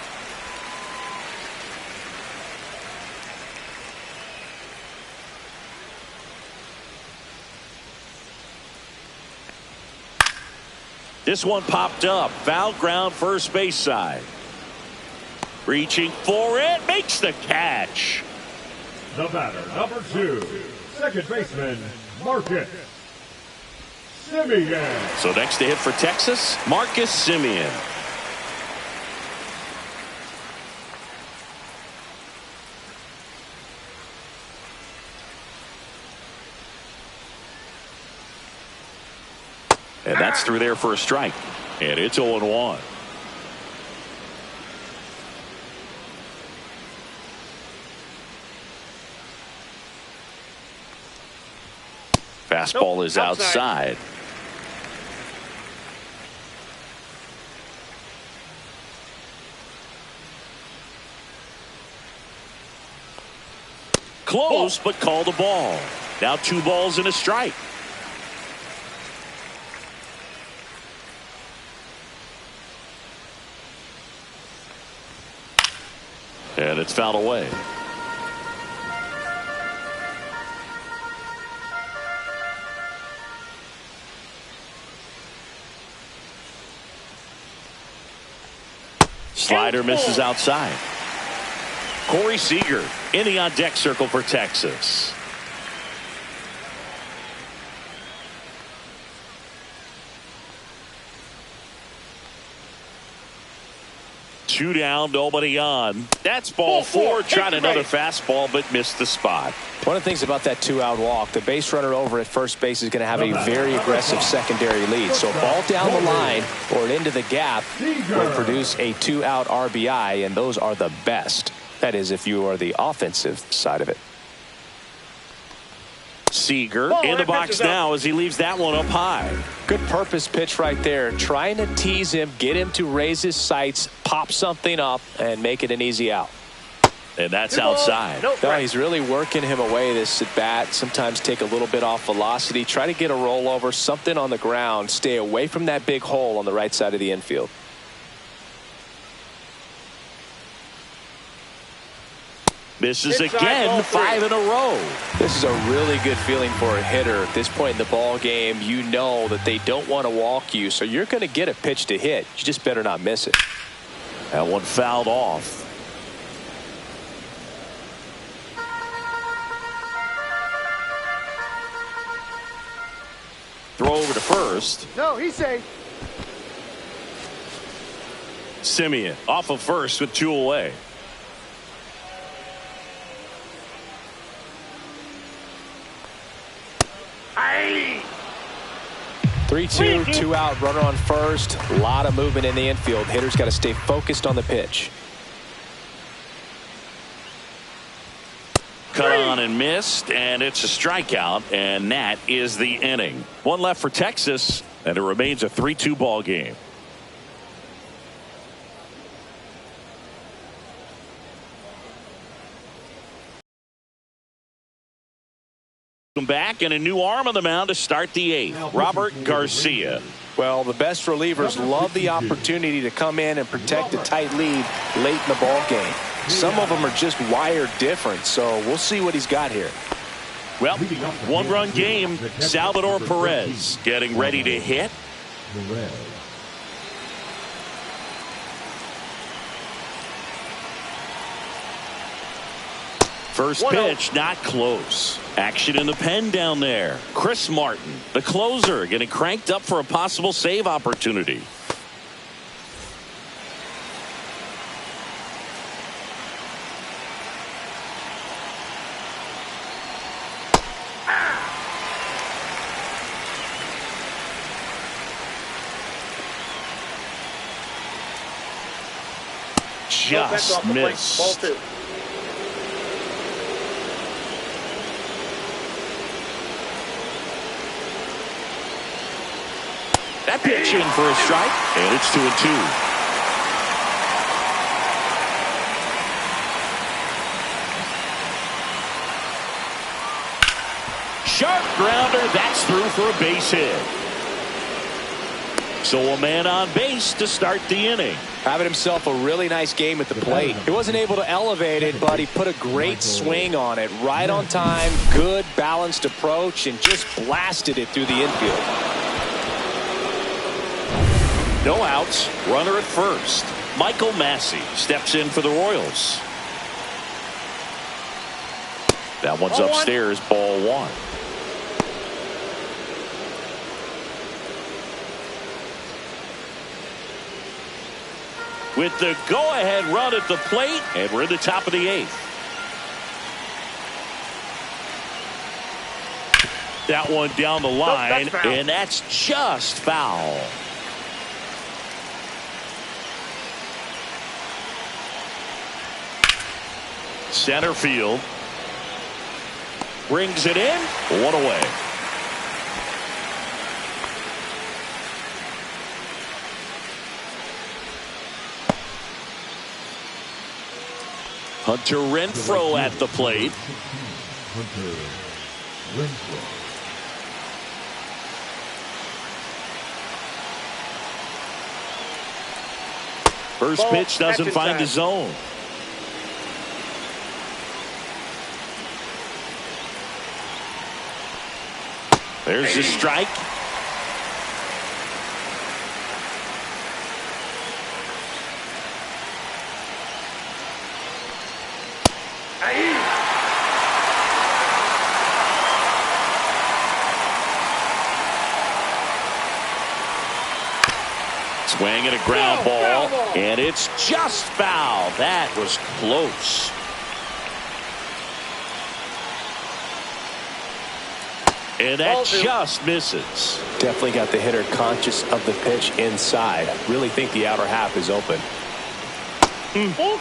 S1: This one popped up. Foul ground, first base side. Reaching for it, makes the catch.
S5: The batter, number 2, second baseman, Marcus Semien.
S1: So next to hit for Texas, Marcus Semien. And that's through there for a strike. And it's 0-1. Fastball is outside. Close, but called a ball. Now 2 balls and a strike. And it's fouled away. Slider misses outside. Corey Seager in the on-deck circle for Texas. Two down, nobody on. That's ball four. Tried another fastball, but missed the spot.
S2: One of the things about that 2-out walk, the base runner over at first base is going to have a very aggressive secondary lead. So a ball down the line or into the gap will produce a 2-out RBI, and those are the best. That is, if you are the offensive side of it.
S1: Seager in the box now as he leaves that one up high.
S2: Good purpose pitch right there. Trying to tease him, get him to raise his sights, pop something up, and make it an easy out.
S1: And that's outside.
S2: No, he's really working him away this at bat. Sometimes take a little bit off velocity. Try to get a rollover, something on the ground. Stay away from that big hole on the right side of the infield.
S1: Misses again, 5 in a row.
S2: This is a really good feeling for a hitter at this point in the ball game. You know that they don't want to walk you, so you're going to get a pitch to hit. You just better not miss it.
S1: That one fouled off. Throw over to first.
S3: No, he's safe.
S1: Simeon off of first with 2 away.
S2: 3-2, 2-out, runner on first. A lot of movement in the infield. Hitter's got to stay focused on the pitch.
S1: Cut on and missed, and it's a strikeout, and that is the inning. One left for Texas, and it remains a 3-2 ball game. Back and a new arm on the mound to start the 8th. Robert Garcia.
S2: Well, the best relievers love the opportunity to come in and protect a tight lead late in the ball game. Some of them are just wired different, so we'll see what he's got here.
S1: Well, 1-run game. Salvador Perez getting ready to hit. First pitch, not close. Action in the pen down there. Chris Martin, the closer, getting cranked up for a possible save opportunity. Just missed. That pitch in for a strike, and it's 2-2. Sharp grounder, that's through for a base hit. So a man on base to start the inning.
S2: Having himself a really nice game at the plate. He wasn't able to elevate it, but he put a great swing on it. Right on time, good balanced approach, and just blasted it through the infield.
S1: No outs, runner at first. Michael Massey steps in for the Royals. That one's upstairs, ball 1. With the go-ahead run at the plate, and we're in the top of the 8th. That one down the line, and that's just foul. Center field. Brings it in. 1 away. Hunter Renfroe at the plate.
S5: Hunter Renfroe.
S1: First pitch doesn't find the zone. There's the strike. Swing and a ground ball, and it's just foul. That was close. And that just misses.
S6: Definitely got the hitter conscious of the pitch inside. Really think the outer half is open.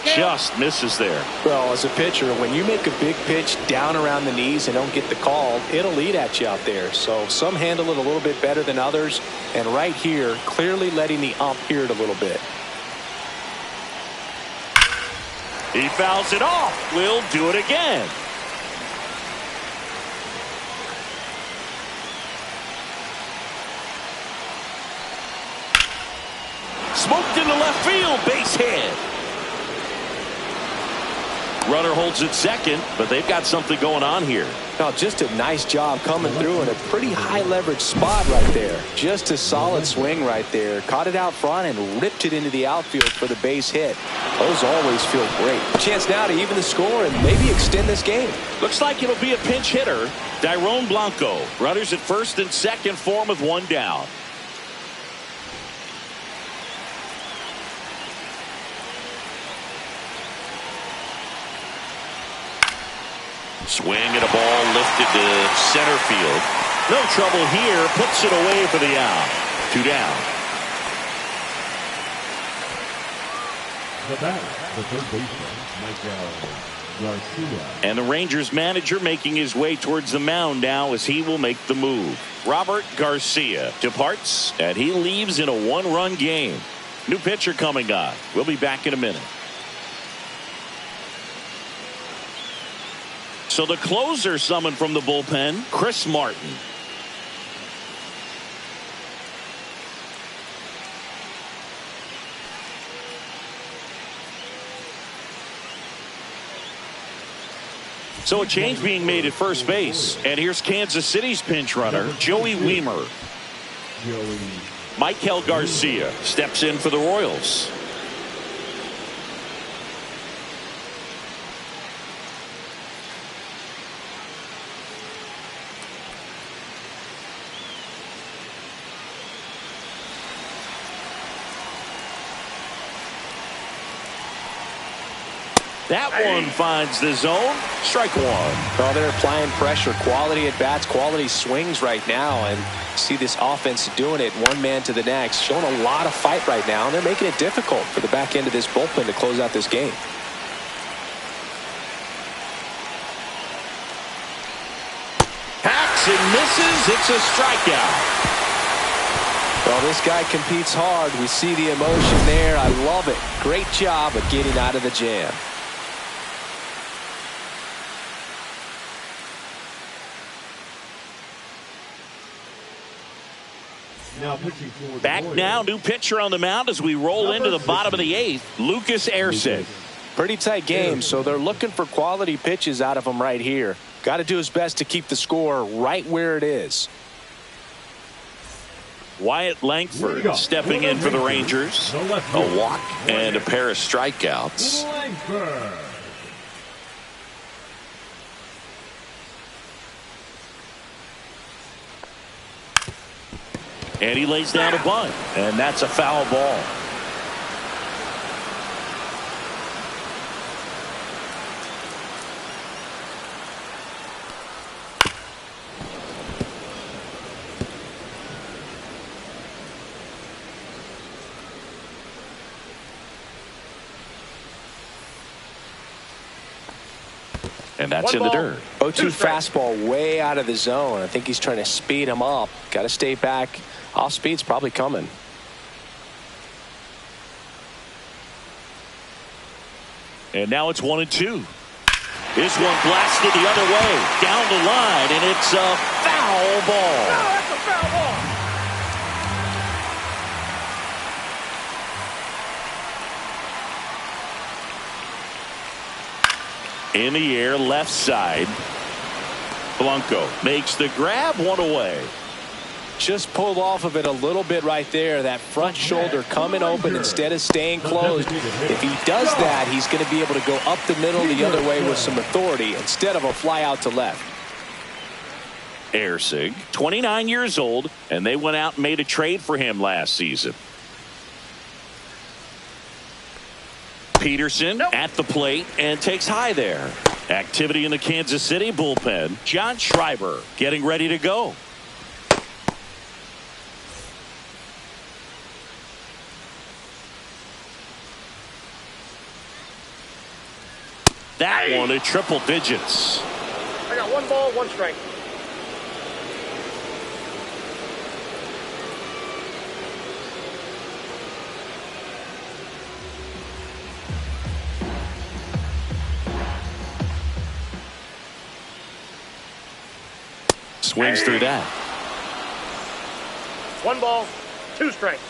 S1: Just misses there.
S6: Well, as a pitcher, when you make a big pitch down around the knees and don't get the call, it'll eat at you out there. So some handle it a little bit better than others. And right here, clearly letting the ump hear it a little bit.
S1: He fouls it off. We'll do it again. Smoked into left field. Base hit. Runner holds at second, but they've got something going on here.
S2: Now, just a nice job coming through in a pretty high leverage spot right there. Just a solid swing right there. Caught it out front and ripped it into the outfield for the base hit. Those always feel great. Chance now to even the score and maybe extend this game.
S1: Looks like it'll be a pinch hitter. Dairon Blanco. Runners at first and second for him with one down. Swing and a ball lifted to center field. No trouble here. Puts it away for the out. 2 down.
S5: The batter, the third baseman, Michael Garcia.
S1: And the Rangers manager making his way towards the mound now as he will make the move. Robert Garcia departs, and he leaves in a 1-run game. New pitcher coming up. We'll be back in a minute. So the closer summoned from the bullpen, Chris Martin. So a change being made at first base. And here's Kansas City's pinch runner, Joey Weimer. Michael Garcia steps in for the Royals. That one finds the zone. Strike one.
S2: Well, they're applying pressure, quality at bats, quality swings right now, and see this offense doing it one man to the next, showing a lot of fight right now, and they're making it difficult for the back end of this bullpen to close out this game.
S1: Hacks and misses. It's a strikeout.
S2: Well, this guy competes hard. We see the emotion there. I love it. Great job of getting out of the jam.
S1: Back now, new pitcher on the mound as we roll into the bottom of the 8th, Lucas Erceg.
S2: Pretty tight game, so they're looking for quality pitches out of him right here. Got to do his best to keep the score right where it is.
S1: Wyatt Langford stepping in for the Rangers. A walk and a pair of strikeouts. And he lays down a bunt, and that's a foul ball. And that's in the dirt.
S2: 0-2 fastball way out of the zone. I think he's trying to speed him up. Got to stay back. Off speed's probably coming.
S1: And now it's 1-2. This one blasted the other way down the line, and it's a foul ball.
S3: No, that's a foul ball.
S1: In the air, left side. Blanco makes the grab, one away.
S2: Just pulled off of it a little bit right there. That front shoulder coming open instead of staying closed. If he does that, he's going to be able to go up the middle the other way with some authority instead of a fly out to left.
S1: Ersig, 29 years old, and they went out and made a trade for him last season. Peterson at the plate and takes high there. Activity in the Kansas City bullpen. John Schreiber getting ready to go. That one at triple digits.
S3: I got 1 ball, 1 strike.
S1: Swings through that.
S3: 1 ball, 2 strikes.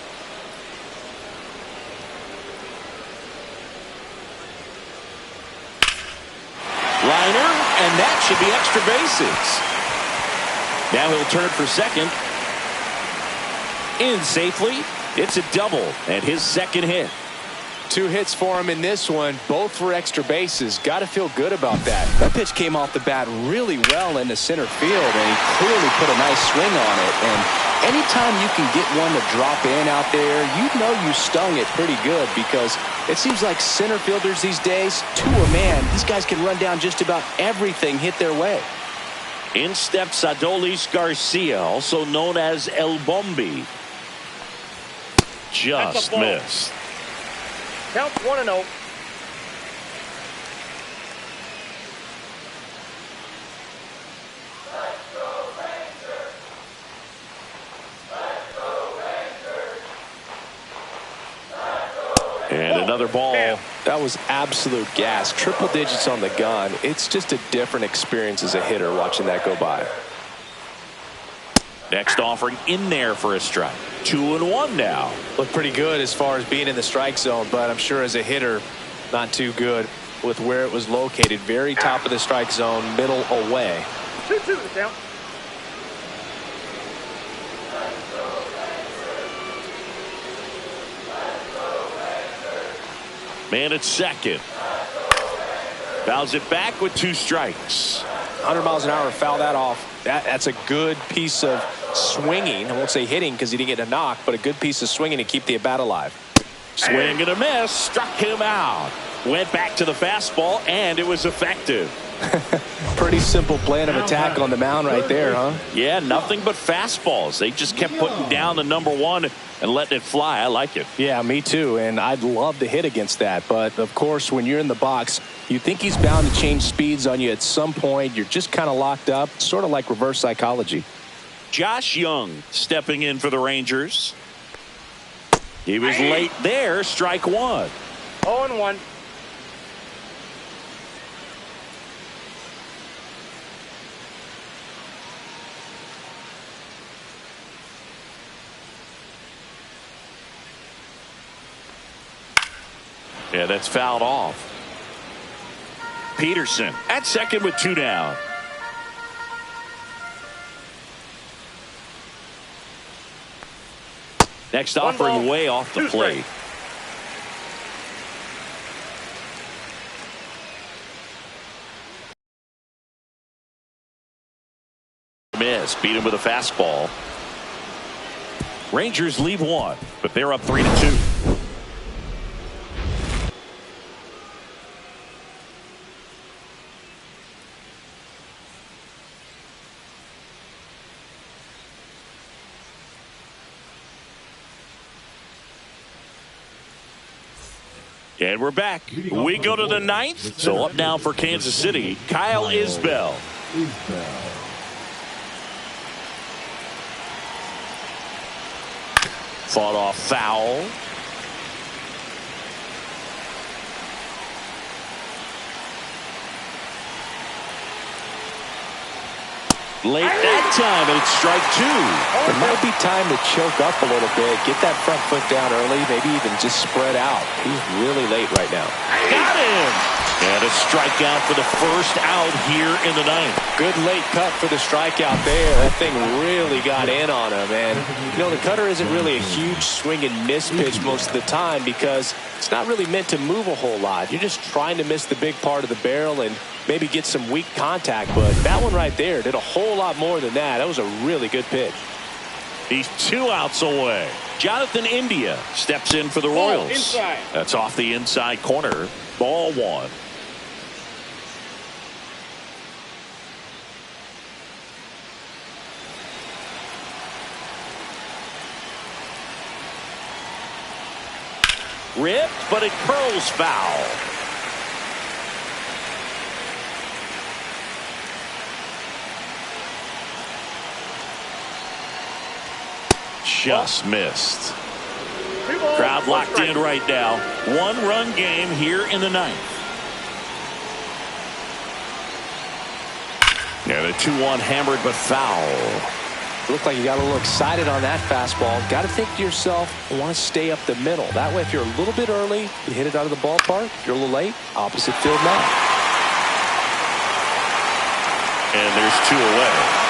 S1: Liner, and that should be extra bases. Now he'll turn for second. In safely. It's a double and his second hit.
S2: 2 hits for him in this one, both for extra bases. Got to feel good about that. That pitch came off the bat really well into center field, and he clearly put a nice swing on it. And anytime you can get one to drop in out there, you know you stung it pretty good, because it seems like center fielders these days, to a man, these guys can run down just about everything hit their way.
S1: In steps Adolis Garcia, also known as El Bombi. Just missed.
S3: Counts 1-0.
S1: And another ball.
S2: That was absolute gas. Triple digits on the gun. It's just a different experience as a hitter watching that go by.
S1: Next offering in there for a strike. 2-1 now.
S2: Looked pretty good as far as being in the strike zone, but I'm sure as a hitter, not too good with where it was located. Very top of the strike zone, middle away.
S3: 2-2 the count.
S1: Man at second. Fouls it back with 2 strikes.
S2: 100 miles an hour, foul that off. That's a good piece of swinging. I won't say hitting because he didn't get a knock, but a good piece of swinging to keep the at bat alive.
S1: Swing and a miss. Struck him out. Went back to the fastball, and it was effective.
S2: Pretty simple plan of attack on the mound right there, huh?
S1: Yeah, nothing but fastballs. They just kept putting down the number 1 and letting it fly. I like it.
S2: Yeah, me too, and I'd love to hit against that. But, of course, when you're in the box, you think he's bound to change speeds on you at some point. You're just kind of locked up, sort of like reverse psychology.
S1: Josh Young stepping in for the Rangers. He was late there. Strike 1.
S3: 0-1.
S1: Yeah, that's fouled off. Peterson at second with 2 down. Next offering way off the plate. Miss, beat him with a fastball. Rangers leave 1, but they're up 3-2. And we're back. We go to the 9th. So up now for Kansas City, Kyle Isbell. Fought off foul. Late that time, and it's strike 2.
S2: It might be time to choke up a little bit, get that front foot down early, maybe even just spread out. He's really late right now.
S1: Got him! And a strikeout for the first out here in the ninth.
S2: Good late cut for the strikeout there. That thing really got in on him. And, you know, the cutter isn't really a huge swing and miss pitch most of the time because it's not really meant to move a whole lot. You're just trying to miss the big part of the barrel and maybe get some weak contact. But that one right there did a whole lot more than that. That was a really good pitch.
S1: He's 2 outs away. Jonathan India steps in for the Royals.
S3: Inside.
S1: That's off the inside corner. Ball 1. Ripped, but it curls foul. Just missed. Crowd locked in right now. 1-run game here in the ninth. And a 2-1 hammered but foul.
S2: Looked like you got a little excited on that fastball. Got to think to yourself, I want to stay up the middle. That way, if you're a little bit early, you hit it out of the ballpark. If you're a little late, opposite field now.
S1: And there's 2 away.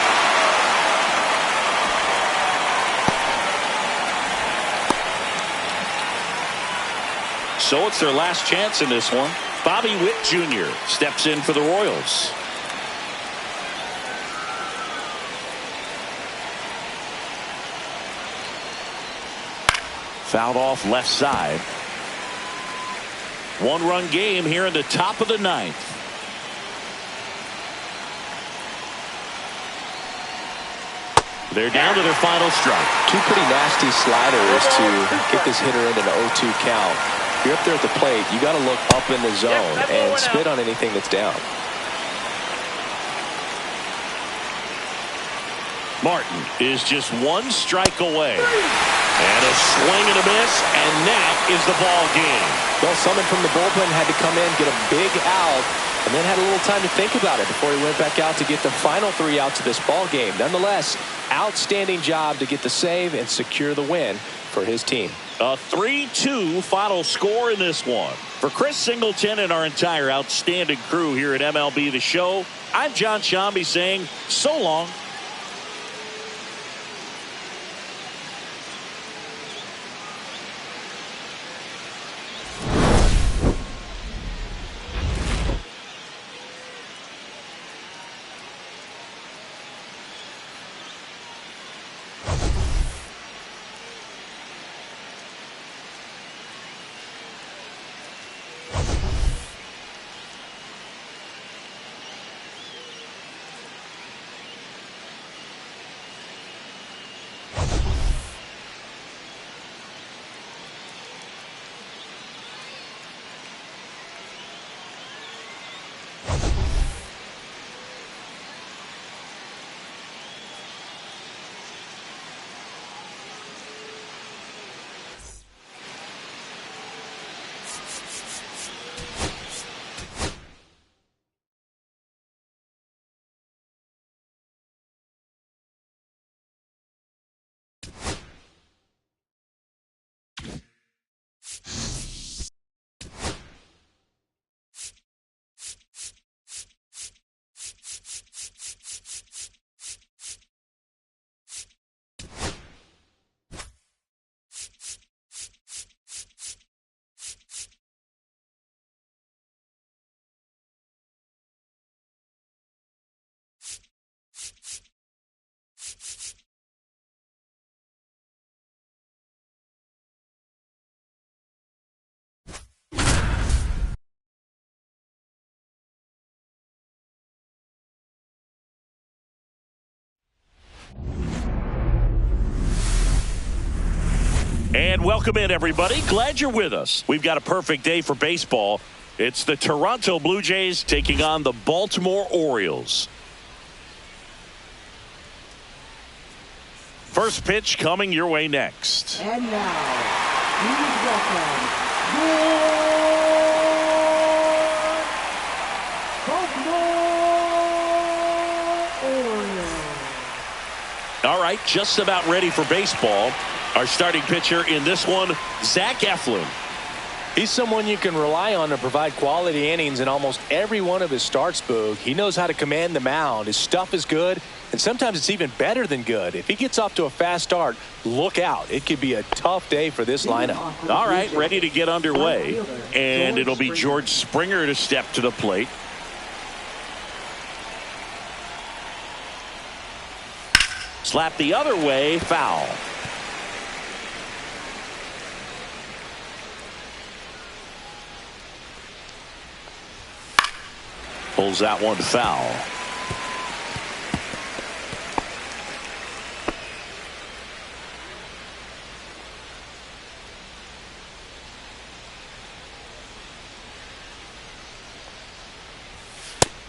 S1: So it's their last chance in this one. Bobby Witt Jr. steps in for the Royals. Fouled off left side. 1-run game here in the top of the ninth. They're down to their final strike.
S2: 2 pretty nasty sliders to get this hitter into the 0-2 count. If you're up there at the plate, you got to look up in the zone and spit on anything that's down.
S1: Martin is just 1 strike away. And a swing and a miss, and that is the ball game.
S2: Well, someone from the bullpen had to come in, get a big out, and then had a little time to think about it before he went back out to get the final 3 outs of this ball game. Nonetheless, outstanding job to get the save and secure the win for his team.
S1: A 3-2 final score in this one. For Chris Singleton and our entire outstanding crew here at MLB The Show, I'm John Shambi saying so long. And welcome in, everybody. Glad you're with us. We've got a perfect day for baseball. It's the Toronto Blue Jays taking on the Baltimore Orioles. First pitch coming your way next.
S4: And now, please welcome your Baltimore Orioles.
S1: All right, just about ready for baseball. Our starting pitcher in this one, Zach Eflin.
S6: He's someone you can rely on to provide quality innings in almost every one of his starts, Boog. He knows how to command the mound. His stuff is good, and sometimes it's even better than good. If he gets off to a fast start, look out. It could be a tough day for this lineup.
S1: All right, ready to get underway. And it'll be George Springer to step to the plate. Slap the other way, foul. Pulls that one foul.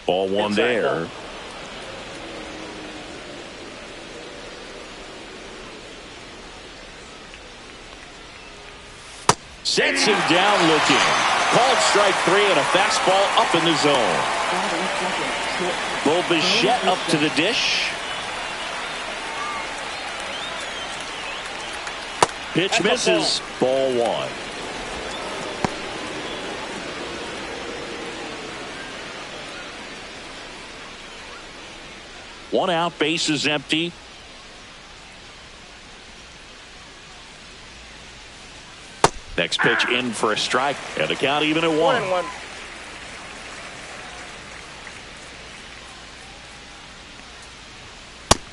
S1: Ball one there. Sets him down looking. Called strike three and a fastball up in the zone. Bo Bichette up to the dish. Pitch misses. Ball one. One out, base is empty. Next pitch in for a strike, and the count even at 1-1.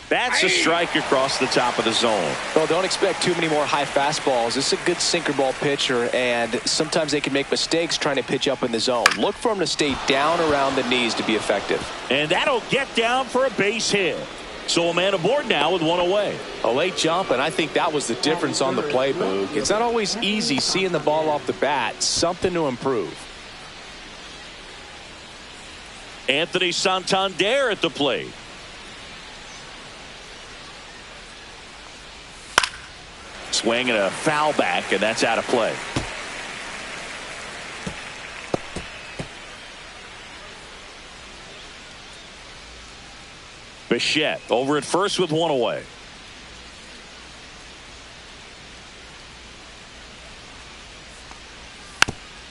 S1: That's a strike across the top of the zone.
S2: Well, don't expect too many more high fastballs. This is a good sinker ball pitcher, and sometimes they can make mistakes trying to pitch up in the zone. Look for him to stay down around the knees to be effective.
S1: And that'll get down for a base hit. So a man aboard now with one away.
S6: A late jump, and I think that was the difference on the play, Boog. It's not always easy seeing the ball off the bat. Something to improve.
S1: Anthony Santander at the plate. Swing and a foul back, and that's out of play. Bichette over at first with one away.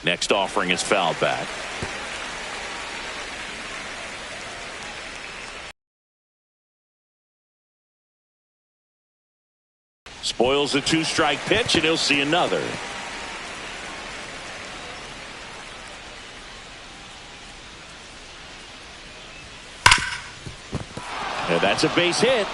S1: Next offering is fouled back. Spoils a two-strike pitch, and he'll see another. And that's a base hit.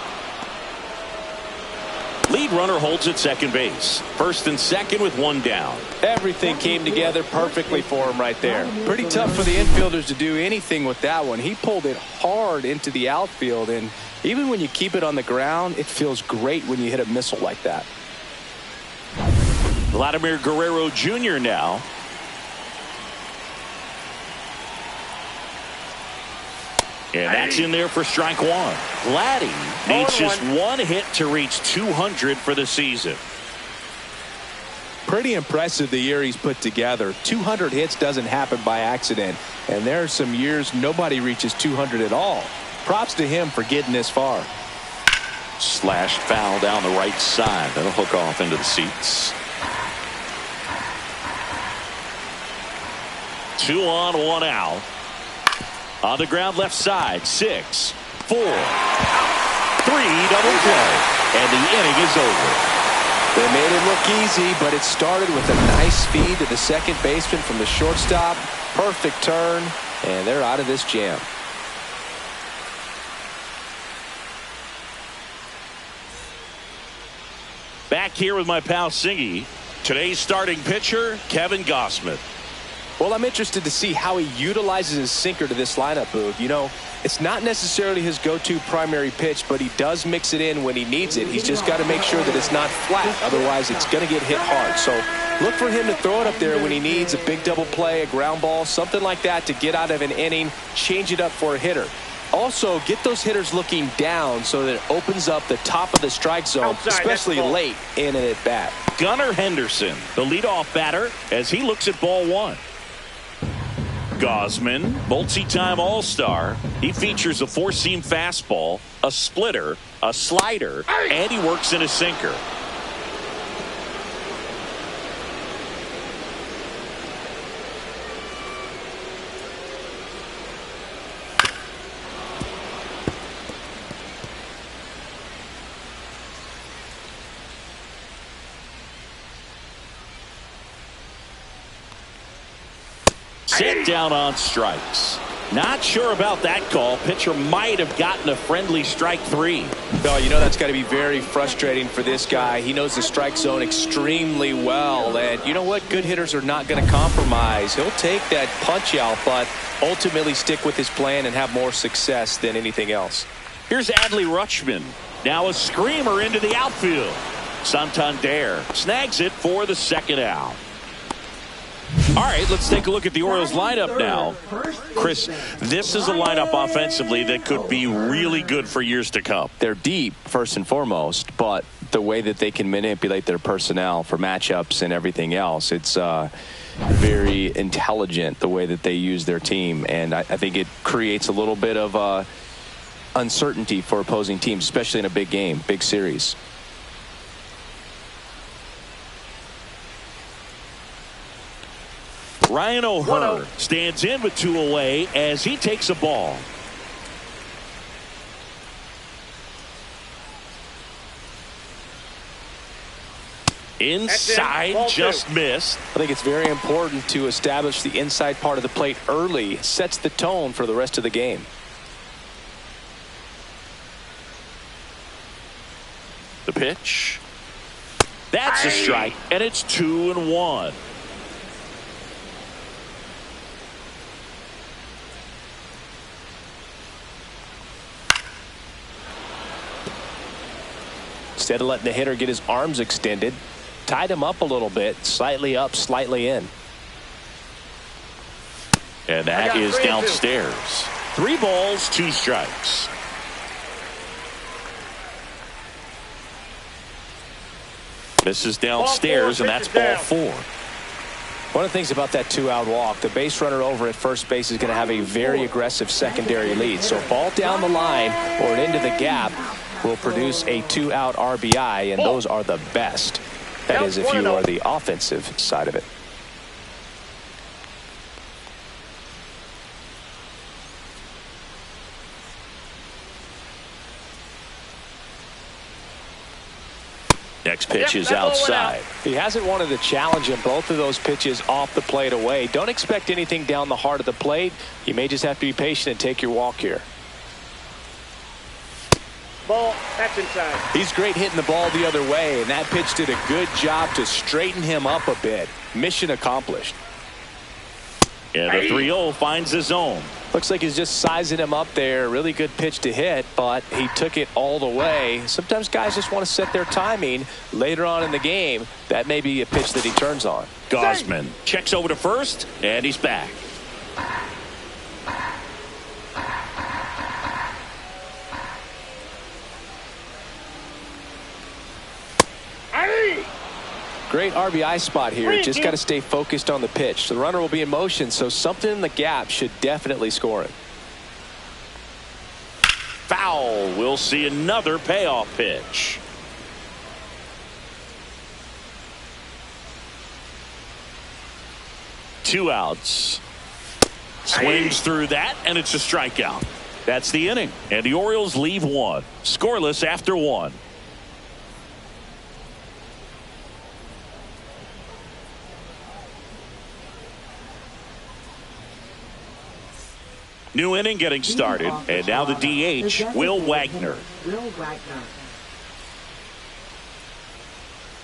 S1: Lead runner holds at second base. First and second with one down.
S6: Everything came together perfectly for him right there. Pretty tough for the infielders to do anything with that one. He pulled it hard into the outfield, and even when you keep it on the ground, it feels great when you hit a missile like that.
S1: Vladimir Guerrero Jr. now. And that's in there for strike one. Vladdy needs just one hit to reach 200 for the season.
S6: Pretty impressive the year he's put together. 200 hits doesn't happen by accident. And there are some years nobody reaches 200 at all. Props to him for getting this far.
S7: Slashed foul down the right side. That'll hook off into the seats.
S1: 2 on, 1 out. On the ground left side, 6, 4, 3, double play. And the inning is over.
S2: They made it look easy, but it started with a nice feed to the second baseman from the shortstop. Perfect turn, and they're out of this jam.
S1: Back here with my pal Singy. Today's starting pitcher, Kevin Gausman.
S2: Well, I'm interested to see how he utilizes his sinker to this lineup, Boog. You know, it's not necessarily his go-to primary pitch, but he does mix it in when he needs it. He's just got to make sure that it's not flat. Otherwise, it's going to get hit hard. So look for him to throw it up there when he needs a big double play, a ground ball, something like that to get out of an inning, change it up for a hitter. Also, get those hitters looking down so that it opens up the top of the strike zone, especially late in an at-bat.
S1: Gunnar Henderson, the leadoff batter, as he looks at ball one. Gausman, multi-time All-Star. He features a four-seam fastball, a splitter, a slider, and he works in a sinker. Set down on strikes. Not sure about that call. Pitcher might have gotten a friendly strike 3.
S2: Oh, you know that's got to be very frustrating for this guy. He knows the strike zone extremely well. And you know what? Good hitters are not going to compromise. He'll take that punch out, but ultimately stick with his plan and have more success than anything else.
S1: Here's Adley Rutschman. Now a screamer into the outfield. Santander snags it for the second out. All right, let's take a look at the Orioles lineup now. Chris, this is a lineup offensively that could be really good for years to come.
S2: They're deep, first and foremost, but the way that they can manipulate their personnel for matchups and everything else, it's very intelligent the way that they use their team. And I think it creates a little bit of uncertainty for opposing teams, especially in a big game, big series.
S1: Ryan O'Hearn stands in with 2 away as he takes a ball. Inside, just missed.
S2: I think it's very important to establish the inside part of the plate early. Sets the tone for the rest of the game.
S1: The pitch. That's a strike, and it's 2-1.
S2: Instead of letting the hitter get his arms extended, tied him up a little bit, slightly up, slightly in.
S1: And that is downstairs. 3 balls, 2 strikes. This is downstairs, and that's ball 4.
S2: One of the things about that 2-out walk, the base runner over at first base is going to have a very aggressive secondary lead. So a ball down the line or into the gap will produce a 2-out RBI, and those are the best. That is if you are the offensive side of it.
S1: Next pitch is outside.
S2: He hasn't wanted to challenge him. Both of those pitches off the plate away. Don't expect anything down the heart of the plate. You may just have to be patient and take your walk here.
S3: Ball, that's inside.
S2: He's great hitting the ball the other way, and that pitch did a good job to straighten him up a bit. Mission accomplished.
S1: And the 3-0 finds the zone.
S2: Looks like he's just sizing him up there. Really good pitch to hit, but he took it all the way. Sometimes guys just want to set their timing later on in the game. That may be a pitch that he turns on.
S1: Gosman checks over to first, and he's back.
S2: Great RBI spot here. Just got to stay focused on the pitch. The runner will be in motion, so something in the gap should definitely score him.
S1: Foul. We'll see another payoff pitch. Two outs. Swings through that, and it's a strikeout. That's the inning, and the Orioles leave 1. Scoreless after 1. New inning getting started, and now the DH, Will Wagner.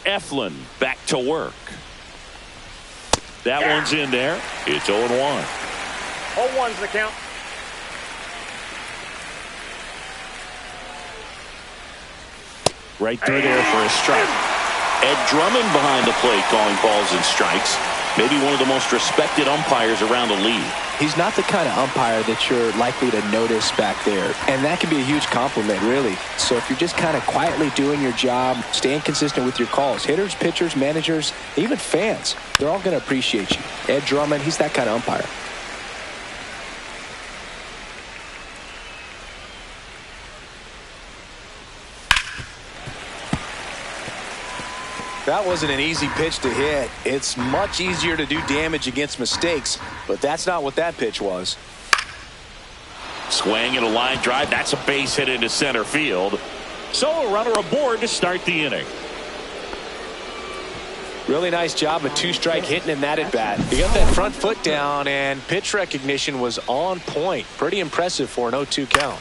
S1: Eflin back to work. That one's in there. It's 0-1.
S3: 0-1's the count.
S1: Right through there for a strike. Ed Drummond behind the plate calling balls and strikes. Maybe one of the most respected umpires around the league.
S2: He's not the kind of umpire that you're likely to notice back there. And that can be a huge compliment, really. So if you're just kind of quietly doing your job, staying consistent with your calls, hitters, pitchers, managers, even fans, they're all going to appreciate you. Ed Drummond, he's that kind of umpire. That wasn't an easy pitch to hit. It's much easier to do damage against mistakes, but that's not what that pitch was.
S1: Swing and a line drive. That's a base hit into center field. So a runner aboard to start the inning.
S6: Really nice job of two-strike hitting in that at-bat. He got that front foot down, and pitch recognition was on point. Pretty impressive for an 0-2 count.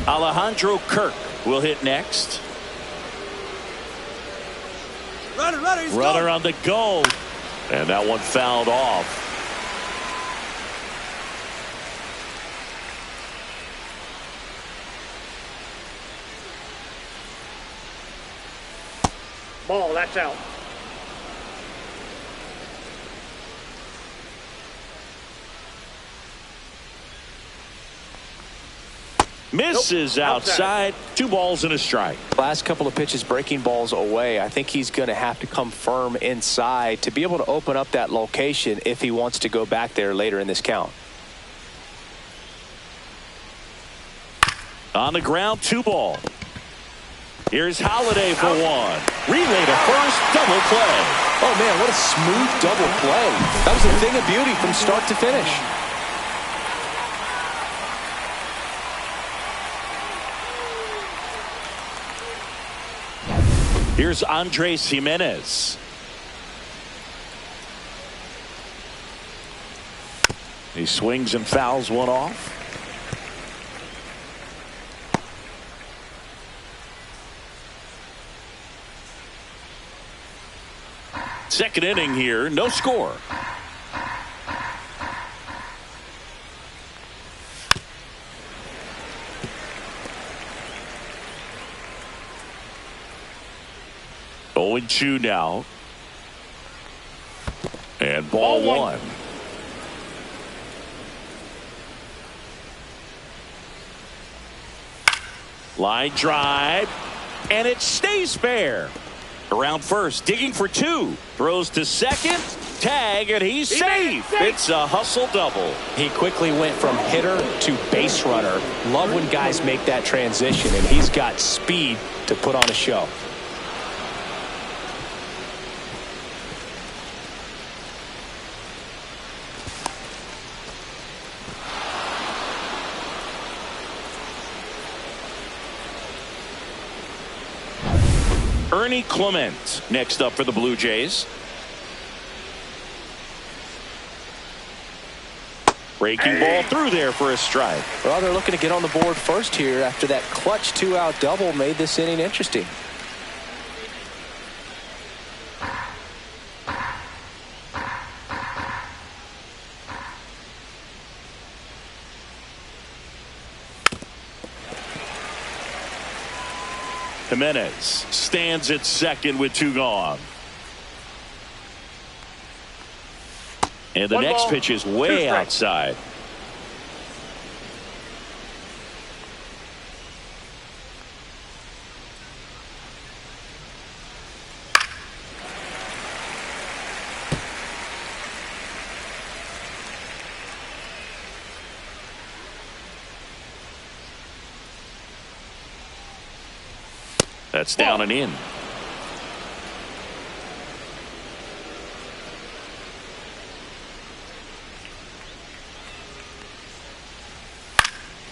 S1: Alejandro Kirk will hit next. Runner on the go. And that one fouled off.
S3: Ball, that's out.
S1: Misses outside. 2 balls and a strike.
S2: Last couple of pitches breaking balls away. I think he's going to have to come firm inside to be able to open up that location if he wants to go back there later in this count.
S1: On the ground, 2 ball. Here's Holiday for 1. Relay to first, double play.
S2: Oh, man, what a smooth double play. That was a thing of beauty from start to finish.
S1: Here's Andres Jimenez. He swings and fouls one off. Second inning here, no score. Oh, and 2 now. And ball 1. Line drive. And it stays fair. Around first, digging for 2. Throws to second. Tag, and he's safe. It's a hustle double.
S2: He quickly went from hitter to base runner. Love when guys make that transition, and he's got speed to put on a show.
S1: Ernie Clement next up for the Blue Jays. Breaking ball through there for a strike.
S2: Well, they're looking to get on the board first here after that clutch 2-out double made this inning interesting.
S1: Jimenez stands at second with 2 gone. And the
S3: 1
S1: next
S3: ball,
S1: pitch is
S3: 2
S1: way
S3: strikes.
S1: outside. That's down and in.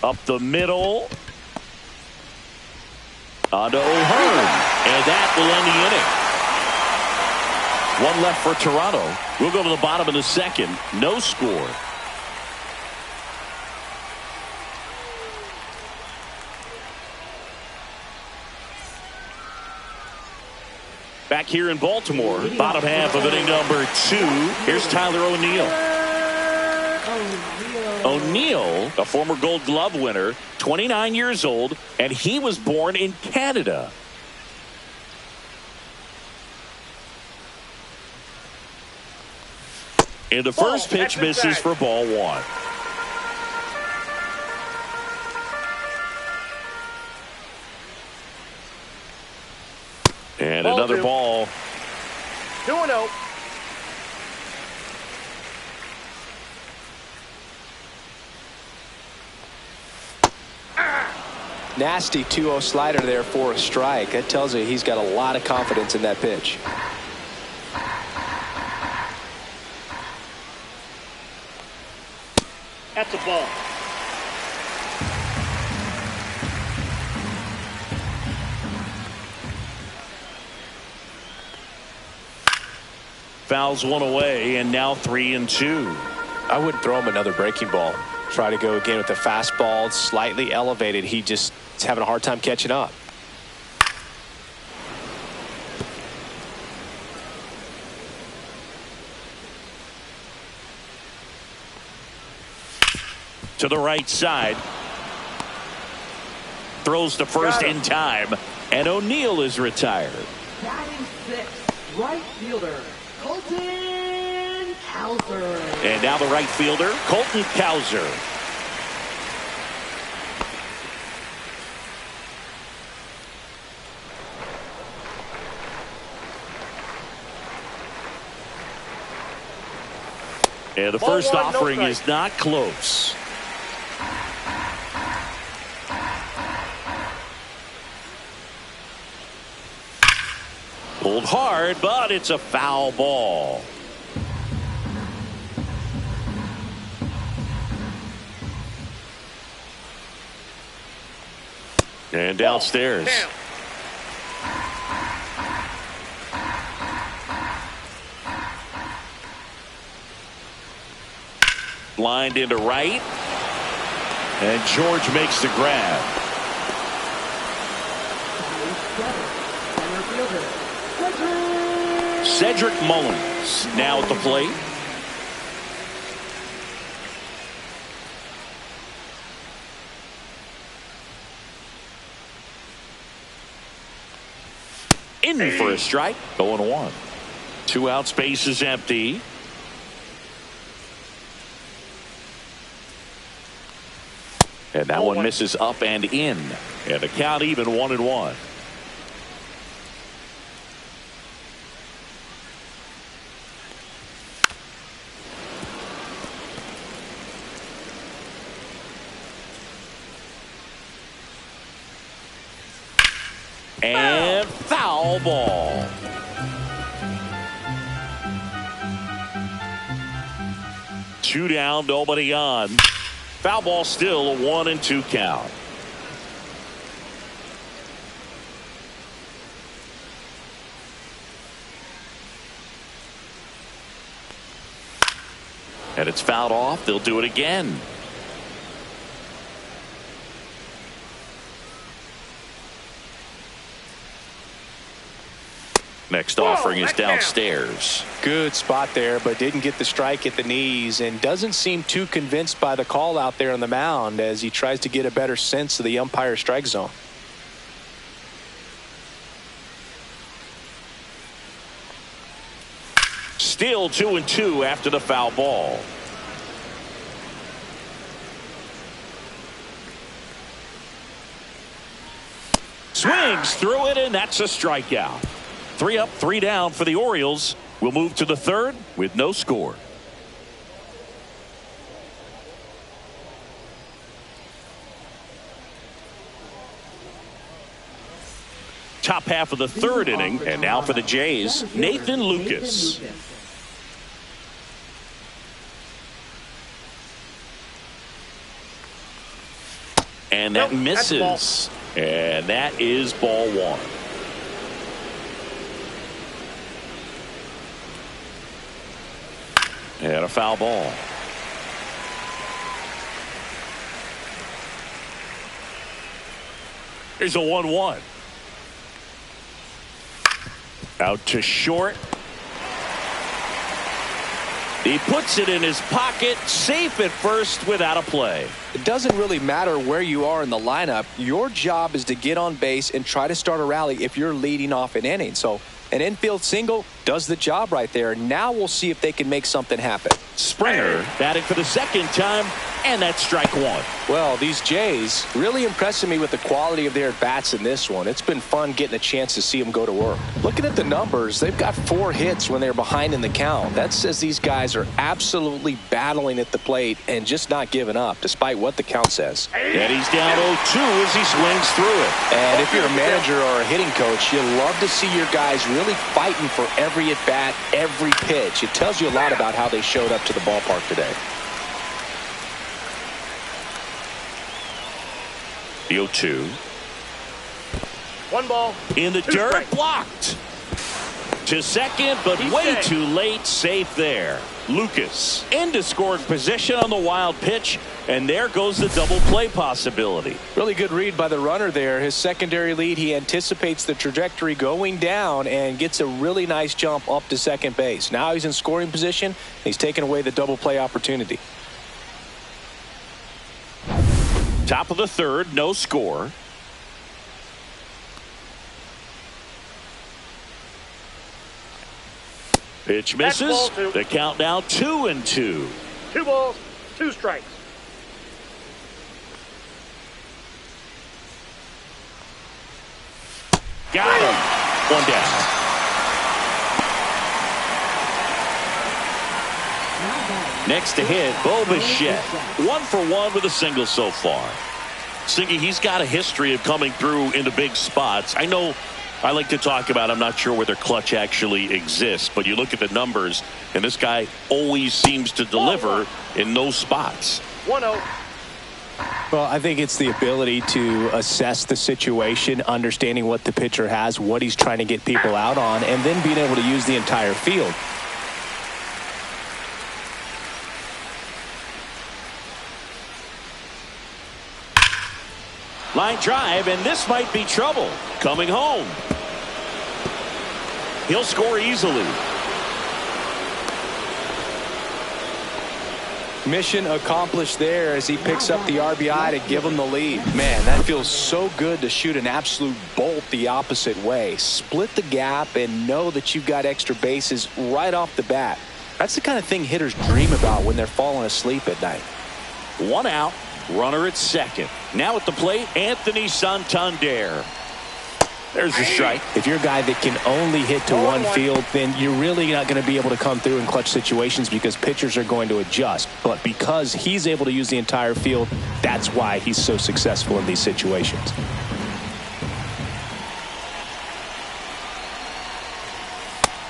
S1: Up the middle. Onto O'Hearn. And that will end the inning. 1 left for Toronto. We'll go to the bottom of the second. No score. Back here in Baltimore, bottom half of inning number 2. Here's Tyler O'Neill. O'Neill, a former Gold Glove winner, 29 years old, and he was born in Canada. And the first pitch misses for ball 1. And
S3: Ball
S1: another
S3: 2.
S1: ball.
S3: 2-0.
S2: Nasty 2-0 slider there for a strike. That tells you he's got a lot of confidence in that pitch.
S3: That's a ball.
S1: Fouls one away, and now 3-2.
S2: I wouldn't throw him another breaking ball. Try to go again with the fastball, slightly elevated. He just is having a hard time catching up.
S1: To the right side. Throws to first in time. And O'Neill is retired.
S4: Batting sixth, right fielder, Colton Cowser.
S1: And now the right fielder, Colton Cowser. And the first offering is not close. Pulled hard, but it's a foul ball. And downstairs. Lined into right. And George makes the grab. Cedric Mullins now at the plate. In for a strike. 0-1. 2 out, space is empty. And that one misses up and in. And the count even 1-1. And foul ball. Two down, nobody on. Foul ball, still a 1-2 count. And it's fouled off. They'll do it again. Next offering is downstairs.
S2: Good spot there, but didn't get the strike at the knees and doesn't seem too convinced by the call out there on the mound as he tries to get a better sense of the umpire strike zone.
S1: Still 2-2 after the foul ball. Swings through it, and that's a strikeout. 3 up, 3 down for the Orioles. We'll move to the third with no score. Top half of the third inning, and now for the Jays, Nathan Lucas. And that misses. And that is ball 1. And a foul ball. Here's a 1-1. Out to short. He puts it in his pocket, safe at first without a play.
S2: It doesn't really matter where you are in the lineup. Your job is to get on base and try to start a rally if you're leading off an inning. So an infield single does the job right there. Now we'll see if they can make something happen.
S1: Springer batting for the second time, and that's strike 1.
S2: Well, these Jays really impressing me with the quality of their bats in this one. It's been fun getting a chance to see them go to work. Looking at the numbers, they've got 4 hits when they're behind in the count. That says these guys are absolutely battling at the plate and just not giving up, despite what the count says.
S1: And he's down 0-2 as he swings through it.
S2: And if you're a manager or a hitting coach, you love to see your guys really fighting for every at-bat, every pitch. It tells you a lot about how they showed up to the ballpark today.
S1: The 0-2.
S3: 1 ball.
S1: In the dirt, blocked. To second, but way too late. Safe there. Lucas into scoring position on the wild pitch, and there goes the double play possibility.
S6: Really good read by the runner there. His secondary lead, he anticipates the trajectory going down and gets a really nice jump up to second base. Now he's in scoring position. He's taken away the double play opportunity.
S1: Top of the third, no score. Pitch misses. The count now 2-2.
S3: 2 balls, 2 strikes.
S1: Got him. 1 down. Next to hit, Bo Bichette. 1 for 1 with a single so far. Singy, he's got a history of coming through into big spots. I know I like to talk about, I'm not sure whether clutch actually exists, but you look at the numbers, and this guy always seems to deliver in those spots.
S3: 1-0.
S6: Well, I think it's the ability to assess the situation, understanding what the pitcher has, what he's trying to get people out on, and then being able to use the entire field.
S1: Line drive, and this might be trouble. Coming home. He'll score easily.
S6: Mission accomplished there as he picks up the RBI to give him the lead. Man, that feels so good to shoot an absolute bolt the opposite way. Split the gap and know that you've got extra bases right off the bat. That's the kind of thing hitters dream about when they're falling asleep at night.
S1: 1 out. Runner at second. Now at the plate, Anthony Santander. There's the strike.
S6: If you're a guy that can only hit to one field, then you're really not going to be able to come through in clutch situations because pitchers are going to adjust. But because he's able to use the entire field, that's why he's so successful in these situations.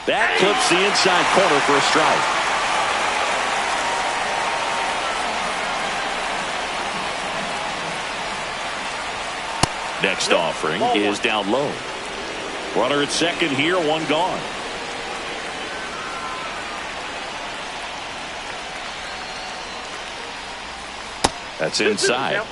S1: That clips the inside corner for a strike. Next offering is down low. Runner at second here, 1 gone. That's inside.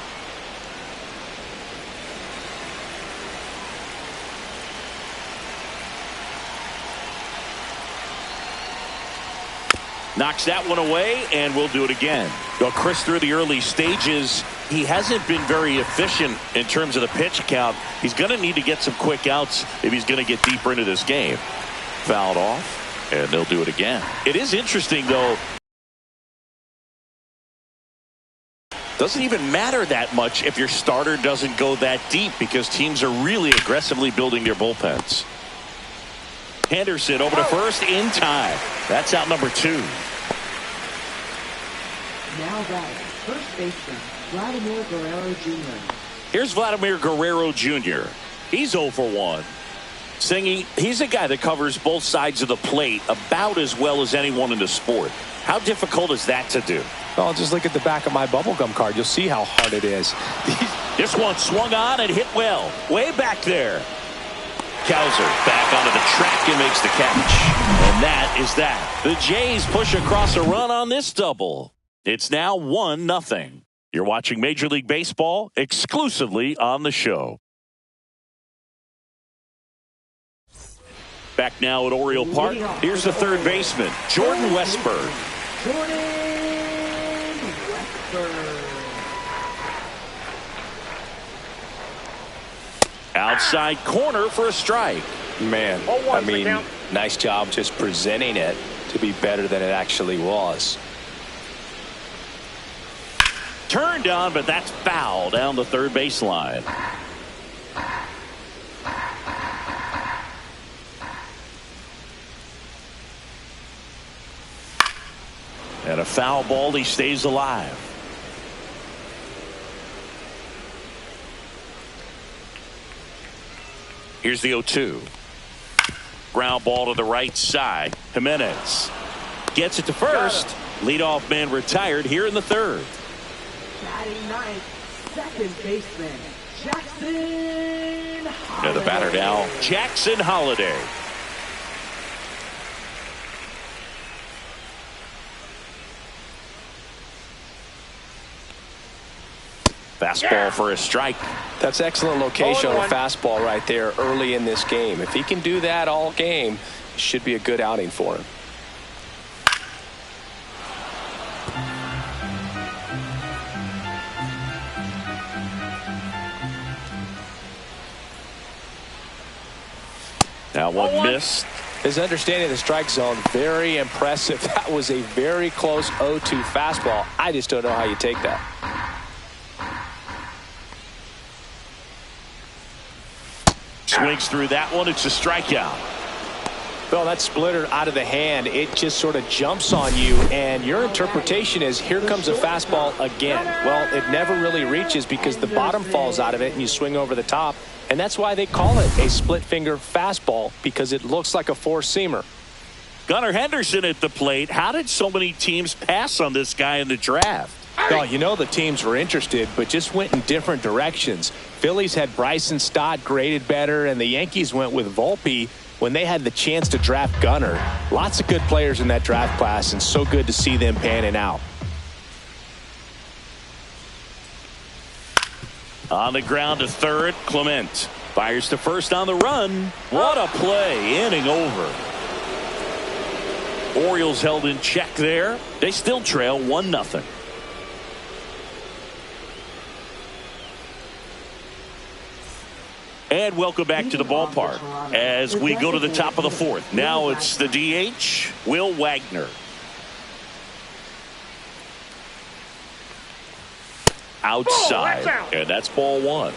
S1: Knocks that one away, and we'll do it again. Well, Chris, through the early stages, he hasn't been very efficient in terms of the pitch count. He's going to need to get some quick outs if he's going to get deeper into this game. Fouled off, and they'll do it again. It is interesting, though. Doesn't even matter that much if your starter doesn't go that deep because teams are really aggressively building their bullpens. Henderson over to first in time. That's out number 2.
S4: Now batting, first baseman, Vladimir Guerrero Jr.
S1: Here's Vladimir Guerrero Jr. He's 0 for 1. Singy, he's a guy that covers both sides of the plate about as well as anyone in the sport. How difficult is that to do?
S6: Well, just look at the back of my bubblegum card. You'll see how hard it is.
S1: This one swung on and hit well. Way back there. Kowser back onto the track and makes the catch. And that is that. The Jays push across a run on this double. It's now 1-0. You're watching Major League Baseball exclusively on the show. Back now at Oriole Park. Here's the third baseman, Jordan Westburg. Outside corner for a strike.
S6: Man, I mean, nice job just presenting it to be better than it actually was.
S1: Turned on, but that's foul down the third baseline. And a foul ball, he stays alive. Here's the 0-2. Ground ball to the right side. Jimenez gets it to first. Leadoff man retired here in the third.
S4: Batting ninth, second baseman, Jackson Holliday.
S1: And the batter now, Jackson Holliday. Fastball for a strike.
S2: That's excellent location on a
S3: 0-1.
S2: fastball right there early in this game. If he can do that all game, it should be a good outing for him.
S1: Now one missed.
S2: His understanding of the strike zone, very impressive. That was a very close 0-2 fastball. I just don't know how you take that.
S1: Swings through that one. It's a strikeout.
S2: Well, that splitter out of the hand, it just sort of jumps on you, and your interpretation is, here comes a fastball again. Well, it never really reaches because the bottom falls out of it and you swing over the top, and that's why they call it a split finger fastball, because it looks like a four-seamer.
S1: Gunnar Henderson at the plate. How did so many teams pass on this guy in the draft?
S2: Well, you know the teams were interested, but just went in different directions. Phillies had Bryson Stott graded better, and the Yankees went with Volpe when they had the chance to draft Gunnar. Lots of good players in that draft class, and so good to see them panning out.
S1: On the ground to third, Clement fires to first on the run. What a play. Inning over. Orioles held in check there. They still trail 1-0. And welcome back to the ballpark as we go to the top of the fourth. Now it's the DH, Will Wagner. Outside, and that's ball one.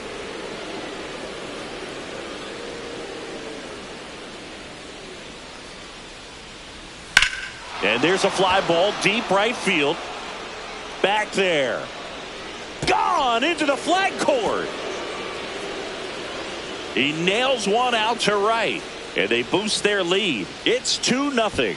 S1: And there's a fly ball deep right field. Back there. Gone into the flag court. He nails one out to right, and they boost their lead. It's 2-0.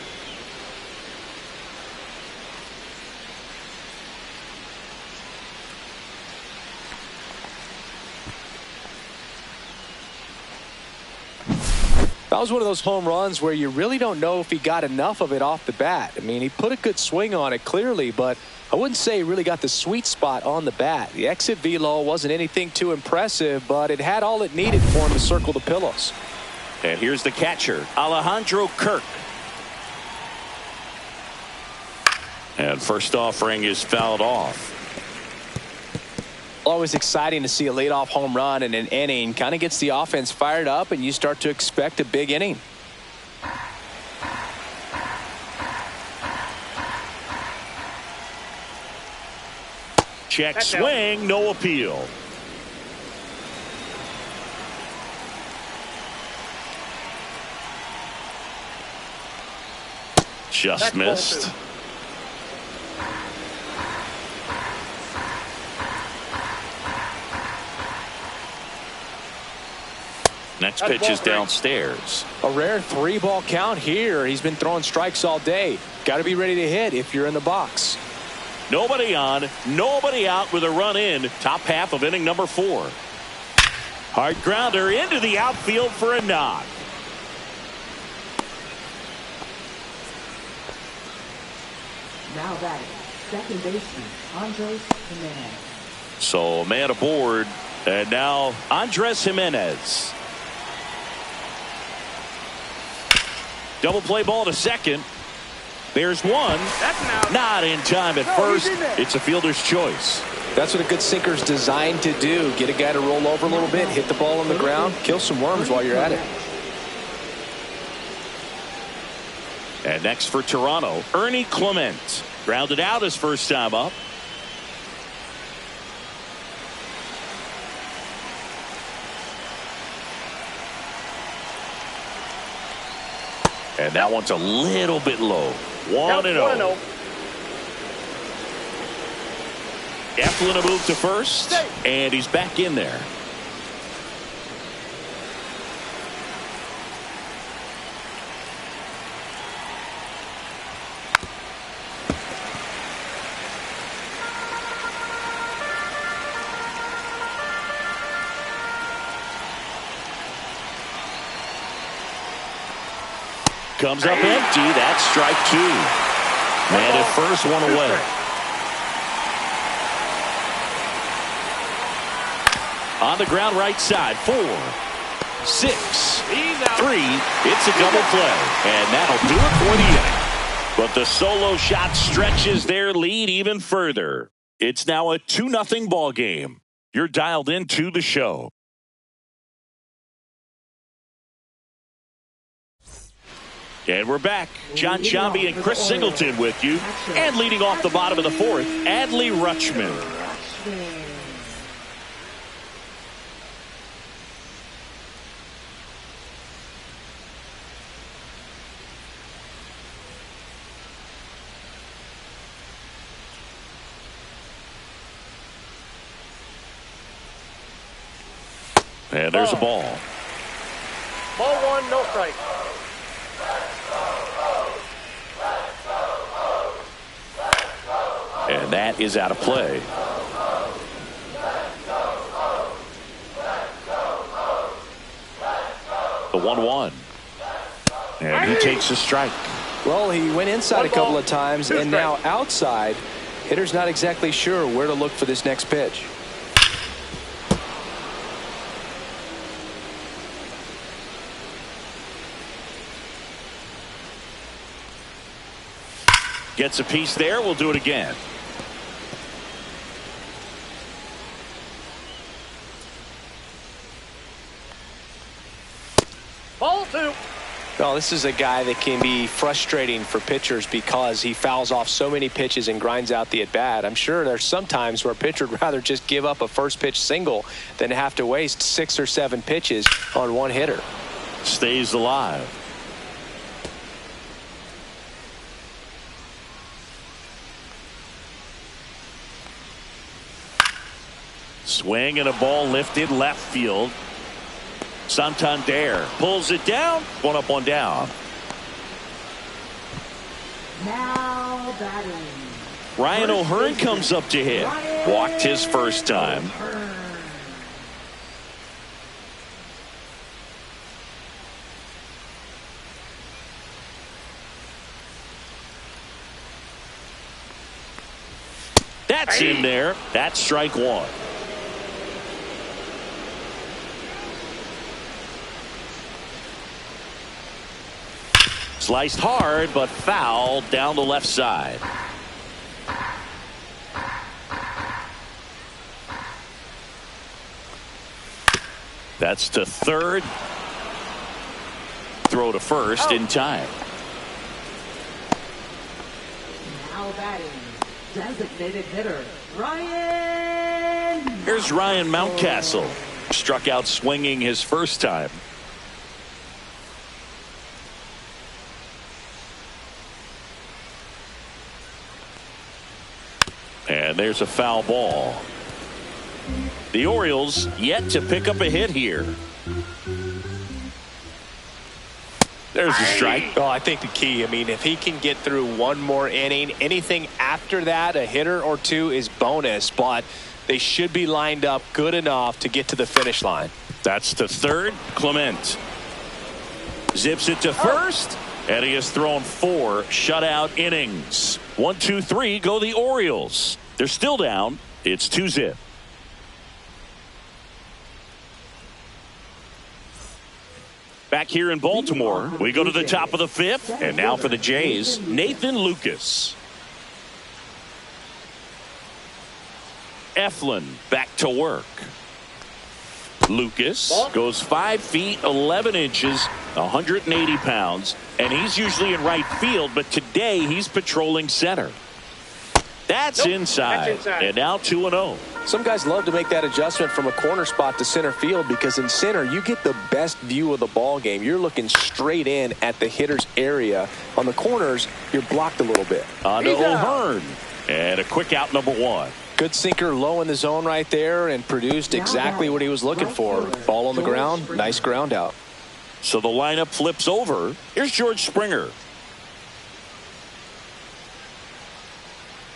S2: That was one of those home runs where you really don't know if he got enough of it off the bat. I mean, he put a good swing on it clearly, but I wouldn't say he really got the sweet spot on the bat. The exit velo wasn't anything too impressive, but it had all it needed for him to circle the pillows.
S1: And here's the catcher, Alejandro Kirk. And first offering is fouled off.
S2: Always exciting to see a leadoff home run in an inning. Kind of gets the offense fired up, and you start to expect a big inning.
S1: Check swing, no appeal. Just missed. Next pitch is downstairs.
S2: A rare 3-ball count here. He's been throwing strikes all day. Got to be ready to hit if you're in the box.
S1: Nobody on, nobody out with a run in. Top half of inning number 4. Hard grounder into the outfield for a knock.
S4: Now batting, second baseman, Andres Jimenez.
S1: So a man aboard, and now Andres Jimenez. Double play ball to second. There's one.
S3: That's an out.
S1: Not in time at first. It's a fielder's choice.
S2: That's what a good sinker's designed to do. Get a guy to roll over a little bit, hit the ball on the ground, kill some worms while you're at it.
S1: And next for Toronto, Ernie Clement. Grounded out his first time up. And that one's a little bit low. 1-0. Eflin a move to first, and he's back in there. Comes up empty. That's strike 2. Man at first, one away. On the ground right side. 4, 6, 3. It's a double play. And that'll do it for the inning. But the solo shot stretches their lead even further. It's now a 2-0 ball game. You're dialed into the show. And we're back. John Chambi and Chris Singleton with you. And leading off the bottom of the fourth, Adley Rutschman. And there's a ball.
S3: Ball 1, no strike.
S1: And that is out of play. The 1-1. And he takes a strike.
S2: Well, he went inside a couple of times, and now outside. Hitter's not exactly sure where to look for this next pitch.
S1: Gets a piece there. We'll do it again.
S3: Ball 2.
S2: Well, this is a guy that can be frustrating for pitchers because he fouls off so many pitches and grinds out the at-bat. I'm sure there's some times where a pitcher would rather just give up a first pitch single than have to waste 6 or 7 pitches on one hitter.
S1: Stays alive. Swing and a ball lifted left field. Santander pulls it down. 1 up, 1 down.
S4: Now batting.
S1: Ryan O'Hearn comes up to hit. Walked his first time. That's in there. That's strike 1. Sliced hard, but foul down the left side. That's to third. Throw to first in time.
S4: Now batting. Designated hitter, Ryan.
S1: Here's Ryan Mountcastle. Struck out swinging his first time. And there's a foul ball. The Orioles yet to pick up a hit here. There's a strike.
S2: Oh, I think the key, if he can get through one more inning, anything after that, a hitter or two is bonus, but they should be lined up good enough to get to the finish line.
S1: That's to third. Clement zips it to first, and he has thrown 4 shutout innings. 1, 2, 3 go the Orioles. They're still down. It's 2-0. Back here in Baltimore, we go to the top of the 5th, and now for the Jays, Nathan Lucas. Eflin back to work. Lucas goes 5 feet 11 inches, 180 pounds, and he's usually in right field, but today he's patrolling center. That's inside. And now 2-0.
S2: Some guys love to make that adjustment from a corner spot to center field because in center you get the best view of the ball game. You're looking straight in at the hitter's area. On the corners, you're blocked a little bit.
S1: On to O'Hearn. And a quick out, number 1.
S2: Good sinker low in the zone right there and produced exactly what he was looking for. Ball on the ground, nice ground out.
S1: So the lineup flips over. Here's George Springer.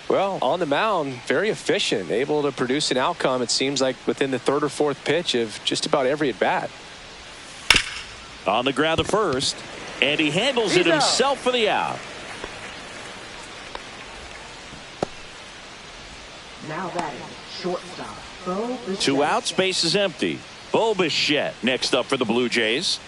S2: Well, on the mound, very efficient, able to produce an outcome, it seems like, within the 3rd or 4th pitch of just about every at-bat.
S1: On the ground to first, and he handles it himself for the out.
S4: Now batting, Shortstop, Bo Bichette.
S1: 2 outs, base is empty. Bo Bichette next up for the Blue Jays.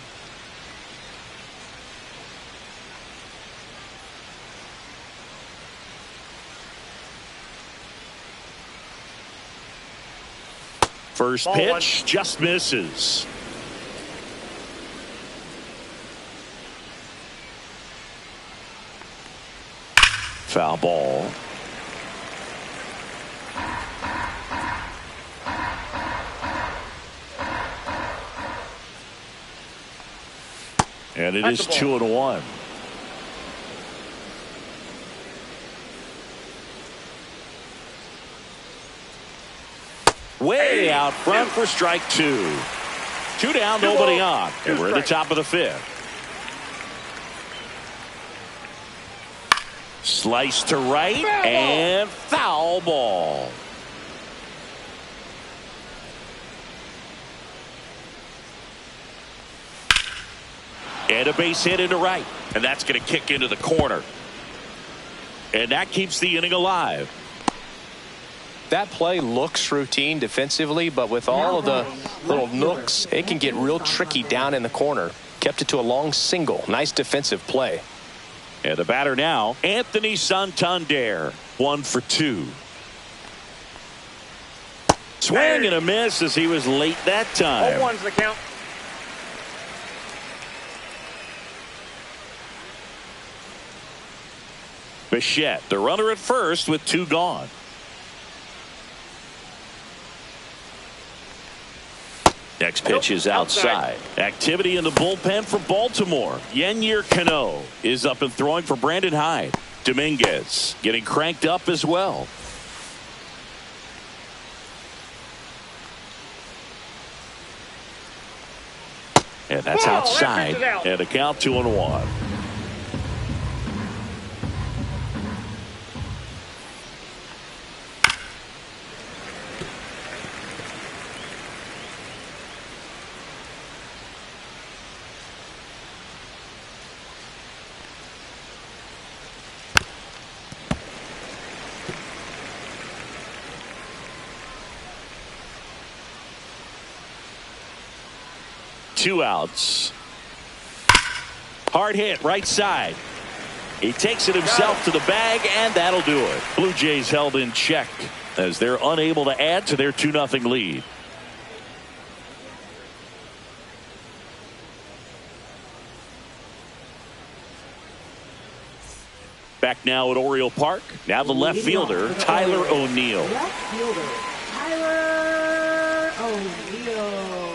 S1: First pitch just misses. Foul ball. And it is 2-1. Way out front for strike 2. 2 down, nobody on. And we're at the top of the 5th. Slice to right and foul ball. And a base hit into right. And that's going to kick into the corner. And that keeps the inning alive.
S2: That play looks routine defensively, but with all of the little nooks, it can get real tricky down in the corner. Kept it to a long single. Nice defensive play.
S1: And the batter now, Anthony Santander. 1 for 2. Swing and a miss as he was late that time.
S3: 0-1's the count.
S1: Bichette, the runner at first with 2 gone. Next pitch is outside. Activity in the bullpen for Baltimore. Yennier Cano is up and throwing for Brandon Hyde. Dominguez getting cranked up as well. And that's outside. And a count 2-1. Two outs. Hard hit right side. He takes it himself to the bag, and that'll do it. Blue Jays held in check as they're unable to add to their 2-0 lead. Back now at Oriole Park. Now the left fielder, Tyler O'Neill.
S4: Left fielder, Tyler O'Neill.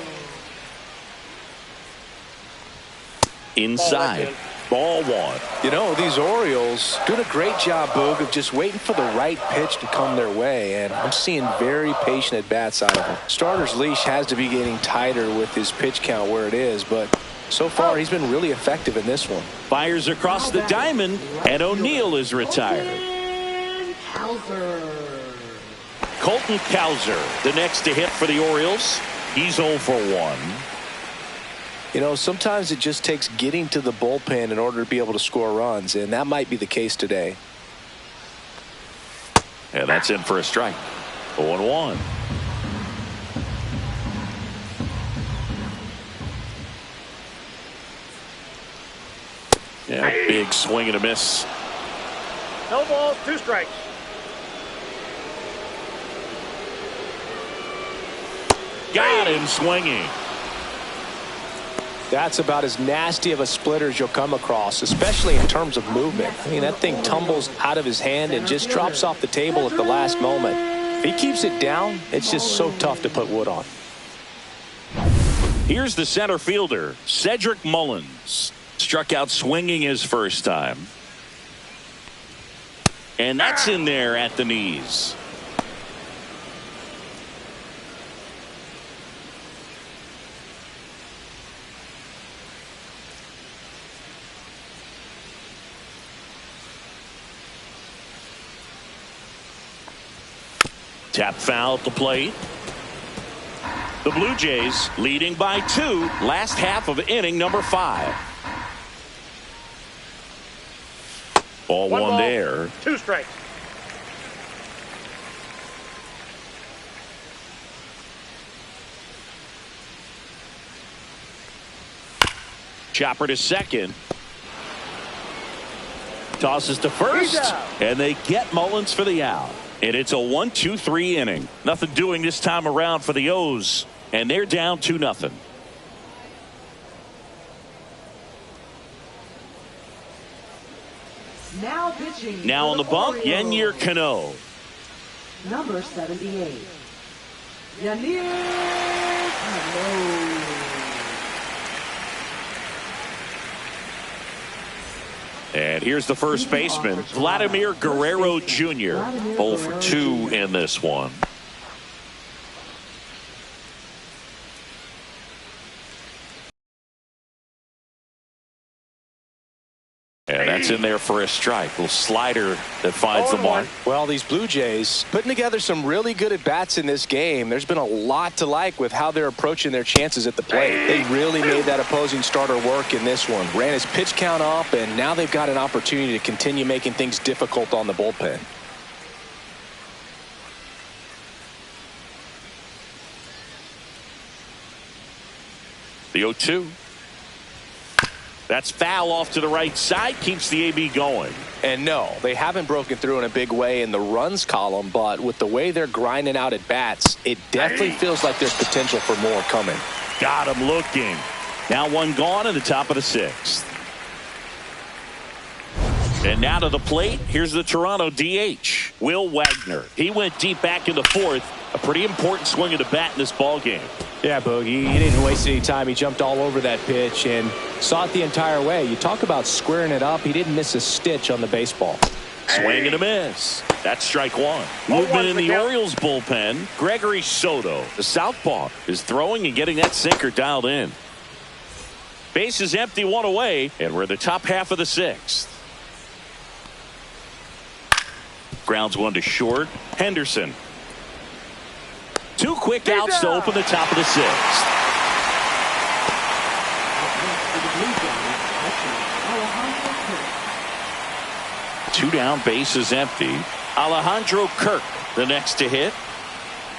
S1: Inside. Ball 1.
S2: You know, these Orioles doing a great job, Boog, of just waiting for the right pitch to come their way, and I'm seeing very patient at-bats out of them. Starter's leash has to be getting tighter with his pitch count where it is, but so far he's been really effective in this one.
S1: Fires across the diamond, and O'Neill is retired. Colton Cowser, the next to hit for the Orioles. He's 0 for 1.
S2: You know, sometimes it just takes getting to the bullpen in order to be able to score runs, and that might be the case today.
S1: And that's in for a strike. 0-1. Yeah, big swing and a miss.
S3: No balls, 2 strikes.
S1: Got him swinging.
S2: That's about as nasty of a splitter as you'll come across, especially in terms of movement. I mean, that thing tumbles out of his hand and just drops off the table at the last moment. If he keeps it down, it's just so tough to put wood on.
S1: Here's the center fielder, Cedric Mullins. Struck out swinging his first time. And that's in there at the knees. Tap foul at the plate. The Blue Jays leading by 2, last half of inning number 5. Ball 1 there.
S3: 2 strikes.
S1: Chopper to second. Tosses to first. And they get Mullins for the out. And it's a 1-2-3 inning. Nothing doing this time around for the O's. And they're down 2-0.
S4: Now pitching.
S1: Now on the bump, Yennier Cano.
S4: Number 78. Yennier Cano.
S1: And here's the first baseman, Vladimir Guerrero Jr. 0 for 2 in this one. And that's in there for a strike. Little slider that finds the mark.
S6: Well, these Blue Jays putting together some really good at-bats in this game. There's been a lot to like with how they're approaching their chances at the plate. They really made that opposing starter work in this one. Ran his pitch count up, and now they've got an opportunity to continue making things difficult on the bullpen.
S1: The 0-2. That's foul off to the right side. Keeps the AB going.
S6: And no, they haven't broken through in a big way in the runs column, but with the way they're grinding out at bats, it definitely feels like there's potential for more coming.
S1: Got him looking. Now one gone in the top of the 6th. And now to the plate, here's the Toronto DH, Will Wagner. He went deep back in the 4th. A pretty important swing of the bat in this ball game.
S6: Yeah, Boogie, he didn't waste any time. He jumped all over that pitch and saw it the entire way. You talk about squaring it up. He didn't miss a stitch on the baseball.
S1: Swing and a miss. That's strike one. Movement in the Orioles bullpen. Gregory Soto, the southpaw, is throwing and getting that sinker dialed in. Base is empty, one away, and we're in the top half of the 6th. Grounds one to short. Henderson. 2 quick outs to open the top of the 6th. Two down, base is empty. Alejandro Kirk, the next to hit.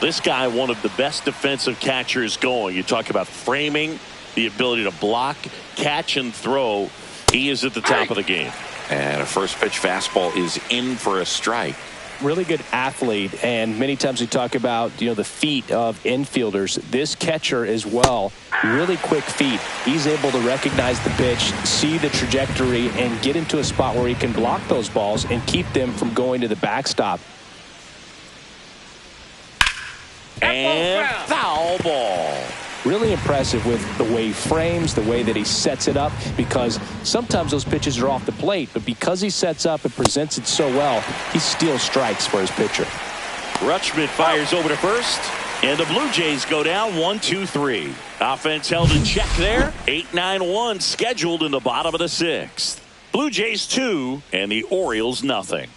S1: This guy, one of the best defensive catchers going. You talk about framing, the ability to block, catch, and throw. He is at the top of the game.
S7: And a first pitch fastball is in for a strike.
S6: Really good athlete, and many times we talk about the feet of infielders. This catcher as well, really quick feet. He's able to recognize the pitch, see the trajectory, and get into a spot where he can block those balls and keep them from going to the backstop.
S1: And foul ball.
S6: Really impressive with the way he frames, the way that he sets it up, because sometimes those pitches are off the plate, but because he sets up and presents it so well, he steals strikes for his pitcher.
S1: Rutschman fires over to first, and the Blue Jays go down 1-2-3. Offense held in check there. 8-9-1 scheduled in the bottom of the 6th. Blue Jays 2 and the Orioles nothing.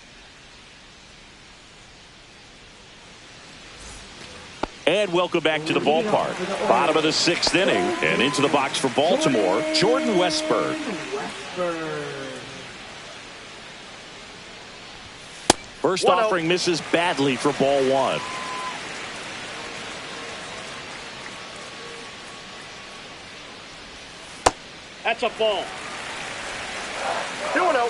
S1: And welcome back to the ballpark. Bottom of the 6th inning, and into the box for Baltimore, Jordan Westburg. First offering misses badly for ball 1.
S3: That's a ball. 2-0.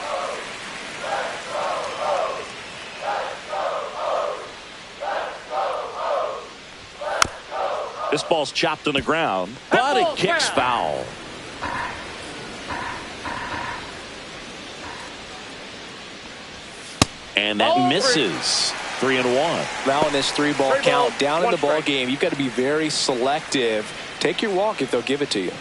S1: This ball's chopped on the ground, but it kicks foul. And that misses. 3-1.
S6: Now in this 3-ball count, down in the ball game, you've got to be very selective. Take your walk if they'll give it to you.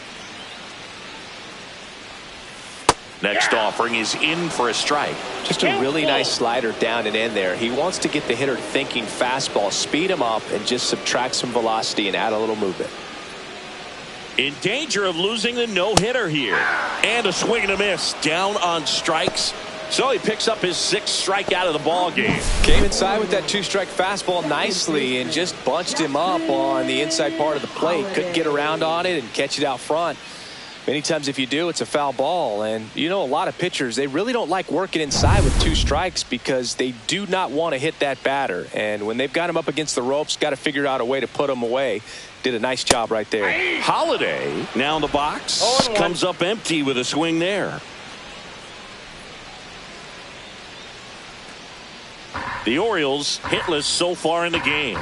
S1: Next offering is in for a strike.
S6: Just a really nice slider down and in there. He wants to get the hitter thinking fastball, speed him up, and just subtract some velocity and add a little movement.
S1: In danger of losing the no-hitter here. And a swing and a miss. Down on strikes. So he picks up his 6th strikeout of the ball game.
S6: Came inside with that 2-strike fastball nicely and just bunched him up on the inside part of the plate. Couldn't get around on it and catch it out front. Many times if you do, it's a foul ball. And a lot of pitchers, they really don't like working inside with 2 strikes because they do not want to hit that batter. And when they've got him up against the ropes, got to figure out a way to put him away.
S2: Did a nice job right there.
S1: Holiday now in the box.
S3: 0-1.
S1: Comes up empty with a swing there. The Orioles hitless so far in the game.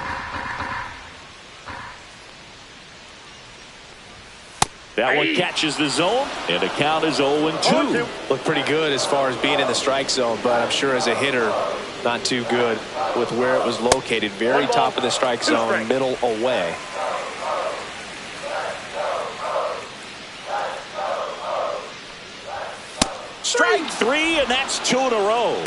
S1: That one catches the zone, and the count is 0-2.
S2: Looked pretty good as far as being in the strike zone, but I'm sure as a hitter, not too good with where it was located. Very top of the strike zone, middle away.
S1: Strike 3, and that's 2 in a row.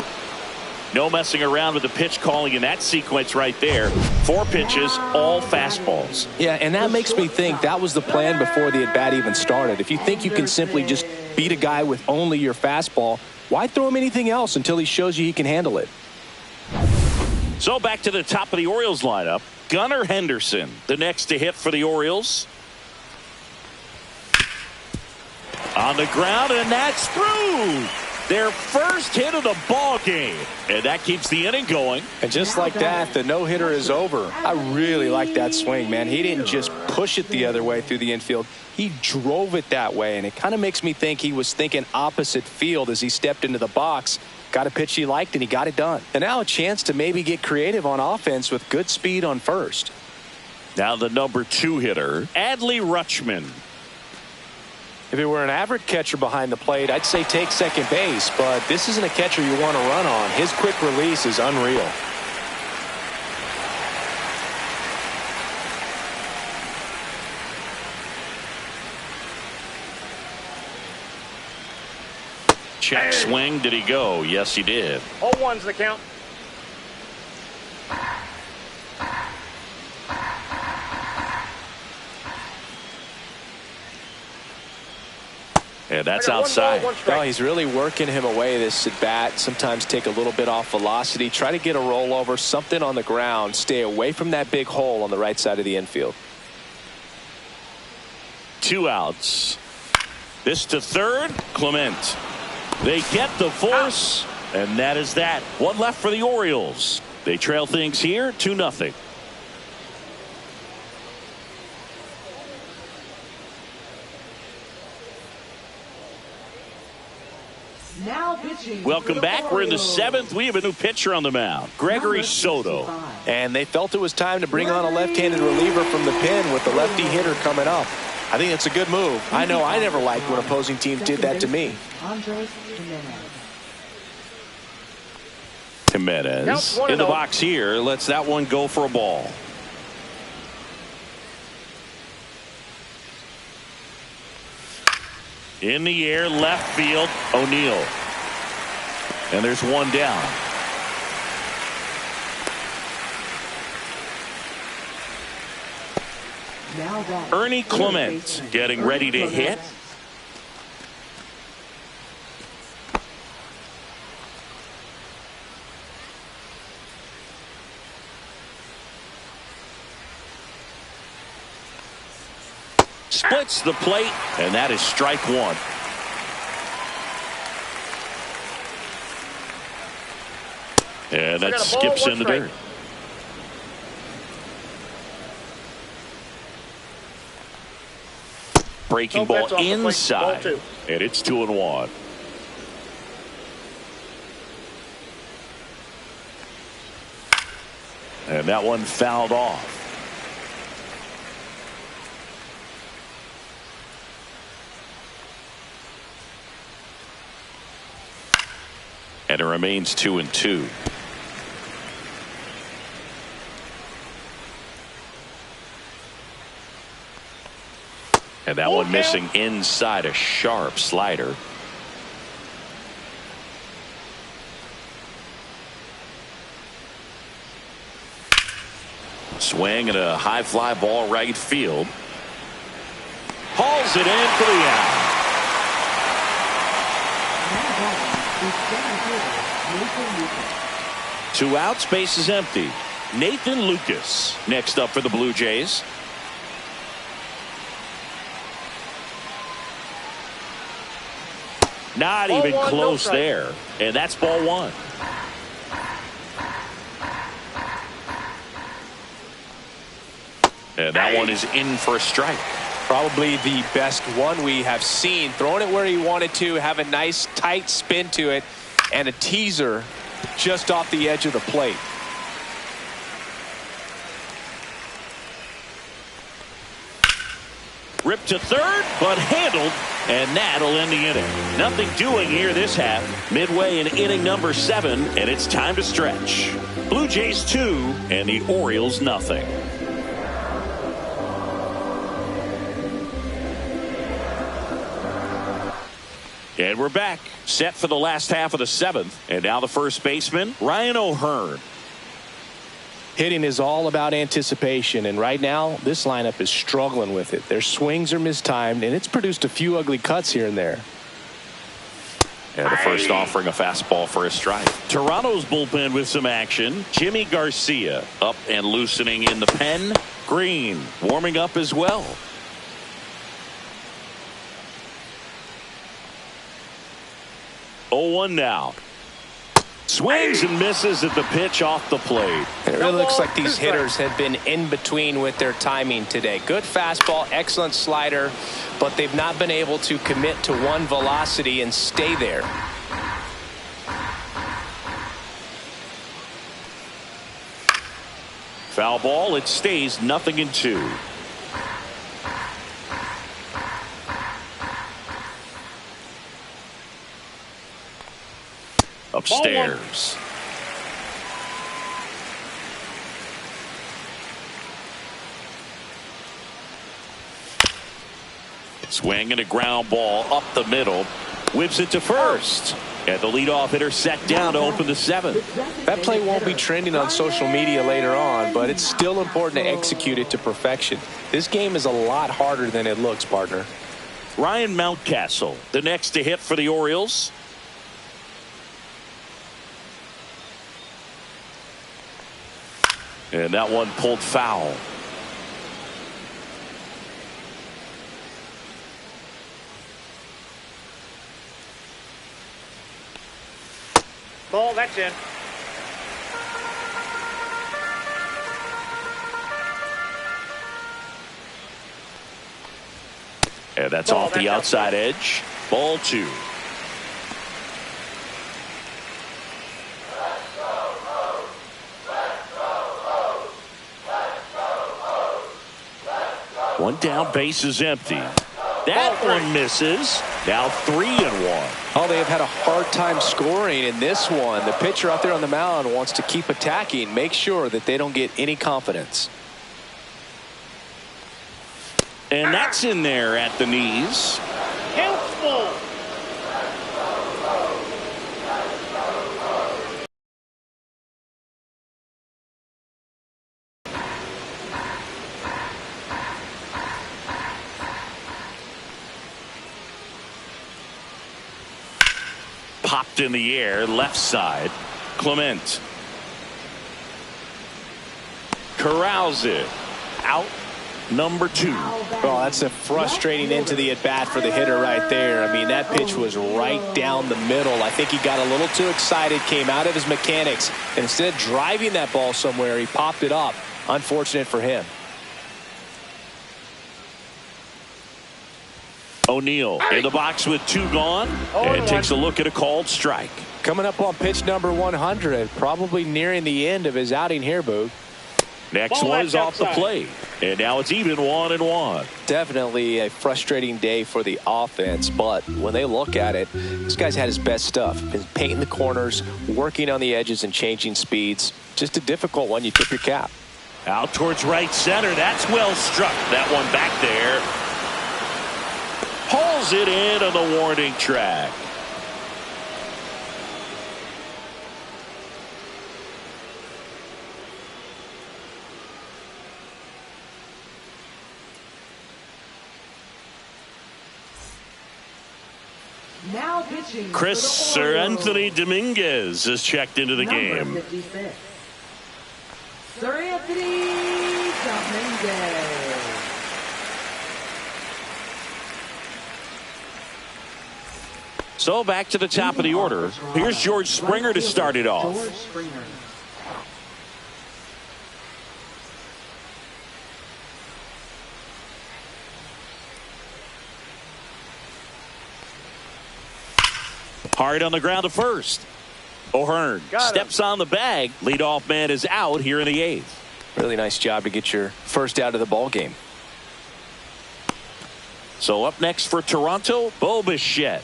S1: No messing around with the pitch calling in that sequence right there. 4 pitches, all fastballs.
S2: Yeah, and that makes me think that was the plan before the at-bat even started. If you think you can simply just beat a guy with only your fastball, why throw him anything else until he shows you he can handle it?
S1: So back to the top of the Orioles lineup. Gunnar Henderson, the next to hit for the Orioles. On the ground, and that's through. Their first hit of the ball game, and that keeps the inning going.
S2: And just like that, the no-hitter is over. I really like that swing, man. He didn't just push it the other way through the infield. He drove it that way, and it kind of makes me think he was thinking opposite field as he stepped into the box. Got a pitch he liked, and he got it done. And now a chance to maybe get creative on offense with good speed on first.
S1: Now the number 2 hitter, Adley Rutschman.
S2: If it were an average catcher behind the plate, I'd say take second base, but this isn't a catcher you want to run on. His quick release is unreal.
S1: Check swing. Did he go? Yes, he did.
S3: 0-1's the count.
S1: And that's outside.
S2: Well, he's really working him away this at bat. Sometimes take a little bit off velocity. Try to get a rollover, something on the ground. Stay away from that big hole on the right side of the infield.
S1: 2 outs. This to third. Clement. They get the force, and that is that. 1 left for the Orioles. They trail things here 2-0.
S4: Now pitching.
S1: Welcome back. We're in the 7th. We have a new pitcher on the mound, Gregory Soto.
S2: And they felt it was time to bring on a left-handed reliever from the pen with the lefty hitter coming up. I think it's a good move. I know I never liked when opposing teams did that to me.
S1: Jimenez in the box here. Lets that one go for a ball. In the air, left field, O'Neill. And there's 1 down. Ernie Clement getting ready to hit. Splits the plate, and that is strike 1. And that skips in the dirt. Breaking ball inside, and it's 2-1. And that one fouled off. And it remains 2-2. And that one missing inside, a sharp slider. Swing and a high fly ball right field. Hauls it in for the out. 2 outs, base is empty. Nathan Lucas next up for the Blue Jays. Not even close there. And that's ball 1. And that one is in for a strike.
S2: Probably the best one we have seen. Throwing it where he wanted to, have a nice tight spin to it, and a teaser just off the edge of the plate.
S1: Ripped to third, but handled, and that'll end the inning. Nothing doing here this half. Midway in inning number 7, and it's time to stretch. Blue Jays 2, and the Orioles nothing. And we're back, set for the last half of the 7th. And now the first baseman, Ryan O'Hearn.
S6: Hitting is all about anticipation, and right now this lineup is struggling with it. Their swings are mistimed, and it's produced a few ugly cuts here and there.
S1: And the first offering a fastball for a strike. Toronto's bullpen with some action. Jimmy Garcia up and loosening in the pen. Green warming up as well. Oh, 1 now. Swings and misses at the pitch off the plate.
S2: It really looks like these hitters have been in between with their timing today. Good fastball, excellent slider, but they've not been able to commit to one velocity and stay there.
S1: Foul ball. It stays 0-2. Upstairs. Swing and a ground ball up the middle. Whips it to first. And the leadoff hitter set down to open the 7th.
S2: That play won't be trending on social media later on, but it's still important to execute it to perfection. This game is a lot harder than it looks, partner.
S1: Ryan Mountcastle, the next to hit for the Orioles. And that one pulled foul.
S3: Ball, that's in.
S1: And that's off the outside edge. Ball 2. One down, base is empty. That one misses. Now 3-1.
S2: Oh, they have had a hard time scoring in this one. The pitcher out there on the mound wants to keep attacking, make sure that they don't get any confidence.
S1: And that's in there at the knees.
S3: Counts full.
S1: Popped in the air, left side. Clement corrals it. Out number 2.
S2: Well, that's a frustrating end to the at-bat for the hitter right there. I mean, that pitch was right down the middle. I think he got a little too excited, came out of his mechanics, and instead of driving that ball somewhere, he popped it up. Unfortunate for him.
S1: O'Neill in the box with 2 gone, and takes a look at a called strike.
S2: Coming up on pitch number 100, probably nearing the end of his outing here, Boog.
S1: Next one is off the plate, and now it's even 1-1.
S2: Definitely a frustrating day for the offense, but when they look at it, this guy's had his best stuff. Been painting the corners, working on the edges, and changing speeds. Just a difficult one. You tip your cap.
S1: Out towards right center. That's well struck. That one back there. Hauls it in on the warning track.
S4: Now pitching.
S1: Chris Sir Anthony Dominguez has checked into the game.
S4: 56. Sir Anthony Dominguez.
S1: So back to the top of the order. Here's George Springer to start it off.
S4: George Springer.
S1: Hard on the ground to first. O'Hearn steps on the bag. Leadoff man is out here in the 8th.
S2: Really nice job to get your first out of the ball game.
S1: So up next for Toronto, Bo Bichette.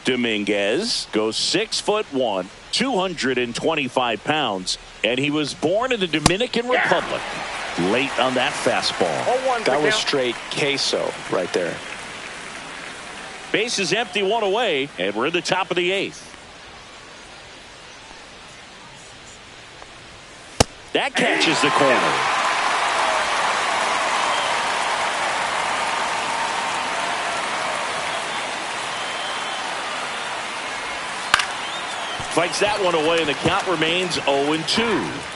S1: Dominguez goes 6'1", 225 pounds, and he was born in the Dominican Republic. Late on that fastball.
S6: That was straight queso right there.
S1: Base is empty, one away, and we're in the top of the 8th. That catches the corner. Fights that one away, and the count remains 0-2.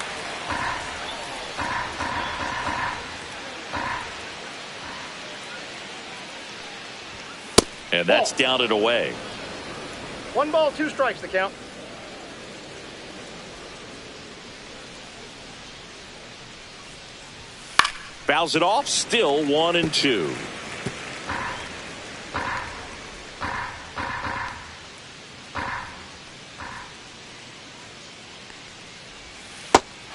S1: And that's down and away.
S3: 1 ball, 2 strikes, the count.
S1: Fouls it off, still 1-2.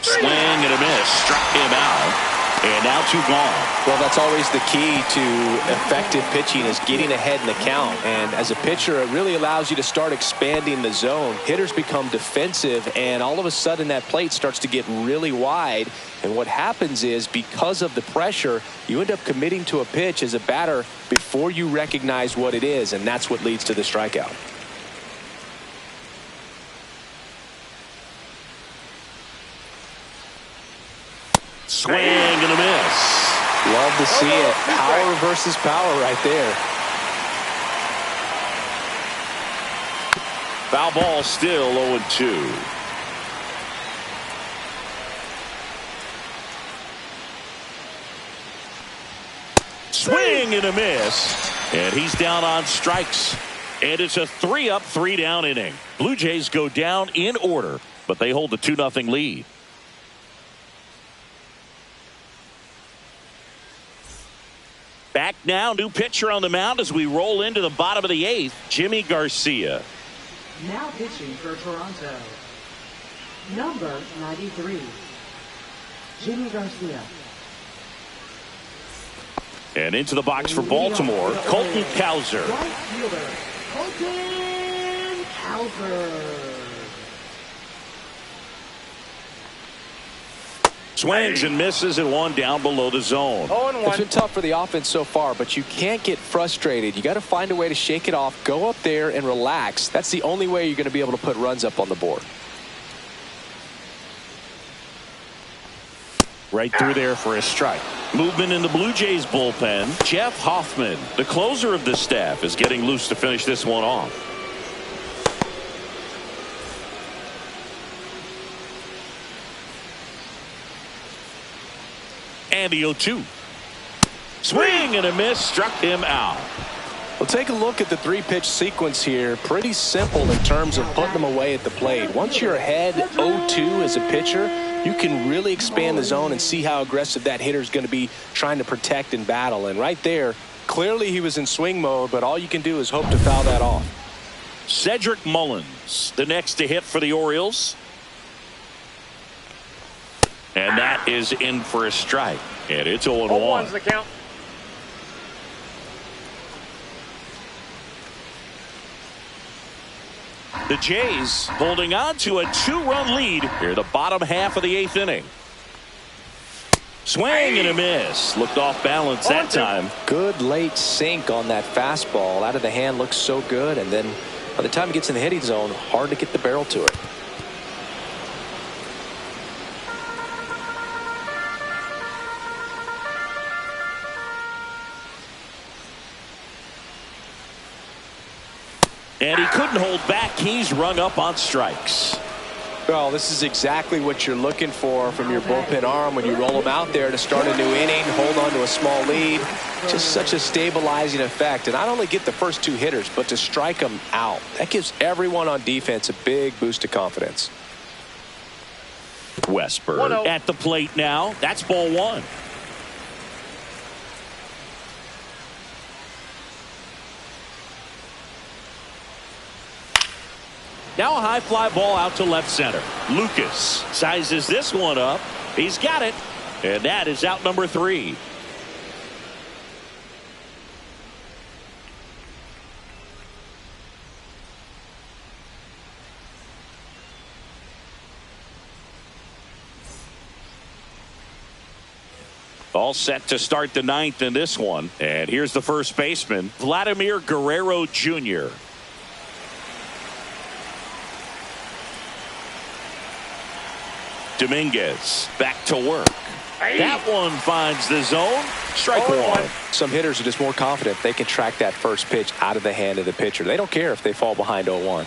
S1: Swing and a miss, struck him out. And now 2 gone.
S2: Well, that's always the key to effective pitching, is getting ahead in the count. And as a pitcher, it really allows you to start expanding the zone. Hitters become defensive, and all of a sudden that plate starts to get really wide. And what happens is, because of the pressure, you end up committing to a pitch as a batter before you recognize what it is, and that's what leads to the strikeout.
S1: Swing and a miss.
S2: Love to see it. Power versus power right there.
S1: Foul ball, still 0-2. Swing and a miss. And he's down on strikes. And it's a 3-up, 3-down inning. Blue Jays go down in order, but they hold the 2-0 lead. Back now, new pitcher on the mound as we roll into the bottom of the 8th, Jimmy Garcia.
S4: Now pitching for Toronto, number 93, Jimmy Garcia.
S1: And into the box for Baltimore, Colton Cowser.
S4: Right fielder, Colton Cowser.
S1: Swings and misses, and 1 down below the zone.
S2: It's been tough for the offense so far, but you can't get frustrated. You got to find a way to shake it off, go up there and relax. That's the only way you're going to be able to put runs up on the board.
S1: Right through there for a strike. Movement in the Blue Jays bullpen. Jeff Hoffman, the closer of the staff, is getting loose to finish this one off. And the 0-2. Swing and a miss, struck him out.
S2: Well, take a look at the 3-pitch sequence here. Pretty simple in terms of putting them away at the plate. Once you're ahead 0-2 as a pitcher, you can really expand the zone and see how aggressive that hitter is going to be trying to protect and battle. And right there, clearly he was in swing mode, but all you can do is hope to foul that off.
S1: Cedric Mullins, the next to hit for the Orioles. And that is in for a strike. And it's 0-1.
S3: The count.
S1: The Jays holding on to a 2-run lead here, the bottom half of the 8th inning. Swing and a miss. Looked off balance that time.
S2: Good late sink on that fastball. Out of the hand, looks so good. And then by the time it gets in the hitting zone, hard to get the barrel to it.
S1: And he couldn't hold back. He's rung up on strikes.
S2: Well, this is exactly what you're looking for from your bullpen arm when you roll them out there to start a new inning, hold on to a small lead. Just such a stabilizing effect. And not only get the first 2 hitters, but to strike them out. That gives everyone on defense a big boost of confidence.
S1: Westberg at the plate now. That's ball 1. Now a high fly ball out to left center. Lucas sizes this one up. He's got it. And that is out number 3. All set to start the 9th in this one. And here's the first baseman, Vladimir Guerrero Jr. Dominguez back to work. That one finds the zone. Strike one.
S6: Some hitters are just more confident they can track that first pitch out of the hand of the pitcher. They don't care if they fall behind 0-1.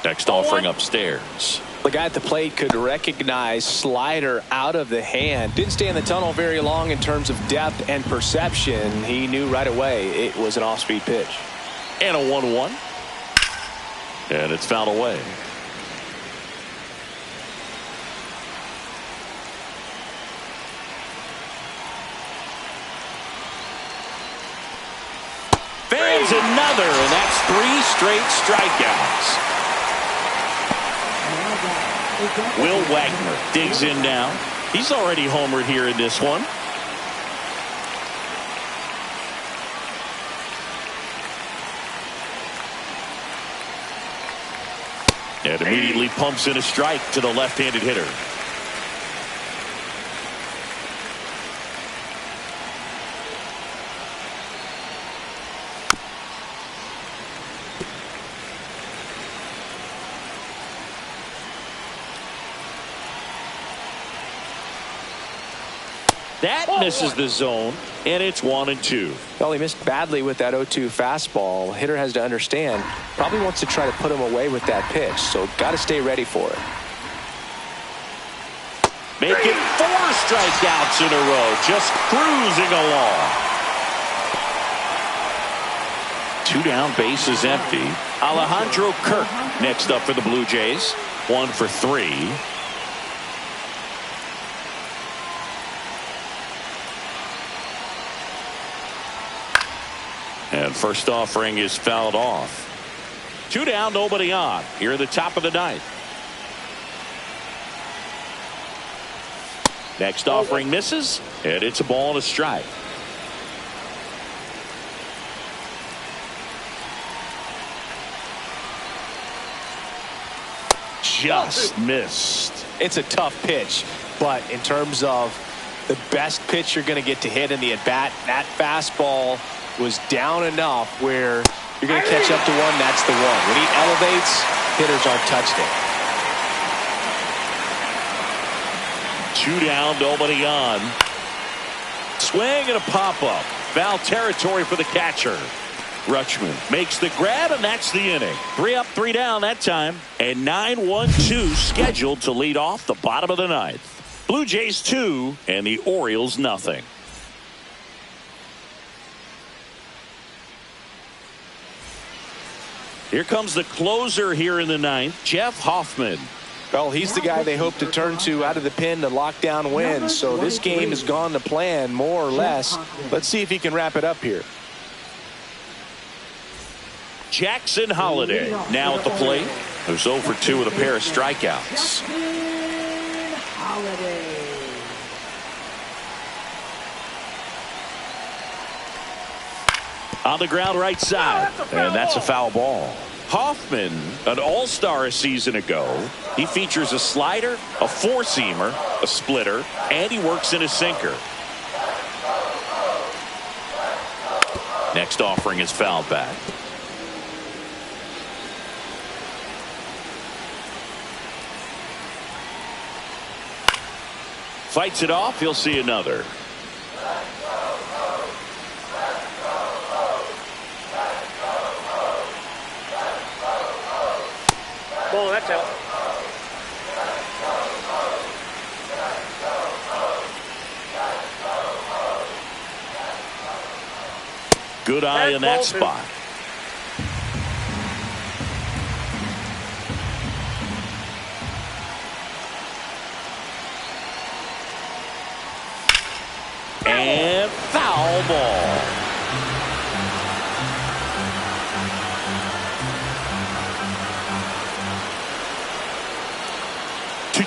S1: Next offering upstairs.
S6: The guy at the plate could recognize slider out of the hand. Didn't stay in the tunnel very long in terms of depth and perception. He knew right away it was an off-speed pitch.
S1: And a 1-1. And it's fouled away. Fans another, and that's 3 straight strikeouts. Will Wagner digs in now. He's already homered here in this one. And immediately pumps in a strike to the left-handed hitter. That misses the zone, and it's 1-2.
S6: Well, he missed badly with that 0-2 fastball. Hitter has to understand, probably wants to try to put him away with that pitch, so got to stay ready for it.
S1: Make it 4 strikeouts in a row, just cruising along. 2 down, bases empty. Alejandro Kirk next up for the Blue Jays. 1 for 3. And first offering is fouled off. 2 down, nobody on. Here at the top of the 9th. Next offering misses, and it's a ball and a strike. Just missed.
S6: It's a tough pitch, but in terms of the best pitch you're going to get to hit in the at-bat, that fastball was down enough where you're going to catch up to one. That's the one. When he elevates, hitters aren't touched it.
S1: 2 down, nobody on. Swing and a pop-up. Foul territory for the catcher. Rutschman makes the grab, and that's the inning. 3 up, 3 down that time. And 9-1-2 scheduled to lead off the bottom of the 9th. Blue Jays 2 and the Orioles nothing. Here comes the closer here in the 9th, Jeff Hoffman.
S6: Well, he's the guy they hope to turn to out of the pen to lock down wins. So this game has gone to plan, more or less. Let's see if he can wrap it up here.
S1: Jackson Holliday now at the plate. Who's 0 for 2 with a pair of strikeouts. On the ground right side, and that's a foul ball. Hoffman, an all-star a season ago. He features a slider, a four-seamer, a splitter, and he works in a sinker. Next offering is fouled back. Fights it off, he'll see another.
S3: Ball, that's out.
S1: Good eye in that spot. And foul ball.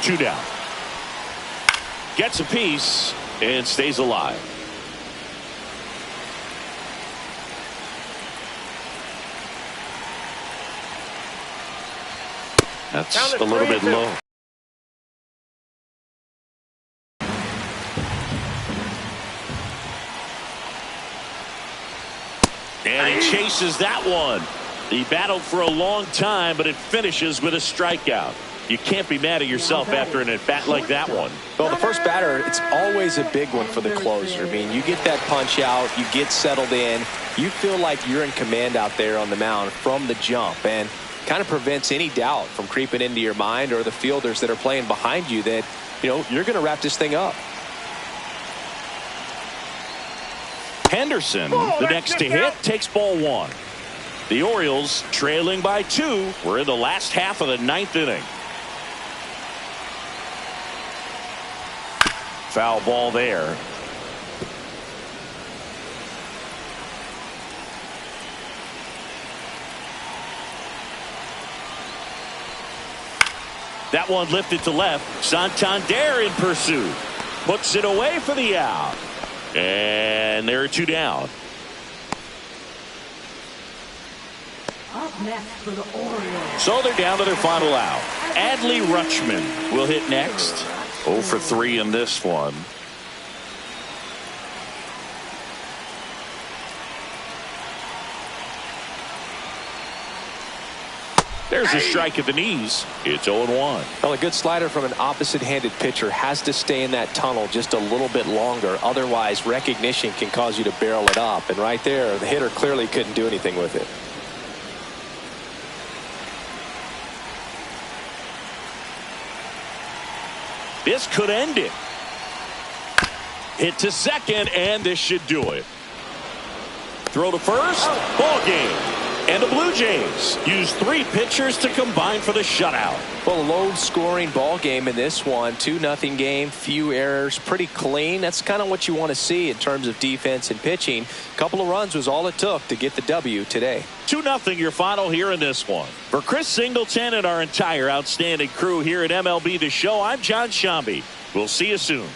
S1: 2 down. Gets a piece and stays alive. That's a little bit low. And he chases that one. He battled for a long time, but it finishes with a strikeout. You can't be mad at yourself after an at-bat like that one.
S2: Well, the first batter, it's always a big one for the closer. I mean, you get that punch out, you get settled in, you feel like you're in command out there on the mound from the jump, and kind of prevents any doubt from creeping into your mind or the fielders that are playing behind you that, you know, you're going to wrap this thing up.
S1: Henderson, the next to hit, takes ball 1. The Orioles trailing by 2. We're in the last half of the 9th inning. Foul ball there. That one lifted to left. Santander in pursuit. Puts it away for the out. And there are 2 down.
S4: Up next for the Orioles.
S1: So they're down to their final out. Adley Rutschman will hit next. 0 for 3 in this one. There's a strike at the knees. It's 0-1.
S2: Well, a good slider from an opposite-handed pitcher has to stay in that tunnel just a little bit longer. Otherwise, recognition can cause you to barrel it up. And right there, the hitter clearly couldn't do anything with it.
S1: This could end it. Hit to second, and this should do it. Throw to first. Ball game. And the Blue Jays use 3 pitchers to combine for the shutout.
S2: Well, a low-scoring ball game in this one. 2-0 game, few errors, pretty clean. That's kind of what you want to see in terms of defense and pitching. A couple of runs was all it took to get the W today.
S1: 2-0 your final here in this one. For Chris Singleton and our entire outstanding crew here at MLB The Show, I'm John Shambi. We'll see you soon.